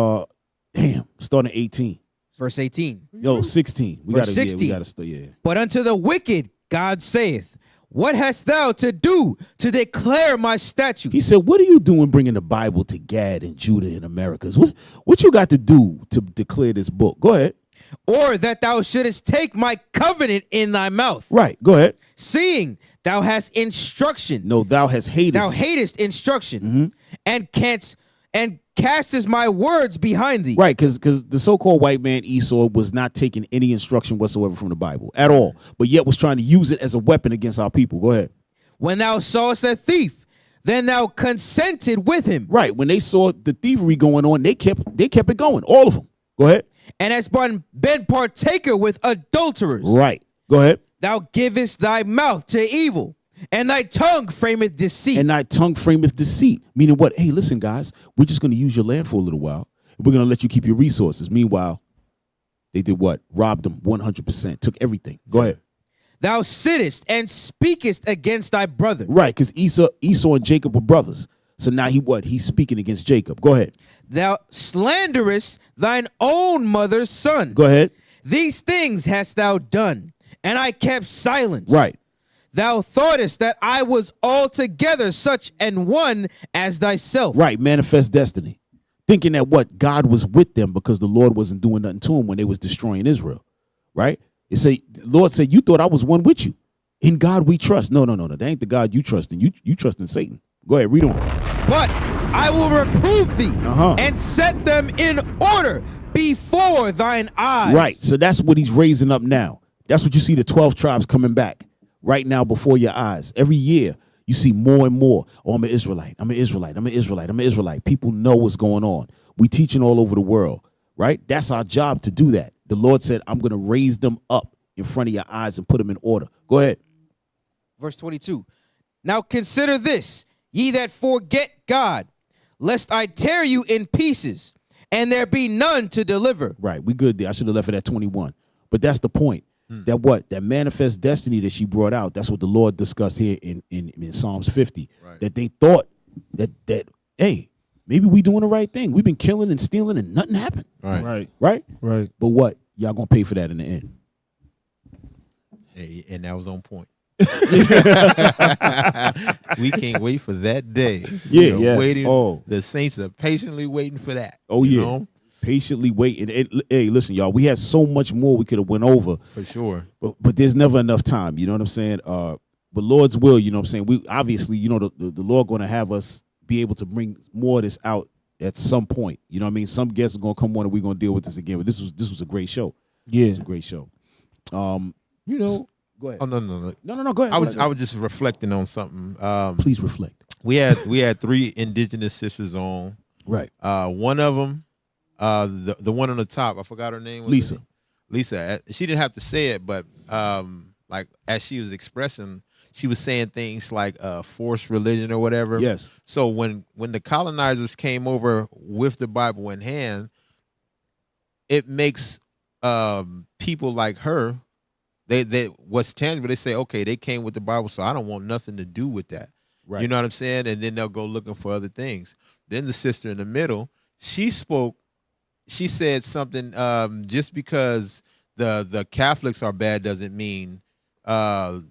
starting at 18.
Verse 18.
Yo, 16.
Verse 16.
We gotta start, yeah.
But unto the wicked, God saith, what hast thou to do to declare my statutes?
He said, what are you doing bringing the Bible to Gad and Judah and Americas? What you got to do to declare this book? Go ahead.
Or that thou shouldest take my covenant in thy mouth.
Right, go ahead.
Seeing thou hast instruction.
No, thou hast hated.
Thou hatest instruction, and castest my words behind thee.
Right, because the so-called white man Esau was not taking any instruction whatsoever from the Bible at all, but yet was trying to use it as a weapon against our people. Go ahead.
When thou sawest a thief, then thou consented with him.
Right, when they saw the thievery going on, they kept it going, all of them. Go ahead.
And hast been partaker with adulterers.
Right, go ahead.
Thou givest thy mouth to evil, and thy tongue frameth deceit.
And thy tongue frameth deceit. Meaning what? Hey, listen, guys, we're just going to use your land for a little while. We're going to let you keep your resources. Meanwhile, they did what? Robbed them 100%, took everything. Go ahead.
Thou sittest and speakest against thy brother.
Right, because Esau and Jacob were brothers. So now he's speaking against Jacob. Go ahead.
Thou slanderest thine own mother's son.
Go ahead.
These things hast thou done, and I kept silence.
Right.
Thou thoughtest that I was altogether such an one as thyself.
Right, manifest destiny. Thinking that what? God was with them because the Lord wasn't doing nothing to them when they was destroying Israel. Right? The Lord said, you thought I was one with you. In God we trust. No. That ain't the God you trust in. You trust in Satan. Go ahead, read on.
But I will reprove thee and set them in order before thine eyes.
Right. So that's what he's raising up now. That's what you see the 12 tribes coming back right now before your eyes. Every year You see more and more. Oh, I'm an Israelite. I'm an Israelite. I'm an Israelite. I'm an Israelite. People know what's going on. We teaching all over the world, right? That's our job to do that. The Lord said, I'm going to raise them up in front of your eyes and put them in order. Go ahead.
Verse 22. Now consider this, ye that forget God, lest I tear you in pieces, and there be none to deliver.
Right. We good there. I should have left it at 21. But that's the point. That what? That manifest destiny that she brought out, that's what the Lord discussed here in Psalms 50.
Right.
That they thought that, hey, maybe we doing the right thing. We've been killing and stealing and nothing happened.
Right.
Right? But what? Y'all going to pay for that in the end.
Hey, and that was on point. We can't wait for that day.
Yeah.
Yes. Waiting.
Oh.
The saints are patiently waiting for that.
Oh, yeah.
Know?
Patiently waiting. Hey, listen, y'all, we had so much more we could have went over.
For sure.
But there's never enough time. You know what I'm saying? But Lord's will, you know what I'm saying? We obviously, you know, the Lord going to have us be able to bring more of this out at some point. You know what I mean? Some guests are going to come on and we're going to deal with this again. But this was a great show.
Yeah.
It's a great show.
You know.
Go ahead.
Oh, no.
No, go ahead.
I was just reflecting on something.
Please reflect.
We had 3 indigenous sisters on.
Right.
One of them, the one on the top, I forgot her name.
Lisa.
Lisa. She didn't have to say it, but like as she was expressing, she was saying things like forced religion or whatever.
Yes.
So when the colonizers came over with the Bible in hand, it makes people like her, they what's tangible, they say, okay, they came with the Bible, so I don't want nothing to do with that.
Right.
You know what I'm saying? And then they'll go looking for other things. Then the sister in the middle, she said something, just because the Catholics are bad doesn't mean the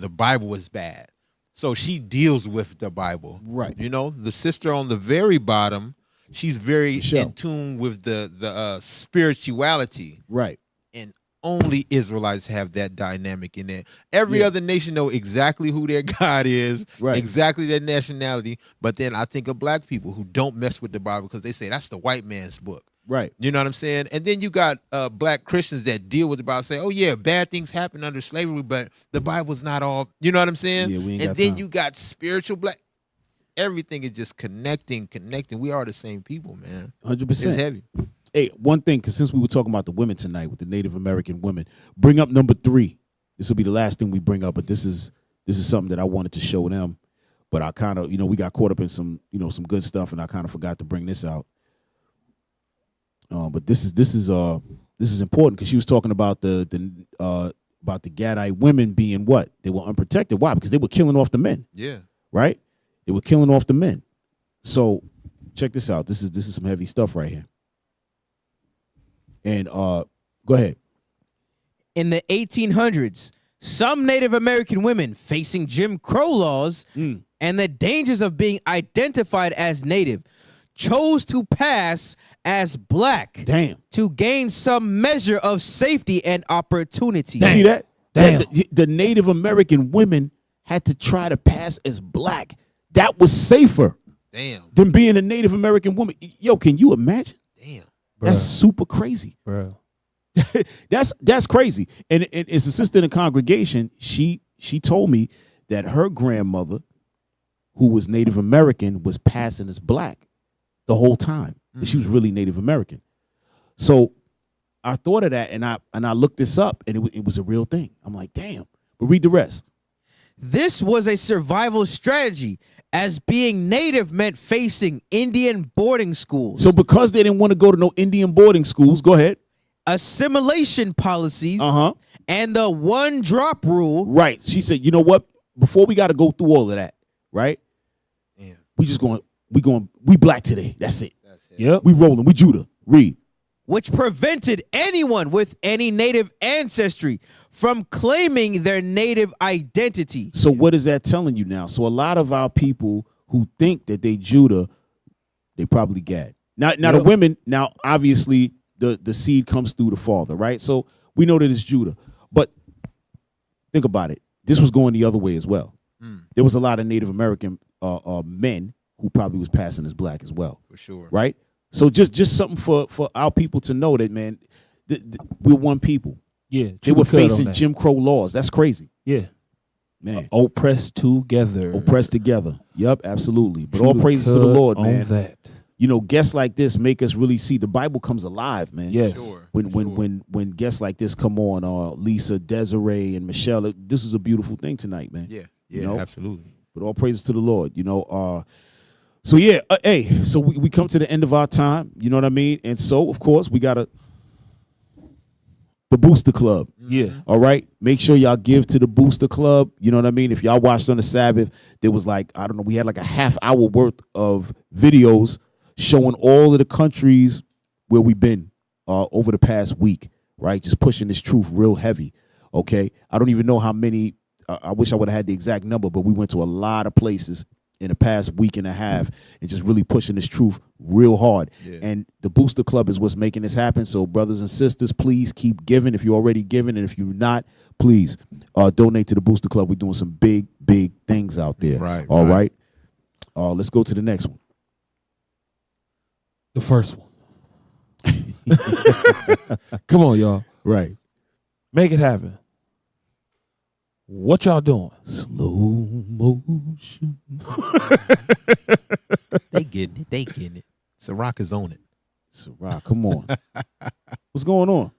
Bible is bad. So she deals with the Bible.
Right.
You know, the sister on the very bottom, she's very in tune with the spirituality.
Right.
And only Israelites have that dynamic in there. Every other nation know exactly who their God is, exactly their nationality. But then I think of black people who don't mess with the Bible because they say that's the white man's book.
Right.
You know what I'm saying? And then you got black Christians that deal with the Bible, say, oh yeah, bad things happen under slavery, but the Bible's not all, you know what I'm saying?
Yeah, we ain't
and
got
then
time.
you got spiritual black. Everything is just connecting. We are the same people, man.
100%.
It's heavy.
Hey, one thing, because since we were talking about the women tonight with the Native American women, bring up number 3. This will be the last thing we bring up, but this is something that I wanted to show them. But I kind of, we got caught up in some good stuff, and I kind of forgot to bring this out. But this is important because she was talking about the Gadite women being what? They were unprotected. Why? Because they were killing off the men.
Yeah.
Right? They were killing off the men. So check this out. This is some heavy stuff right here. And go ahead.
In the 1800s, some Native American women facing Jim Crow laws and the dangers of being identified as Native chose to pass as black.
Damn.
To gain some measure of safety and opportunity.
See that?
Damn.
The Native American women had to try to pass as black. That was safer.
Damn.
Than being a Native American woman. Yo, can you imagine?
Damn.
That's super crazy.
Bro.
That's crazy. And as a sister in the congregation, she told me that her grandmother, who was Native American, was passing as black the whole time. And she was really Native American. So I thought of that, and I looked this up, and it was a real thing. I'm like, damn. But read the rest.
This was a survival strategy, as being Native meant facing Indian boarding schools.
So because they didn't want to go to no Indian boarding schools, go ahead.
Assimilation policies, and the one-drop rule.
Right. She said, you know what? Before we got to go through all of that, right?
Damn.
We black today. That's it.
Yep.
We rolling. We Judah. Read.
Which prevented anyone with any Native ancestry from claiming their Native identity.
So what is that telling you now? So a lot of our people who think that they Judah, they probably Gad. Now the women, now obviously the seed comes through the father, right? So we know that it's Judah. But think about it. This was going the other way as well. There was a lot of Native American men who probably was passing as black as well.
For sure.
Right? So just something for our people to know that, man, we're one people.
Yeah.
They were facing Jim Crow laws. That's crazy.
Yeah.
Man.
Oppressed together.
Oppressed together. Yep, absolutely. But all praises to the Lord, man.
That.
You know, guests like this make us really see the Bible comes alive, man.
Yes.
When guests like this come on, Lisa, Desiree, and Michelle, this is a beautiful thing tonight, man.
Yeah,
you know?
absolutely.
But all praises to the Lord, you know. So yeah, so we come to the end of our time, you know what I mean? And so, of course, we got the Booster Club.
Yeah.
All right. Make sure y'all give to the Booster Club. You know what I mean? If y'all watched on the Sabbath, there was like, I don't know, we had like a half-hour worth of videos showing all of the countries where we've been over the past week, right? Just pushing this truth real heavy, okay? I don't even know how many, I wish I would have had the exact number, but we went to a lot of places in the past week and a half and just really pushing this truth real hard. Yeah. And the Booster Club is what's making this happen. So brothers and sisters, please keep giving if you're already giving. And if you're not, please donate to the Booster Club. We're doing some big, big things out there.
Right.
All right. Let's go to the next one.
The first one. Come on, y'all.
Right.
Make it happen. What y'all doing?
Slow motion.
They getting it. They getting it. Ciroc is on it.
Ciroc, come on. What's going on?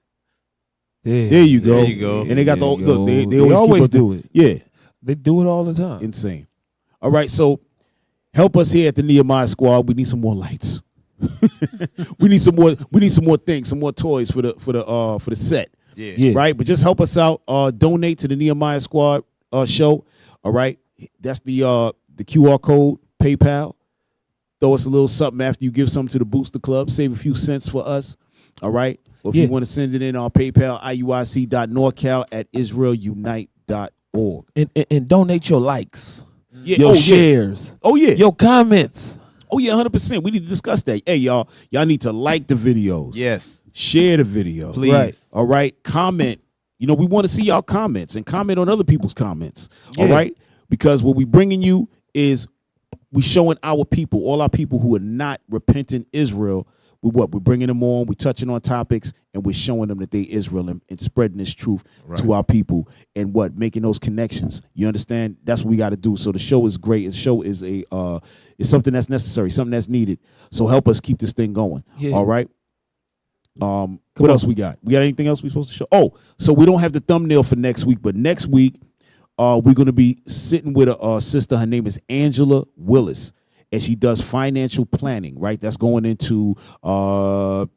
There
you go.
There you go.
And they got the look. They
always do it.
Yeah,
they do it all the time.
Insane. All right, so help us here at the Nehemiah Squad. We need some more lights. we need some more. We need some more things. Some more toys for the set.
Yeah.
Right. But just help us out. Donate to the Nehemiah Squad show. All right. That's the QR code, PayPal. Throw us a little something after you give something to the Booster Club. Save a few cents for us. All right. Or if you want to send it in on PayPal, iuic.norcal@israelunite.org.
And donate your likes.
Yeah.
Your shares.
Oh yeah.
Your comments.
Oh yeah, 100%. We need to discuss that. Hey, y'all need to like the videos.
Yes.
Share the video.
Please.
Right.
All right. Comment. You know, we want to see y'all comments and comment on other people's comments.
Yeah.
All right. Because what we bringing you is we showing our people, all our people who are not repentant Israel. We're bringing them on. We're touching on topics and we're showing them that they Israel and spreading this truth to our people and making those connections. You understand? That's what we got to do. So the show is great. The show is is something that's necessary, something that's needed. So help us keep this thing going. Yeah. All right. What else we got? We got anything else we supposed to show? Oh, so we don't have the thumbnail for next week, but next week we're going to be sitting with a sister. Her name is Angela Willis, and she does financial planning. Right, that's going into what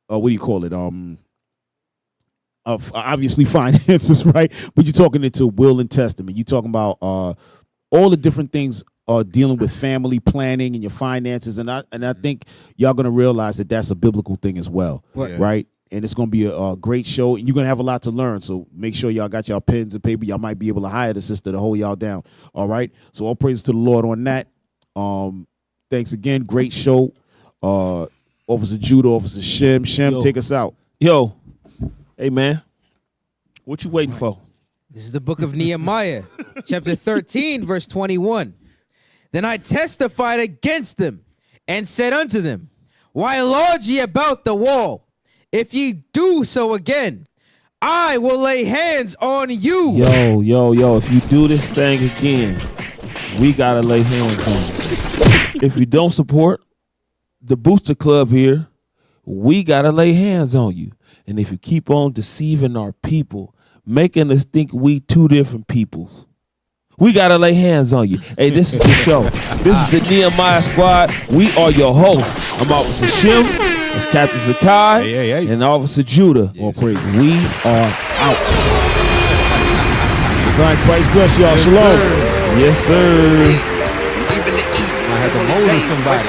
do you call it? Obviously finances, right? But you're talking into will and testament. You're talking about all the different things. Dealing with family planning and your finances, and I think y'all gonna realize that that's a biblical thing as well, right? And it's gonna be a great show, and you're gonna have a lot to learn. So make sure y'all got y'all pens and paper. Y'all might be able to hire the sister to hold y'all down. All right. So all praises to the Lord on that. Thanks again. Great show. Officer Judah, Officer Shem. Shem, take us out.
Yo, hey man, what you waiting for?
This is the book of Nehemiah, chapter 13, verse 21. Then I testified against them and said unto them, why lodge ye about the wall? If ye do so again, I will lay hands on you.
Yo, if you do this thing again, we got to lay hands on you. If you don't support the Booster Club here, we got to lay hands on you. And if you keep on deceiving our people, making us think we two different peoples, we got to lay hands on you. Hey, this is the show. This is the Nehemiah Squad. We are your hosts. I'm Officer Shem. That's Captain Zaccai. And Officer Judah.
All praise.
We are out.
Zion Christ bless y'all. Shalom.
Yes, sir.
I had to mold somebody.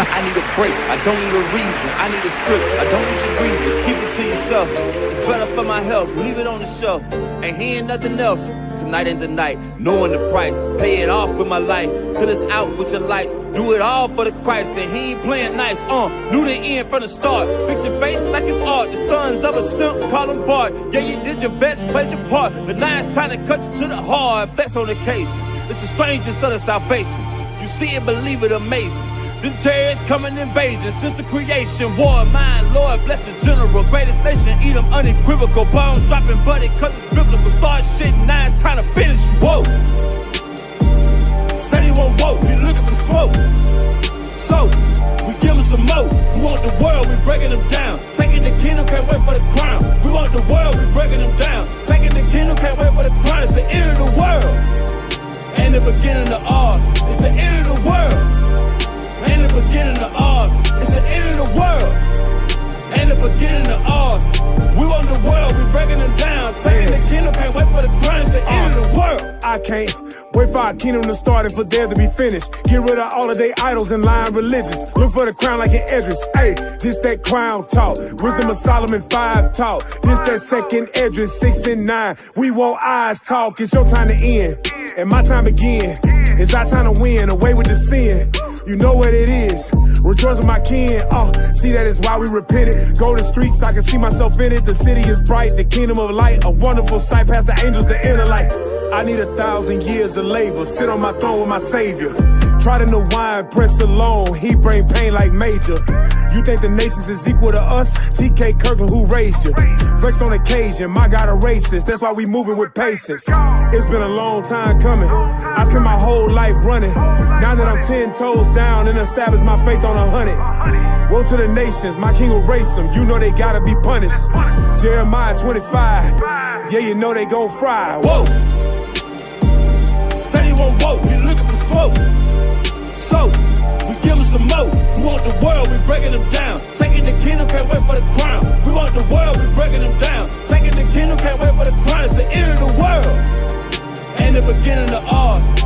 I need a break. I don't need a reason. I need a script. I don't need your grievance. Keep it to yourself. It's better for my health. Leave it on the shelf. Ain't hearing nothing else. Tonight and tonight, knowing the price. Pay it off with my life. Till it's out with your lights. Do it all for the Christ. And he ain't playing nice. Knew the end from the start. Fix your face like it's art. The sons of a simp, call them Bart. Yeah, you did your best, played your part. But now it's time to cut you to the heart. Flex on occasion. It's the strangeness of the salvation. You see it, believe it, amazing. Them terrorists coming invasion since the creation. War, mind, Lord, bless the general. Greatest nation, eat them unequivocal. Bombs dropping, buddy, cause it's biblical. Start shit, now it's time to finish you. Whoa. Said he won't vote, he looking for smoke. So, we give him some more. We want the world, we breaking them down. Taking the kingdom, can't wait for the crown. We want the world, we breaking them down. Taking the kingdom, can't wait for the crown. It's the end of the world. And the beginning of ours. It's the end of the world. And the beginning of ours. It's the end of the world. And the beginning of ours. We want the world, we breaking them down. Taking the kingdom, can't wait for the crown. It's the end of the world.
I can't wait for our kingdom to start and for there to be finished. Get rid of all of their idols and lying religions. Look for the crown like an Edris. Hey, this that crown talk. Wisdom of Solomon 5 talk. This that second Edris 6 and 9. We want eyes talk. It's your time to end and my time begin. It's our time to win. Away with the sin. You know what it is. Rejoice with my kin. See that is why we repented. Go to streets, I can see myself in it. The city is bright, the kingdom of light. A wonderful sight past the angels, the inner light. I need 1,000 years of labor. Sit on my throne with my savior. Try to know wine, press alone. He bring pain like Major. You think the nations is equal to us? TK Kirkland, who raised you? Flex on occasion, my God a racist. That's why we moving with patience. It's been a long time coming. I spent my whole life running. Now that I'm 10 toes down and established my faith on 100. Woe to the nations, my king will race them. You know they gotta be punished. Jeremiah 25. Yeah, you know they gon' fry. Whoa.
Said he won't vote, he looking for smoke. So, we give him some more. We want the world, we breaking them down. Taking the kingdom, can't wait for the crown. We want the world, we breaking them down. Taking the kingdom, can't wait for the crown. It's the end of the world. And the beginning of ours.